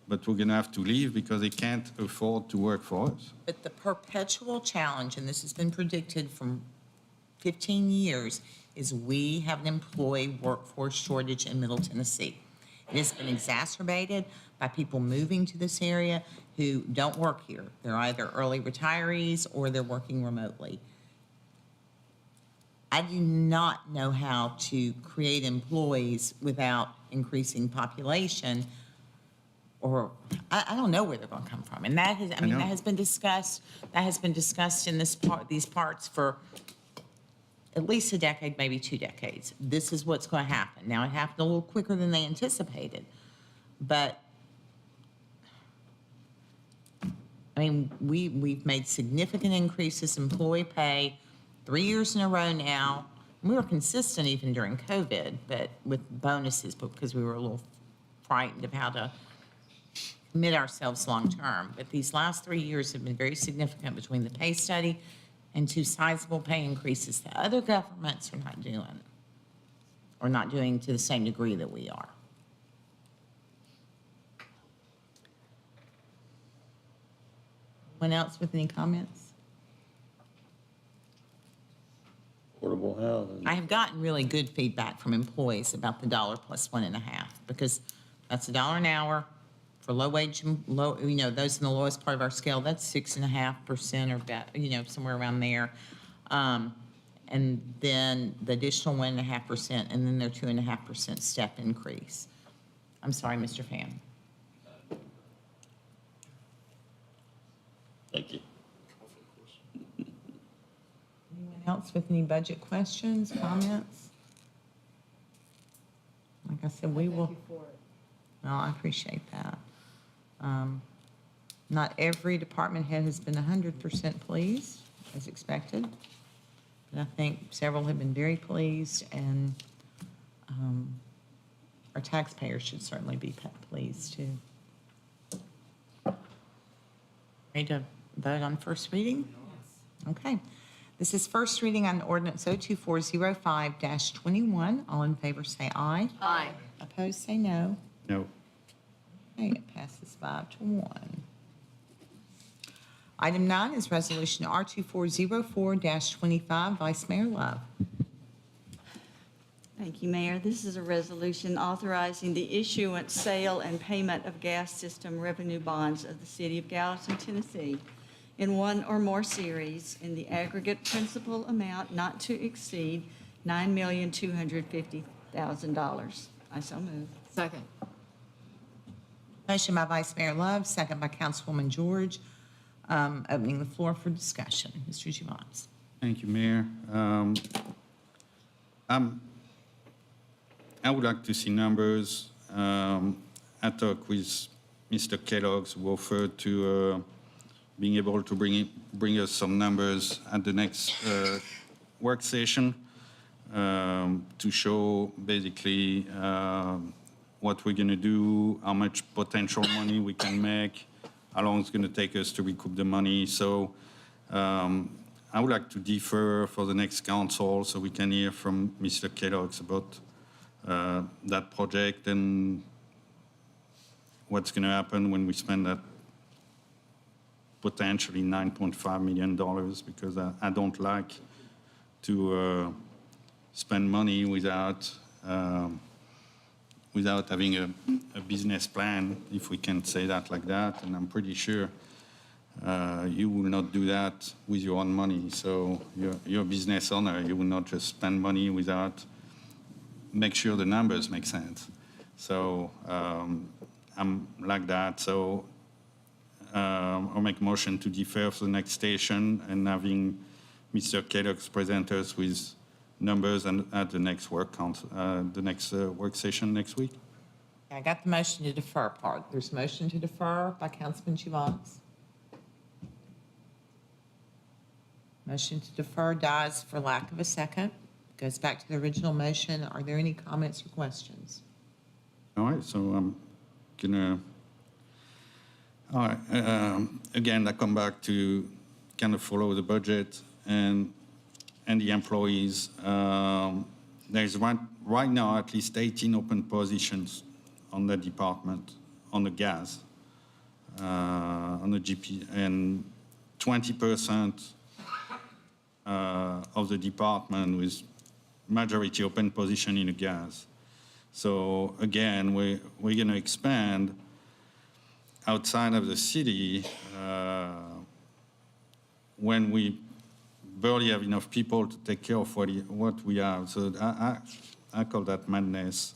but we're going to have to leave because they can't afford to work for us. But the perpetual challenge, and this has been predicted from 15 years, is we have an employee workforce shortage in Middle Tennessee. It has been exacerbated by people moving to this area who don't work here. They're either early retirees or they're working remotely. I do not know how to create employees without increasing population, or I don't know where they're going to come from. And that has been discussed. That has been discussed in these parts for at least a decade, maybe 2 decades. This is what's going to happen. Now, it happened a little quicker than they anticipated, but we've made significant increases in employee pay 3 years in a row now. We were consistent even during COVID, but with bonuses, because we were a little frightened of how to commit ourselves long term. But these last 3 years have been very significant between the pay study and 2 sizable pay increases that other governments are not doing, or not doing to the same degree that we are. Anyone else with any comments? Affordable housing. I have gotten really good feedback from employees about the $1 plus 1.5, because that's $1 an hour for low wage, those in the lowest part of our scale. That's 6.5% or better, somewhere around there. And then the additional 1.5%, and then their 2.5% step increase. I'm sorry, Mr. Pham. Thank you. Anyone else with any budget questions, comments? like I said, we will. Well, I appreciate that. Not every department head has been 100% pleased, as expected. But I think several have been very pleased, and our taxpayers should certainly be pleased, too. Ready to vote on first reading? Okay. This is first reading on ordinance 02405-21. All in favor say aye. Aye. Opposed say no. No. Okay, it passes 5-1. Item 9 is resolution R2404-25. Vice Mayor Love. Thank you, Mayor. This is a resolution authorizing the issuance, sale, and payment of gas system revenue bonds of the City of Gallatin, Tennessee, in one or more series in the aggregate principal amount not to exceed $9,250,000. I so move. Second. Motion by Vice Mayor Love, second by Councilwoman George. Opening the floor for discussion. Mr. Givons. Thank you, Mayor. I would like to see numbers. I talked with Mr. Kellogg's, who offered to being able to bring us some numbers at the next work session to show basically what we're going to do, how much potential money we can make, how long it's going to take us to recoup the money. So I would like to defer for the next council so we can hear from Mr. Kellogg's about that project and what's going to happen when we spend that potentially $9.5 million, because I don't like to spend money without having a business plan, if we can say that like that. And I'm pretty sure you will not do that with your own money. So you're a business owner. You will not just spend money without make sure the numbers make sense. So I'm like that. So I'll make a motion to defer for the next station and having Mr. Kellogg's present us with numbers and at the next work session next week. I got the motion to defer part. There's a motion to defer by Councilman Givons. Motion to defer dies for lack of a second. Goes back to the original motion. Are there any comments or questions? All right, so I'm gonna, all right, again, I come back to kind of follow the budget and the employees. There's right now at least 18 open positions on the department, on the gas, on the GP, and 20% of the department with majority open position in the gas. So again, we're going to expand outside of the city when we barely have enough people to take care of what we have. So I call that madness.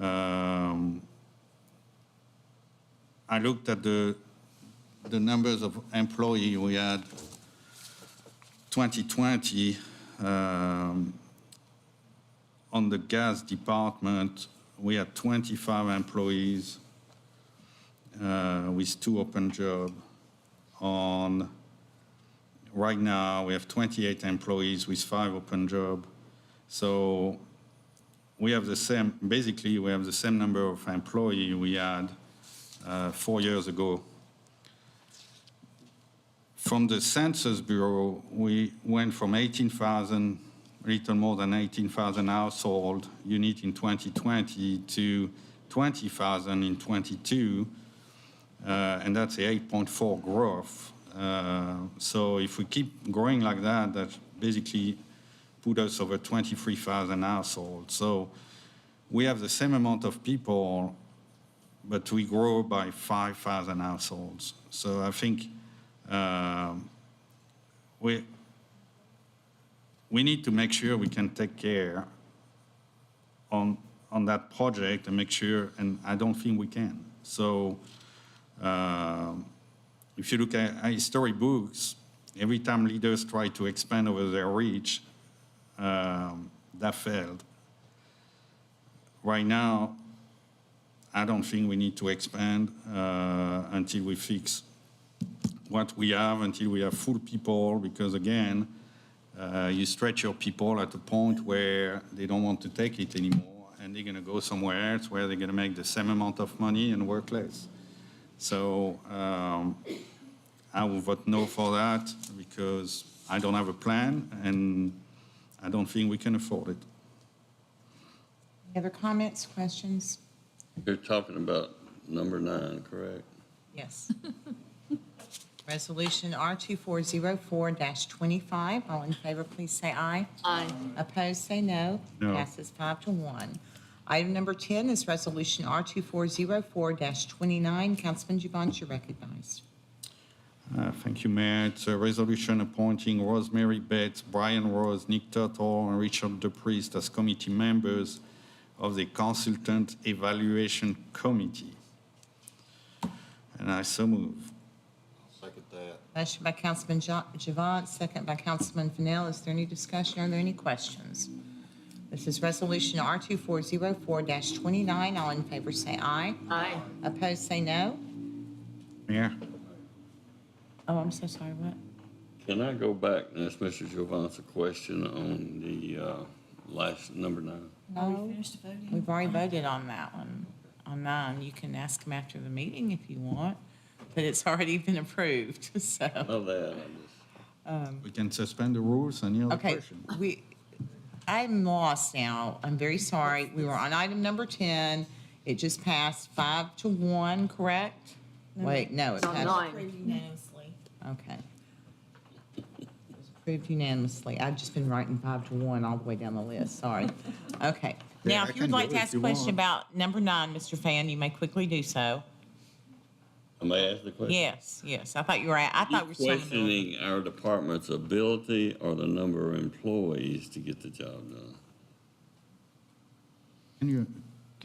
I looked at the numbers of employees we had 2020 on the gas department. We had 25 employees with 2 open jobs. Right now, we have 28 employees with 5 open jobs. So we have the same, basically, we have the same number of employees we had 4 years ago. From the Census Bureau, we went from 18,000, a little more than 18,000 household unit in 2020 to 20,000 in 22, and that's a 8.4 growth. So if we keep growing like that, that basically put us over 23,000 households. So we have the same amount of people, but we grow by 5,000 households. So I think we need to make sure we can take care on that project and make sure, and I don't think we can. So if you look at history books, every time leaders try to expand over their reach, that failed. right now, I don't think we need to expand until we fix what we have, until we have full people, because again, you stretch your people at a point where they don't want to take it anymore, and they're gonna go somewhere else where they're gonna make the same amount of money and work less. So I will vote no for that because I don't have a plan, and I don't think we can afford it. Any other comments, questions? You're talking about number 9, correct? Yes. Resolution R2404-25. All in favor, please say aye. Aye. Opposed, say no. No. Passes 5-1. Item number 10 is Resolution R2404-29. Councilman Giovanni, you're recognized. Thank you, Mayor. It's a resolution appointing Rosemary Betts, Brian Rose, Nick Tuttle, and Richard DePriest as committee members of the Consultant Evaluation Committee. And I so move. Second that. Motion by Councilman Giovanni, second by Councilman Fennell. Is there any discussion? Are there any questions? This is Resolution R2404-29. All in favor say aye. Aye. Opposed, say no. Mayor? Oh, I'm so sorry, what? Can I go back and ask Mr. Giovanni a question on the last number 9? No, we've already voted on that one, on 9. You can ask him after the meeting if you want, but it's already been approved, so. Know that, I just. We can suspend the rules. Any other Okay, question? I'm lost now. I'm very sorry. We were on item number 10. It just passed 5-1, correct? Wait, no, it passed. Unanimously. Okay. It was approved unanimously. I've just been writing 5-1 all the way down the list, sorry. Okay. Yeah, Now, I if you would can like do to it ask if a you question want. about number 9, Mr. Fan, you may quickly do so. I may ask the question? Yes, yes. I thought you were, I thought we were still in the middle. Questioning our department's ability or the number of employees to get the job done? Can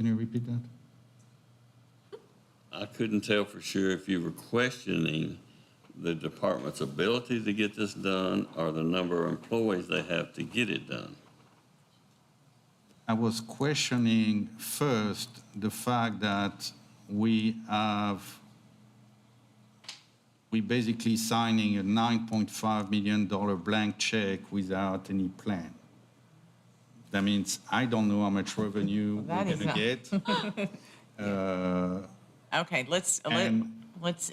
you repeat that? I couldn't tell for sure if you were questioning the department's ability to get this done or the number of employees they have to get it done. I was questioning first the fact that we basically signing a $9.5 million blank check without any plan. That means I don't know how much revenue Well, that we're is gonna not- get. Okay, let's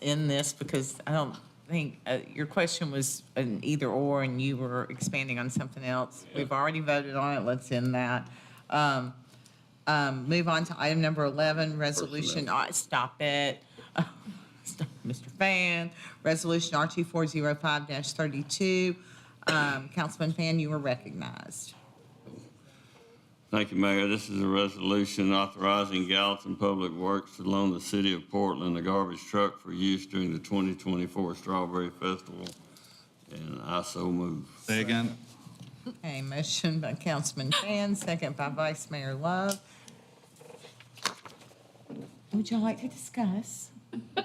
end this because I don't think, your question was an either or and you were expanding on something else. We've already voted on it, let's end that. Move on to item number 11, resolution, stop it. Stop, Mr. Fan, resolution R2405-32. Councilman Fan, you are recognized. Thank you, Mayor. This is a resolution authorizing Gallatin Public Works to loan the city of Portland a garbage truck for use during the 2024 Strawberry Festival, and I so move. Second. Okay, motion by Councilman Fan, second by Vice Mayor Love. Would y'all like to discuss? I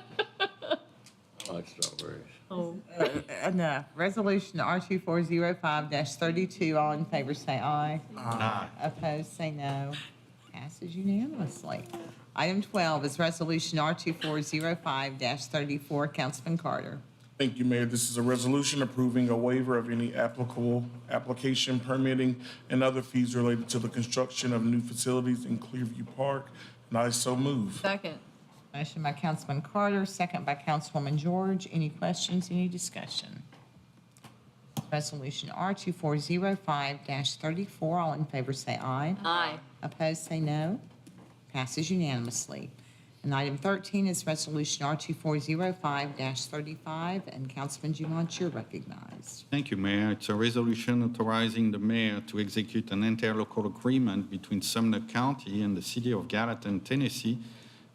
like strawberries. No, resolution R2405-32, all in favor say aye. Aye. Opposed, say no. Passes unanimously. Item 12 is resolution R2405-34, Councilman Carter. Thank you, Mayor. This is a resolution approving a waiver of any applicable application, permitting, and other fees related to the construction of new facilities in Clearview Park, and I so move. Second. Motion by Councilman Carter, second by Councilwoman George. Any questions, any discussion? Resolution R2405-34, all in favor say aye. Aye. Opposed, say no. Passes unanimously. And item 13 is resolution R2405-35, and Councilman Dumont, you're recognized. Thank you, Mayor. It's a resolution authorizing the mayor to execute an interlocal agreement between Sumner County and the city of Gallatin, Tennessee,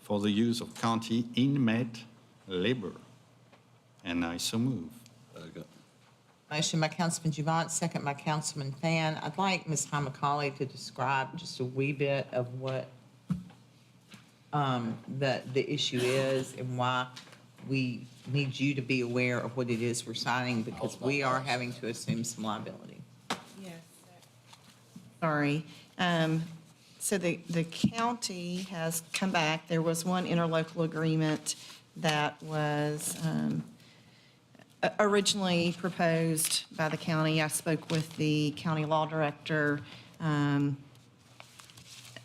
for the use of county inmate labor. And I so move. Motion by Councilman Dumont, second by Councilman Fan. I'd like Ms. Hamacali to describe just a wee bit of what the issue is and why we need you to be aware of what it is we're signing, because we are having to assume some liability. Yes. Sorry. So the county has come back. There was one interlocal agreement that was originally proposed by the county. I spoke with the county law director.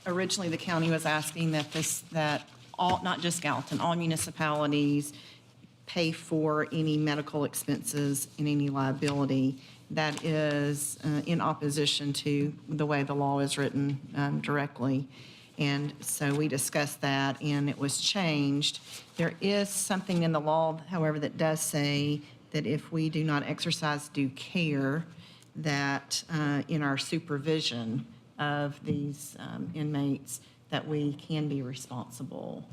Originally, the county was asking that all, not just Gallatin, all municipalities pay for any medical expenses and any liability. That is in opposition to the way the law is written directly. And so we discussed that, and it was changed. There is something in the law, however, that does say that if we do not exercise due care, that in our supervision of these inmates, that we can be responsible.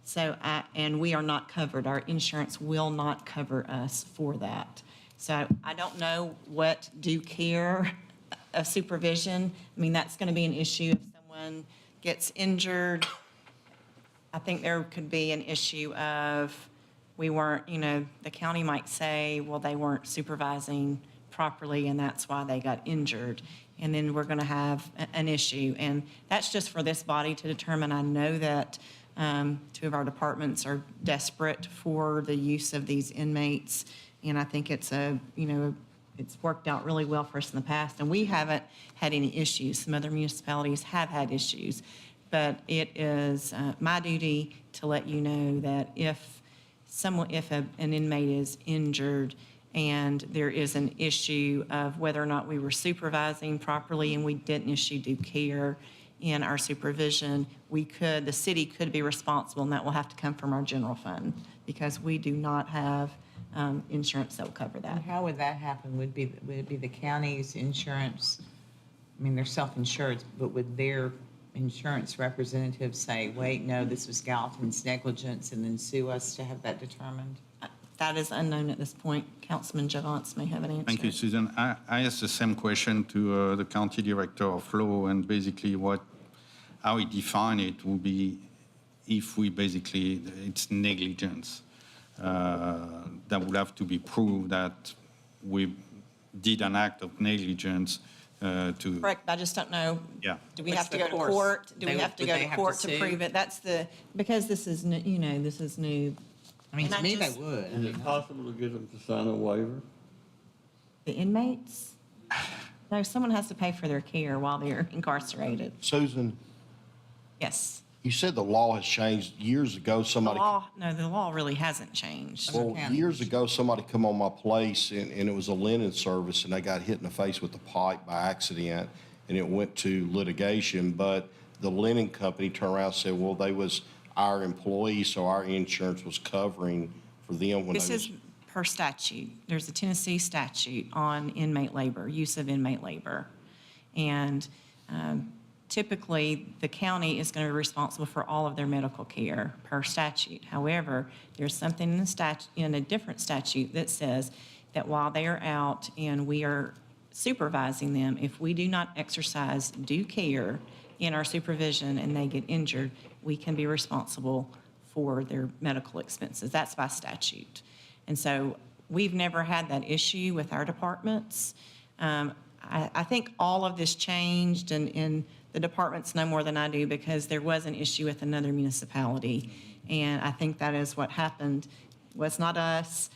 So, and we are not covered. Our insurance will not cover us for that. So I don't know what due care of supervision. I mean, that's going to be an issue if someone gets injured. I think there could be an issue of we weren't, the county might say, well, they weren't supervising properly and that's why they got injured. And then we're going to have an issue. And that's just for this body to determine. I know that two of our departments are desperate for the use of these inmates. And I think it's it's worked out really well for us in the past. And we haven't had any issues. Some other municipalities have had issues. But it is my duty to let you know that if an inmate is injured and there is an issue of whether or not we were supervising properly and we didn't issue due care in our supervision, the city could be responsible, and that will have to come from our general fund because we do not have insurance that will cover that. And how would that happen? Would it be the county's insurance? I mean, they're self-insured, but would their insurance representative say, wait, no, this was Gallatin's negligence, and then sue us to have that determined? That is unknown at this point. Councilman Javance may have an answer. Thank you, Susan. I asked the same question to the county director of law, and basically how he defined it would be if it's negligence. That would have to be proved that we did an act of negligence to. Correct, I just don't know. Yeah. Do we What's have to the go to course? court? Do we have to Would go they to have court to to sue? prove it? Because this is, this is new. I mean, And to I me, they just- would. Is it possible to get them to sign a waiver? The inmates? No, someone has to pay for their care while they're incarcerated. Susan, Yes. you said the law has changed. Years ago, The somebody. law really hasn't changed. Well, years ago, somebody come on my place, and it was a linen service, and they got hit in the face with a pipe by accident, and it went to litigation, but the linen company turned around and said, well, they was our employees, so our insurance was covering for them when This they is was. per statute. There's a Tennessee statute on inmate labor, use of inmate labor. And typically, the county is going to be responsible for all of their medical care per statute. However, there's something in a different statute that says that while they are out and we are supervising them, if we do not exercise due care in our supervision and they get injured, we can be responsible for their medical expenses. That's by statute. And so we've never had that issue with our departments. I think all of this changed, and the departments know more than I do because there was an issue with another municipality. And I think that is what happened. Was not us.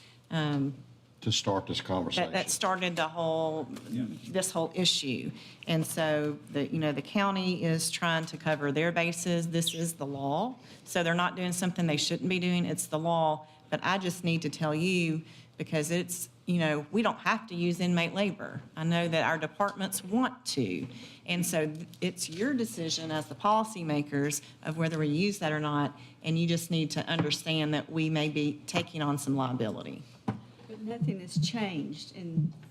To start this conversation. That started this whole issue. And so the county is trying to cover their bases. This is the law. So they're not doing something they shouldn't be doing. It's the law. But I just need to tell you, because it's, we don't have to use inmate labor. I know that our departments want to. And so it's your decision as the policymakers of whether we use that or not. And you just need to understand that we may be taking on some liability. But nothing has changed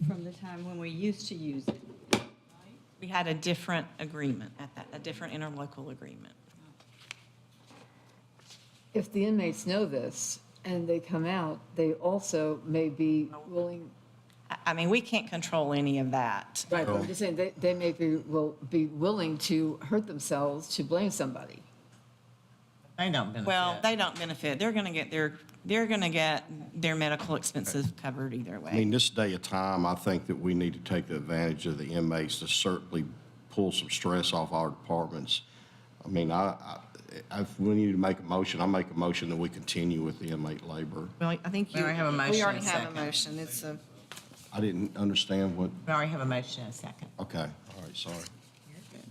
from the time when we used to use it. We had a different agreement a different interlocal agreement. If the inmates know this and they come out, they also may be willing. I mean, we can't control any of that. Right, but I'm just saying, they may will be willing to hurt themselves to blame somebody. They don't benefit. Well, they don't benefit. They're going to get their medical expenses covered either way. I mean, this day of time, I think that we need to take advantage of the inmates to certainly pull some stress off our departments. I mean, if we need to make a motion, I'll make a motion that we continue with the inmate labor. Well, I think We you. already have a motion We already and a have a second. motion. It's a, I didn't understand what, We already have a motion and a second. okay, all right, sorry. You're good.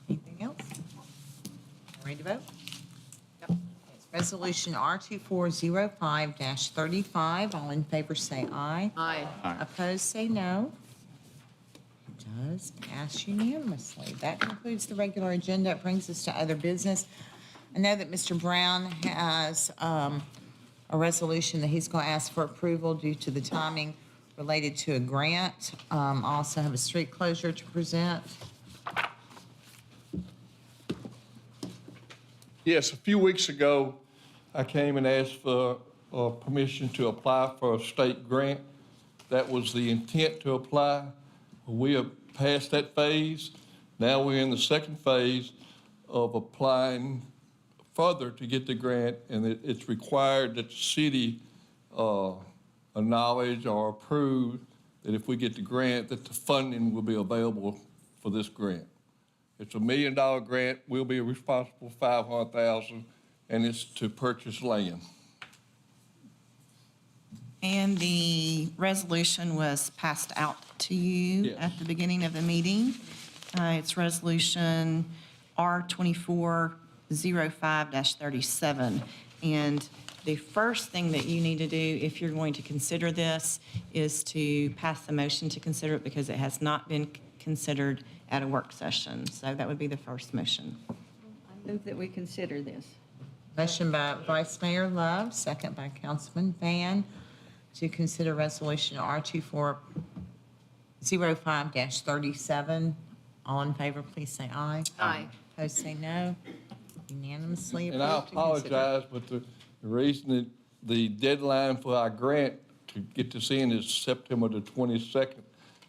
Anything else? Ready to vote? It's Resolution R2405-35. All in favor say aye. Aye. Opposed, say no. It does pass unanimously. That concludes the regular agenda. It brings us to other business. I know that Mr. Brown has a resolution that he's going to ask for approval due to the timing related to a grant. I also have a street closure to present. Yes, a few weeks ago, I came and asked for permission to apply for a state grant. That was the intent to apply. We have passed that phase. Now we're in the second phase of applying further to get the grant, and it's required that the city acknowledge or approve that if we get the grant, that the funding will be available for this grant. It's a $1 million grant. We'll be responsible for $500,000, and it's to purchase land. and the resolution was passed out to you Yes. at the beginning of the meeting. It's Resolution R2405-37. And the first thing that you need to do, if you're going to consider this, is to pass the motion to consider it because it has not been considered at a work session. So that would be the first motion. I move that we consider this. Motion by Vice Mayor Love, second by Councilman Van, to consider Resolution R2405-37. All in favor, please say aye. Aye. Opposed, say no. Unanimously And I approved to consider. apologize, but the reason that the deadline for our grant to get this in is September the 22nd.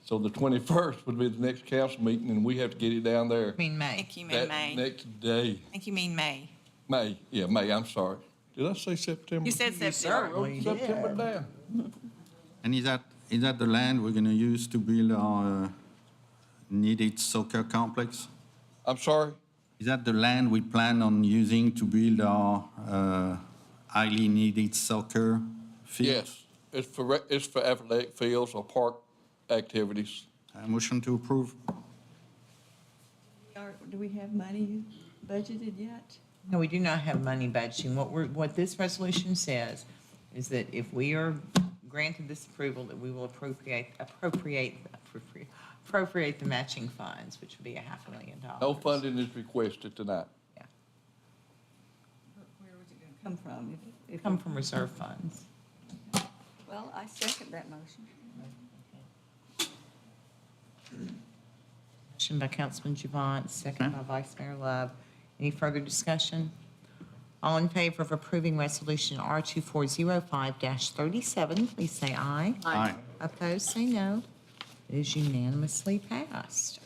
So the 21st would be the next council meeting, and we have to get it down there I mean, I May. think you mean that May. next day. I think you mean May. May, yeah, May, I'm sorry. Did I say September? You said I September. wrote September down. And is that the land we're going to use to build our needed soccer complex? I'm sorry? Is that the land we plan on using to build our highly needed soccer field? Yes, it's for athletic fields or park activities. Motion to approve. Do we have money budgeted yet? No, we do not have money budgeting. What this resolution says is that if we are granted this approval, that we will appropriate the matching funds, which would be $500,000. No funding is requested tonight. Where was it going to come from? If Come from reserve funds. Well, I second that motion. Motion by Councilman Javant, second by Vice Mayor Love. Any further discussion? All in favor of approving Resolution R2405-37, please say aye. Aye. Opposed, say no. It is unanimously passed.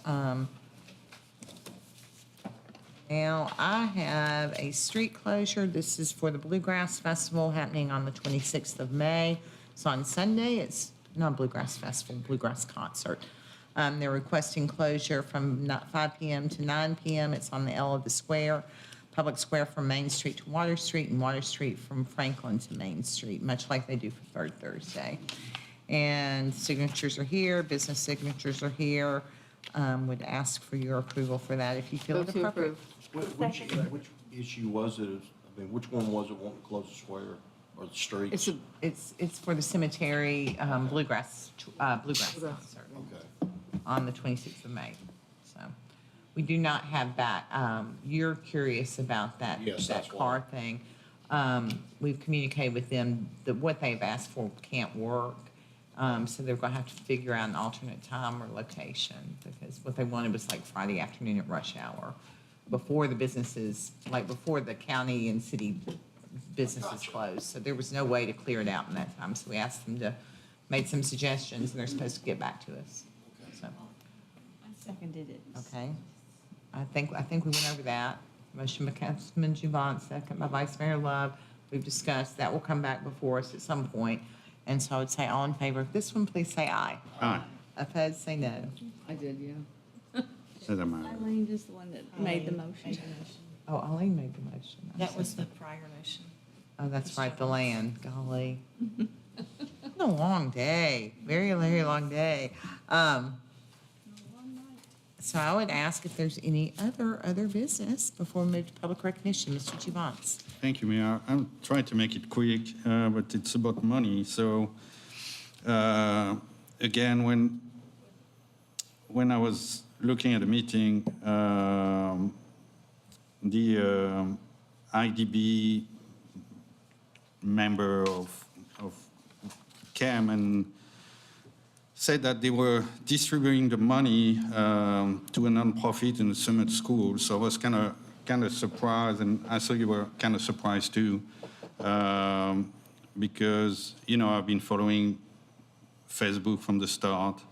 Now, I have a street closure. This is for the Bluegrass Festival happening on the 26th of May. It's on Sunday. It's not Bluegrass Festival, Bluegrass Concert. They're requesting closure from 5 p.m. to 9 p.m. It's on the L of the Square, Public Square from Main Street to Water Street, and Water Street from Franklin to Main Street, much like they do for Third Thursday. And signatures are here, business signatures are here. Would ask for your approval for that if you feel Move it to appropriate. approve. Which issue was it? I mean, which one was it wanting to close the square or the streets? It's for the cemetery Bluegrass concert Okay. on the 26th of May. So we do not have that. You're curious about that, Yes, that that's car thing. We've communicated with them that what they've asked for can't work. So they're going to have to figure out an alternate time or location because what they wanted was like Friday afternoon at rush hour before the businesses, like before the county and city businesses closed. So there was no way to clear it out in that time. So we asked them to, made some suggestions and they're supposed to get back to us. So, I seconded it. okay. I think we went over that. Motion by Councilman Javant, second by Vice Mayor Love. We've discussed that will come back before us at some point. And so I would say all in favor of this one, please say aye. Aye. Opposed, say no. I did, yeah. Doesn't matter. Eileen is the one that made the motion. Oh, Eileen made the motion. I'm That so was the sorry. prior motion. Oh, that's right, the land, golly. It's been a long day, very, very long day. So I would ask if there's any other business before we move to public recognition. Mr. Chuvance. Thank you, Mayor. I'm trying to make it quick, but it's about money. So, again, when I was looking at the meeting, the IDB member of came and said that they were distributing the money to a nonprofit in the Summit School. So I was kind of surprised, and I saw you were kind of surprised too, because I've been following Facebook from the start,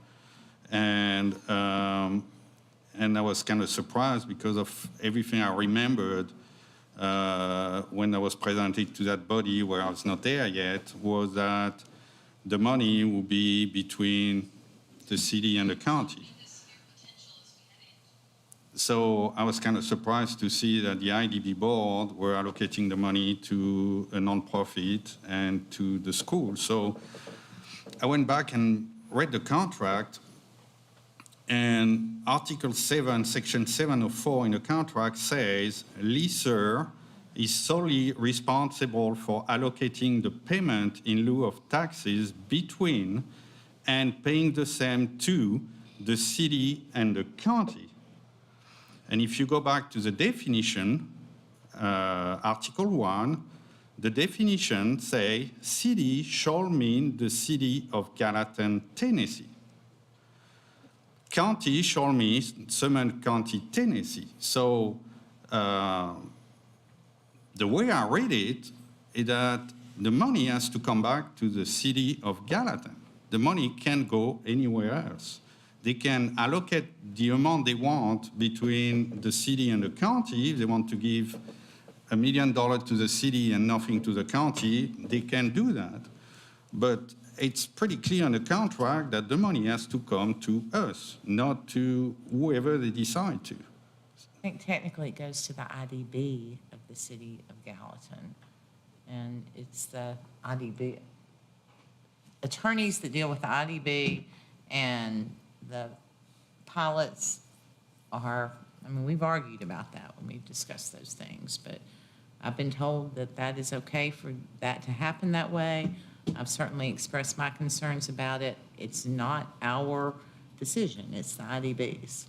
and I was kind of surprised because of everything I remembered when I was presented to that body where I was not there yet, was that the money will be between the city and the county. So I was kind of surprised to see that the IDB board were allocating the money to a nonprofit and to the school. So I went back and read the contract, and Article 7, Section 704 in the contract says, leaser is solely responsible for allocating the payment in lieu of taxes between and paying the same to the city and the county. And if you go back to the definition, Article 1, the definition say city shall mean the city of Gallatin, Tennessee. County shall mean Summit County, Tennessee. So the way I read it is that the money has to come back to the city of Gallatin. The money can't go anywhere else. They can allocate the amount they want between the city and the county. If they want to give $1 million to the city and nothing to the county, they can do that. But it's pretty clear in the contract that the money has to come to us, not to whoever they decide to. I think technically it goes to the IDB of the city of Gallatin. And it's the IDB attorneys that deal with the IDB, and the pilots are, we've argued about that when we've discussed those things, but I've been told that that is okay for that to happen that way. I've certainly expressed my concerns about it. It's not our decision, it's the IDB's.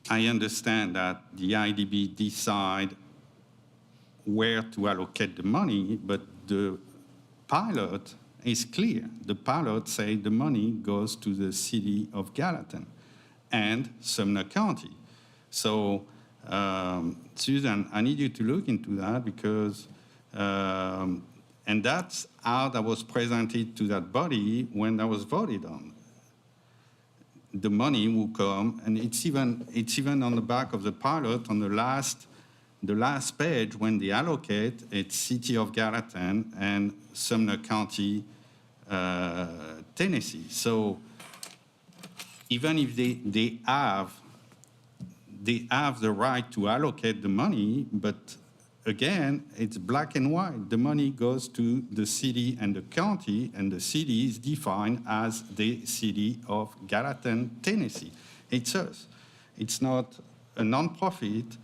I understand that the IDB decide where to allocate the money, but the pilot is clear. The pilot say the money goes to the city of Gallatin and Sumner County. So, Susan, I need you to look into that because, and that's how that was presented to that body when that was voted on. The money will come, and it's even on the back of the pilot on the last page when they allocate. It's City of Gallatin and Sumner County, Tennessee. So even if they have the right to allocate the money, but again, it's black and white. The money goes to the city and the county, and the city is defined as the city of Gallatin, Tennessee. It's us. It's not a nonprofit.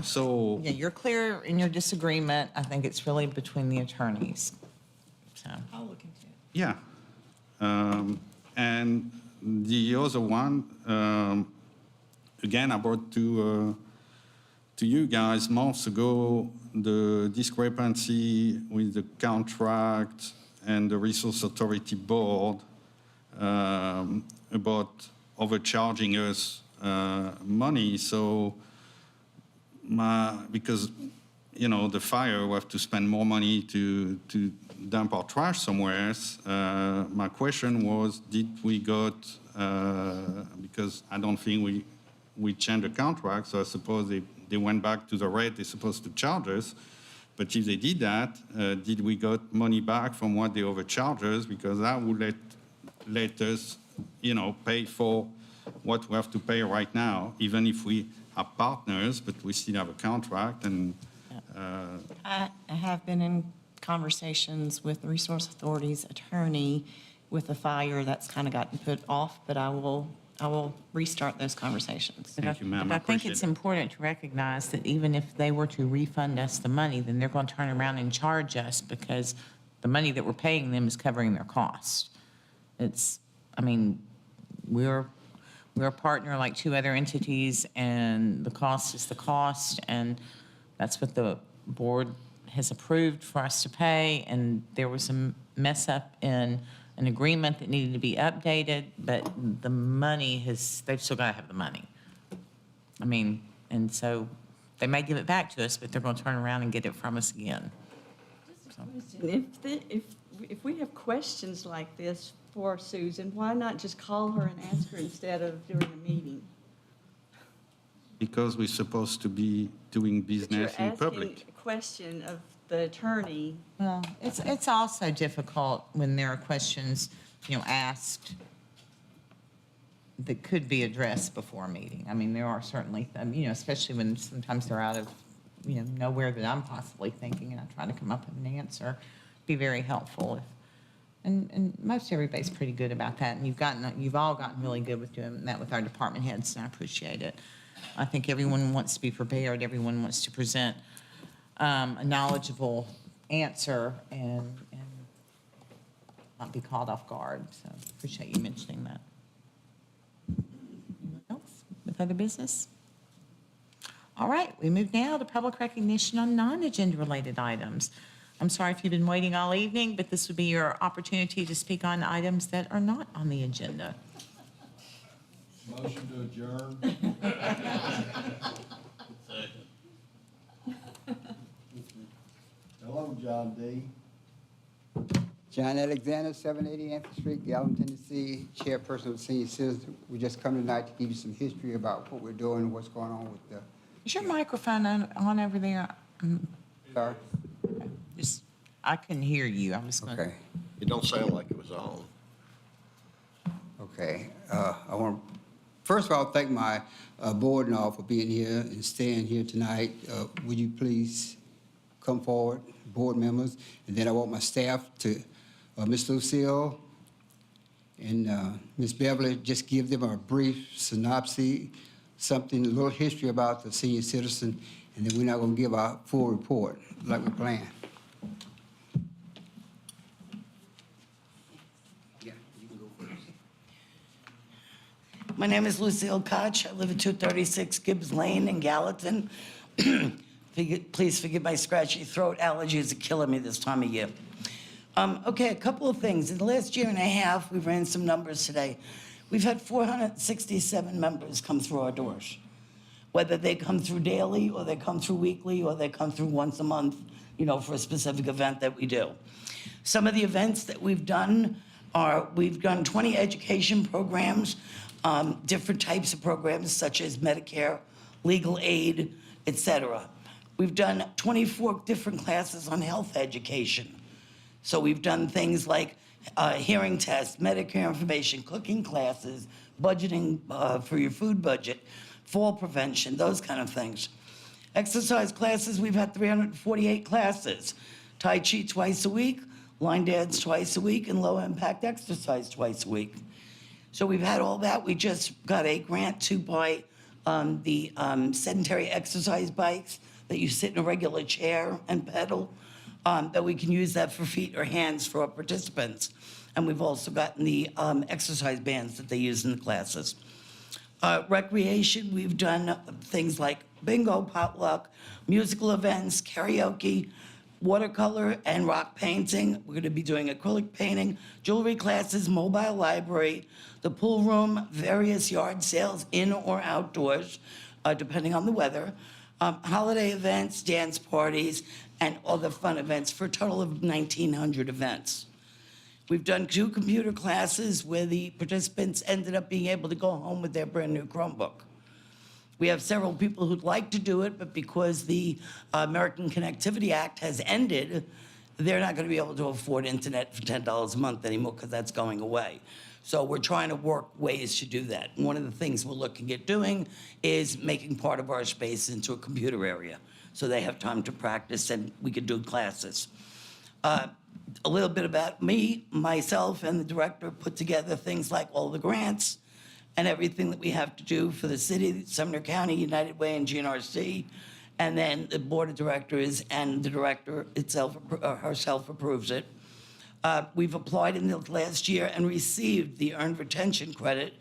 So Yeah, you're clear in your disagreement. I think it's really between the attorneys. So I'll look into it. yeah. And the other one, again, I brought to you guys months ago the discrepancy with the contract and the Resource Authority Board about overcharging us money. So because the fire, we have to spend more money to dump our trash somewhere else. My question was, did we got, because I don't think we changed the contract, so I suppose they went back to the rate they're supposed to charge us. But if they did that, did we got money back from what they overcharged us? Because that would let us, pay for what we have to pay right now, even if we are partners, but we still have a contract and, I have been in conversations with the Resource Authority's attorney with a fire that's kind of gotten put off, but I will restart those conversations. Thank you, ma'am. But I think appreciate it's it. important to recognize that even if they were to refund us the money, then they're going to turn around and charge us because the money that we're paying them is covering their cost. It's, I mean, we're a partner like two other entities, and the cost is the cost, and that's what the board has approved for us to pay, and there was a mess up in an agreement that needed to be updated, but the money they've still got to have the money. I mean, and so they may give it back to us, but they're going to turn around and get it from us again. If we have questions like this for Susan, why not just call her and ask her instead of during a meeting? Because we're supposed to be doing But you're business in asking public. a question of the attorney. Well, it's also difficult when there are questions, asked that could be addressed before a meeting. I mean, there are certainly, especially when sometimes they're out of, nowhere that I'm possibly thinking, and I try to come up with an answer, be very helpful. And most everybody's pretty good about that, and you've all gotten really good with doing that with our department heads, and I appreciate it. I think everyone wants to be prepared, everyone wants to present a knowledgeable answer and not be caught off guard, so appreciate you mentioning that. Anyone else with other business? All right, we move now to public recognition on non-agenda related items. I'm sorry if you've been waiting all evening, but this would be your opportunity to speak on items that are not on the agenda. Motion to adjourn. Hello, John D. John Alexander, 780 Anthony Street, Gallatin, Tennessee, chairperson of the Senior Citizens. We just come tonight to give you some history about what we're doing and what's going on with the... Is your microphone on over there? Sorry? I couldn't hear you. I'm just going to. Okay. It don't sound like it was on. Okay. I want to, first of all, thank my board and all for being here and staying here tonight. Would you please come forward, board members? And then I want my staff to, Ms. Lucille and Ms. Beverly, just give them a brief synopsis, something, a little history about the senior citizen, and then we're not going to give our full report like we planned. My name is Lucille Koch. I live at 236 Gibbs Lane in Gallatin. Please forgive my scratchy throat. Allergies are killing me this time of year. Okay, a couple of things. In the last year and a half, we ran some numbers today. We've had 467 members come through our doors, whether they come through daily or they come through weekly or they come through once a month, for a specific event that we do. Some of the events that we've done are, we've done 20 education programs, different types of programs such as Medicare, legal aid, etc. We've done 24 different classes on health education. So we've done things like hearing tests, Medicare information, cooking classes, budgeting for your food budget, fall prevention, those kind of things. Exercise classes, we've had 348 classes. Tai Chi twice a week, line dance twice a week, and low impact exercise twice a week. So we've had all that. We just got a grant to buy the sedentary exercise bikes that you sit in a regular chair and pedal, that we can use that for feet or hands for our participants. And we've also gotten the exercise bands that they use in the classes. Recreation, we've done things like bingo, potluck, musical events, karaoke, watercolor and rock painting. We're gonna be doing acrylic painting, jewelry classes, mobile library, the pool room, various yard sales, in or outdoors, depending on the weather, holiday events, dance parties, and other fun events for a total of 1,900 events. We've done 2 computer classes where the participants ended up being able to go home with their brand new Chromebook. We have several people who'd like to do it, but because the American Connectivity Act has ended, they're not going to be able to afford internet for $10 a month anymore because that's going away. So we're trying to work ways to do that. One of the things we're looking at doing is making part of our space into a computer area so they have time to practice and we could do classes. A little bit about me, myself, and the director put together things like all the grants and everything that we have to do for the city, Sumner County, United Way, and GNRC. And then the board of directors and the director itself, herself approves it. We've applied in the last year and received the earned retention credit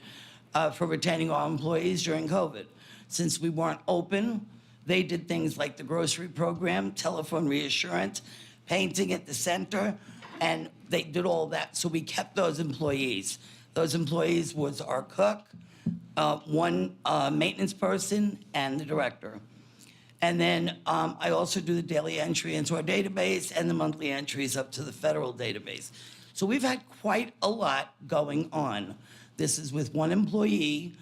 for retaining our employees during COVID. Since we weren't open, they did things like the grocery program, telephone reassurance, painting at the center, and they did all that. So we kept those employees. Those employees was our cook, one maintenance person, and the director. And then I also do the daily entry into our database and the monthly entries up to the federal database. So we've had quite a lot going on. This is with one employee,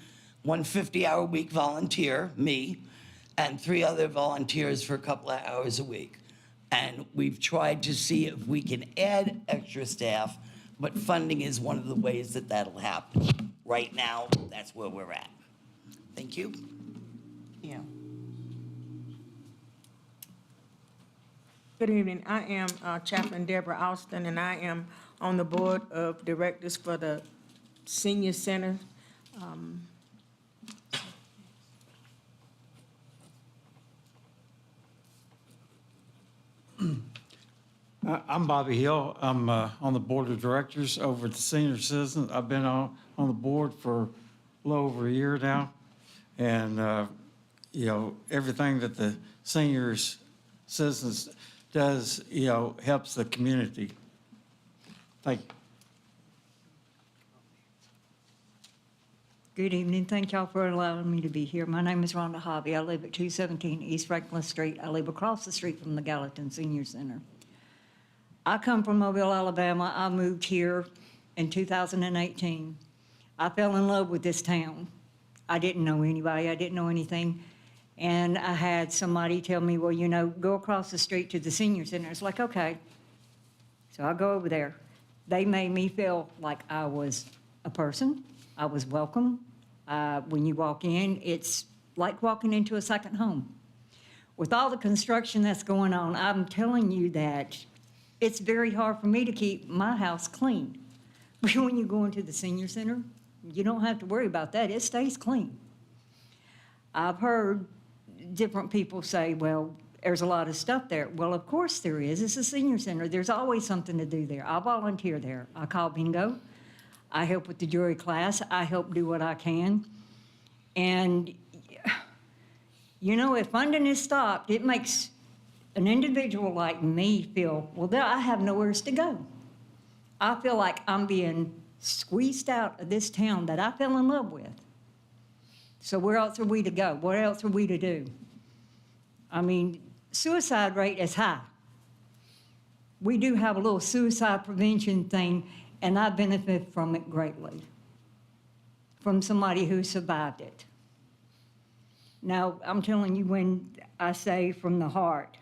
one 50-hour-a-week volunteer, me, and 3 other volunteers for a couple of hours a week. And we've tried to see if we can add extra staff, but funding is one of the ways that that'll happen. Right now, that's where we're at. Thank you. Yeah. Good evening. I am Chaplain Deborah Austin, and I am on the board of directors for the Senior Center. I'm Bobby Hill. I'm on the board of directors over at the Senior Citizens. I've been on the board for a little over a year now. And, you know, everything that the seniors citizens does, you know, helps the community. Thank you. Good evening. Thank y'all for allowing me to be here. My name is Rhonda Hobby. I live at 217 East Franklin Street. I live across the street from the Gallatin Senior Center. I come from Mobile, Alabama. I moved here in 2018. I fell in love with this town. I didn't know anybody. I didn't know anything. And I had somebody tell me, well, you know, go across the street to the Senior Center. It's like, okay. So I go over there. They made me feel like I was a person. I was welcome. When you walk in, it's like walking into a second home. With all the construction that's going on, I'm telling you that it's very hard for me to keep my house clean. But when you go into the Senior Center, you don't have to worry about that. It stays clean. I've heard different people say, well, there's a lot of stuff there. Well, of course there is. It's a Senior Center. There's always something to do there. I volunteer there. I call bingo. I help with the jury class. I help do what I can. And, you know, if funding is stopped, it makes an individual like me feel, well, I have nowhere to go. I feel like I'm being squeezed out of this town that I fell in love with. So where else are we to go? What else are we to do? I mean, suicide rate is high. We do have a little suicide prevention thing, and I benefit from it greatly, from somebody who survived it. Now, I'm telling you, when I say from the heart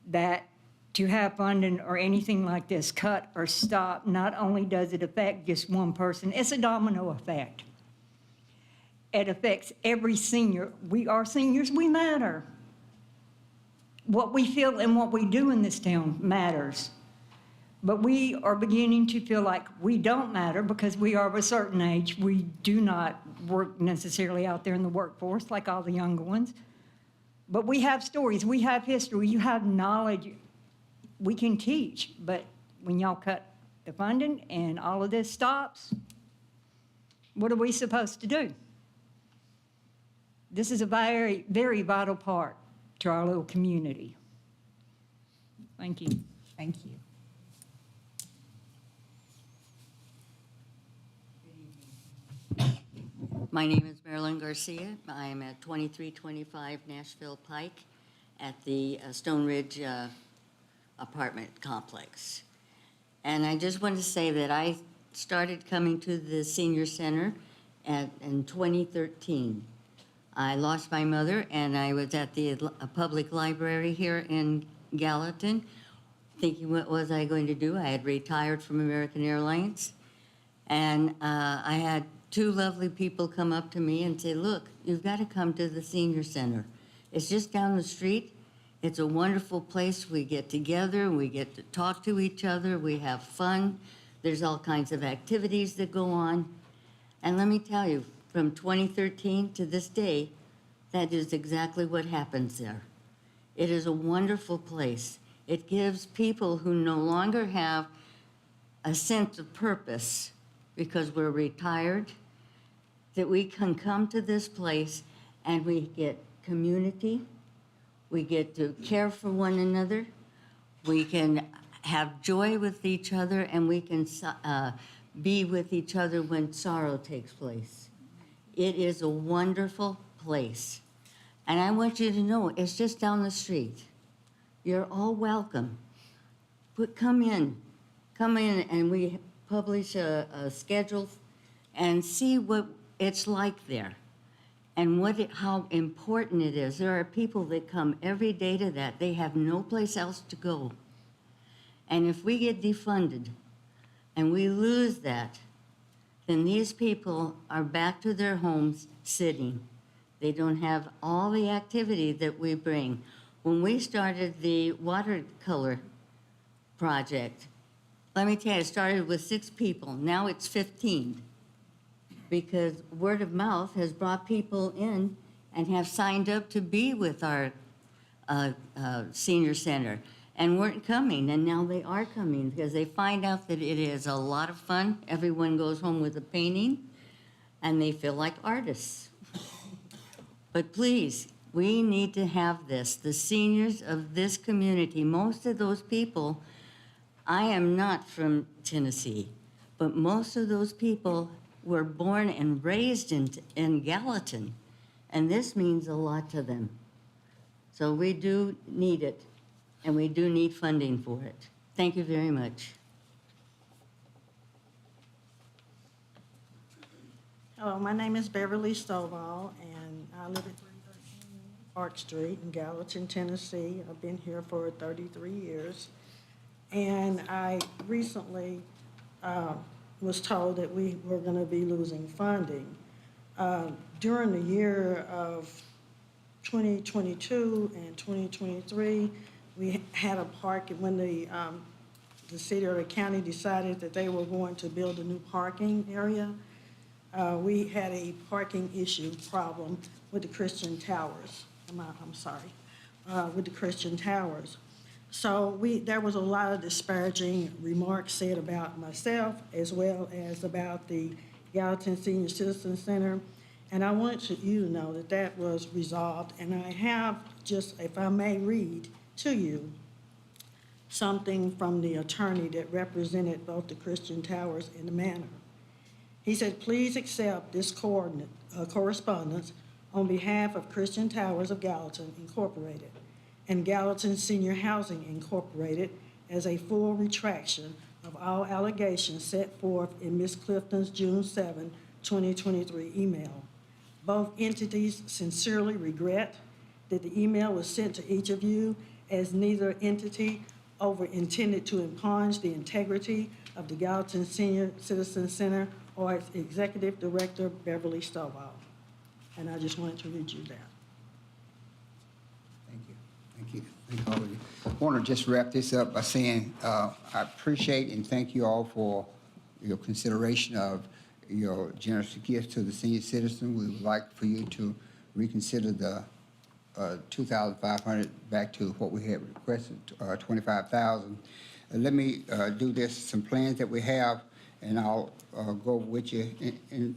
that to have funding or anything like this cut or stop, not only does it affect just one person, it's a domino effect. It affects every senior. We are seniors, we matter. What we feel and what we do in this town matters. But we are beginning to feel like we don't matter because we are of a certain age. We do not work necessarily out there in the workforce like all the younger ones. But we have stories, we have history, you have knowledge. We can teach, but when y'all cut the funding and all of this stops, what are we supposed to do? This is a very, very vital part to our little community. Thank you. Thank you. My name is Marilyn Garcia. I am at 2325 Nashville Pike at the Stone Ridge apartment complex. And I just want to say that I started coming to the senior center in 2013. I lost my mother, and I was at the public library here in Gallatin, thinking, what was I going to do? I had retired from American Airlines, and I had two lovely people come up to me and say, look, you've got to come to the senior center. It's just down the street. It's a wonderful place. We get together, we get to talk to each other, we have fun. There's all kinds of activities that go on. And let me tell you, from 2013 to this day, that is exactly what happens there. It is a wonderful place. It gives people who no longer have a sense of purpose because we're retired, that we can come to this place and we get community, we get to care for one another, we can have joy with each other, and we can be with each other when sorrow takes place. It is a wonderful place. And I want you to know, it's just down the street. You're all welcome. But come in, and we publish a schedule and see what it's like there and how important it is. There are people that come every day to that. They have no place else to go. And if we get defunded and we lose that, then these people are back to their homes sitting. They don't have all the activity that we bring. When we started the watercolor project, let me tell you, it started with 6 people. Now it's 15. Because word of mouth has brought people in and have signed up to be with our senior center and weren't coming, and now they are coming because they find out that it is a lot of fun. Everyone goes home with a painting, and they feel like artists. But please, we need to have this. The seniors of this community, most of those people, I am not from Tennessee, but most of those people were born and raised in Gallatin, and this means a lot to them. So we do need it, and we do need funding for it. Thank you very much. Hello, my name is Beverly Stovall, and I live at 313 Park Street in Gallatin, Tennessee. I've been here for 33 years. And I recently was told that we were going to be losing funding. During the year of 2022 and 2023, we had a park when the city or the county decided that they were going to build a new parking area. We had a parking issue problem with the Christian Towers. With the Christian Towers. So there was a lot of disparaging remarks said about myself as well as about the Gallatin Senior Citizen Center. And I want you to know that that was resolved. And I have just, if I may read to you, something from the attorney that represented both the Christian Towers and the Manor. He said, please accept this correspondence on behalf of Christian Towers of Gallatin Incorporated and Gallatin Senior Housing Incorporated as a full retraction of all allegations set forth in Ms. Clifton's June 7, 2023 email. Both entities sincerely regret that the email was sent to each of you, as neither entity intended to impugn the integrity of the Gallatin Senior Citizen Center or its Executive Director, Beverly Stovall. And I just wanted to read you that. Thank you. Thank all of you. I want to just wrap this up by saying I appreciate and thank you all for your consideration of your generous gifts to the senior citizen. We would like for you to reconsider the $2,500 back to what we had requested, $25,000. Let me do this, some plans that we have, and I'll go over with you. And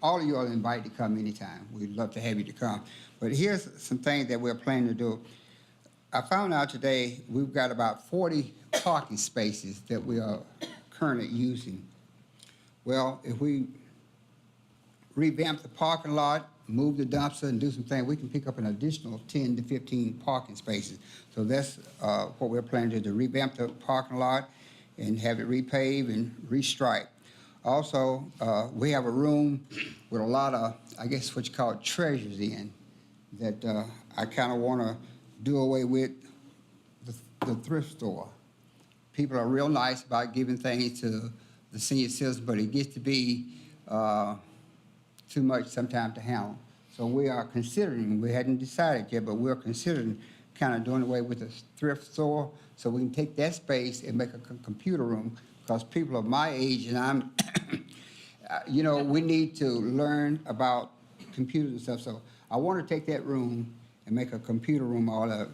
all of you are invited to come anytime. We'd love to have you to come. But here's some things that we're planning to do. I found out today we've got about 40 parking spaces that we are currently using. Well, if we revamp the parking lot, move the dumpster, and do some things, we can pick up an additional 10 to 15 parking spaces. So that's what we're planning to do, revamp the parking lot and have it repaved and restriped. Also, we have a room with a lot of, I guess what you call treasures in, that I kind of want to do away with the thrift store. people are real nice about giving things to the senior citizens, but it gets to be too much sometimes to handle. So we are considering, we hadn't decided yet, but we're considering kind of doing away with the thrift store so we can take that space and make a computer room, because people of my age, and I'm, you know, we need to learn about computers and stuff. So I want to take that room and make a computer room all of it.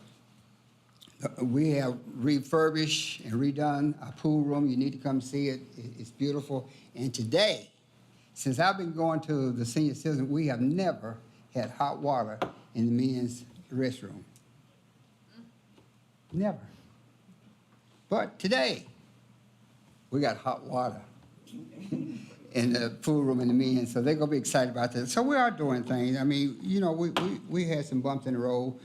We have refurbished and redone our pool room. You need to come see it. It's beautiful. And today, since I've been going to the senior citizen, we have never had hot water in the men's restroom. Never. But today, we got hot water in the pool room in the men's, so they're going to be excited about that. So we are doing things. I mean, you know, we had some bumps in the road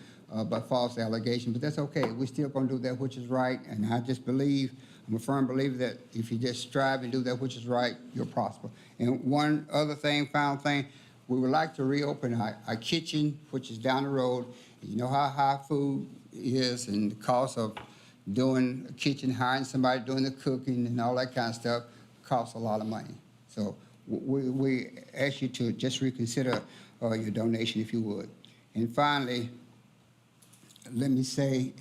by false allegations, but that's okay. We're still going to do that which is right, and I just believe, I'm a firm believer that if you just strive and do that which is right, you'll prosper. And one other thing, final thing, we would like to reopen our kitchen, which is down the road. You know how high food is and the cost of doing a kitchen, hiring somebody doing the cooking and all that kind of stuff costs a lot of money. So we ask you to just reconsider your donation if you would. And finally, let me say,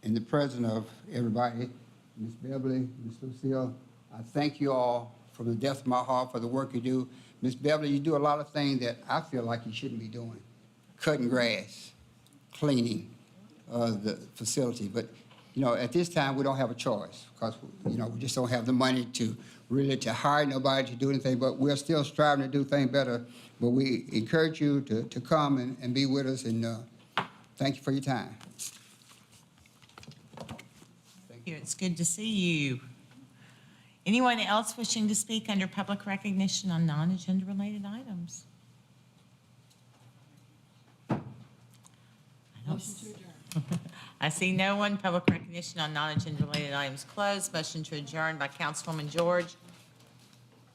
in the presence of everybody, Ms. Beverly, Ms. Lucille, I thank you all from the depth of my heart for the work you do. Ms. Beverly, you do a lot of things that I feel like you shouldn't be doing. Cutting grass, cleaning the facility. But, you know, at this time, we don't have a choice because, you know, we just don't have the money to really to hire nobody to do anything. But we're still striving to do things better. But we encourage you to come and be with us. And thank you for your time. Thank you. It's good to see you. Anyone else wishing to speak under public recognition on non-agenda related items? I see no one. Public recognition on non-agenda related items closed. Motion to adjourn by Councilwoman George.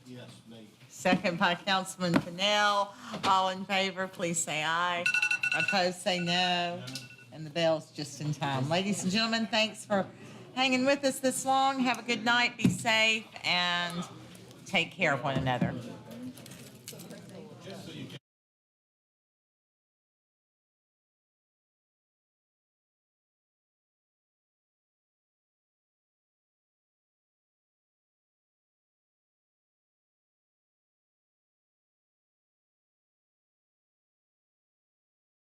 Yes, me. Second by Councilman Fennell. All in favor, please say aye. Opposed, say no. And the bell's just in time. Ladies and gentlemen, thanks for hanging with us this long. Have a good night, be safe, and take care of one another.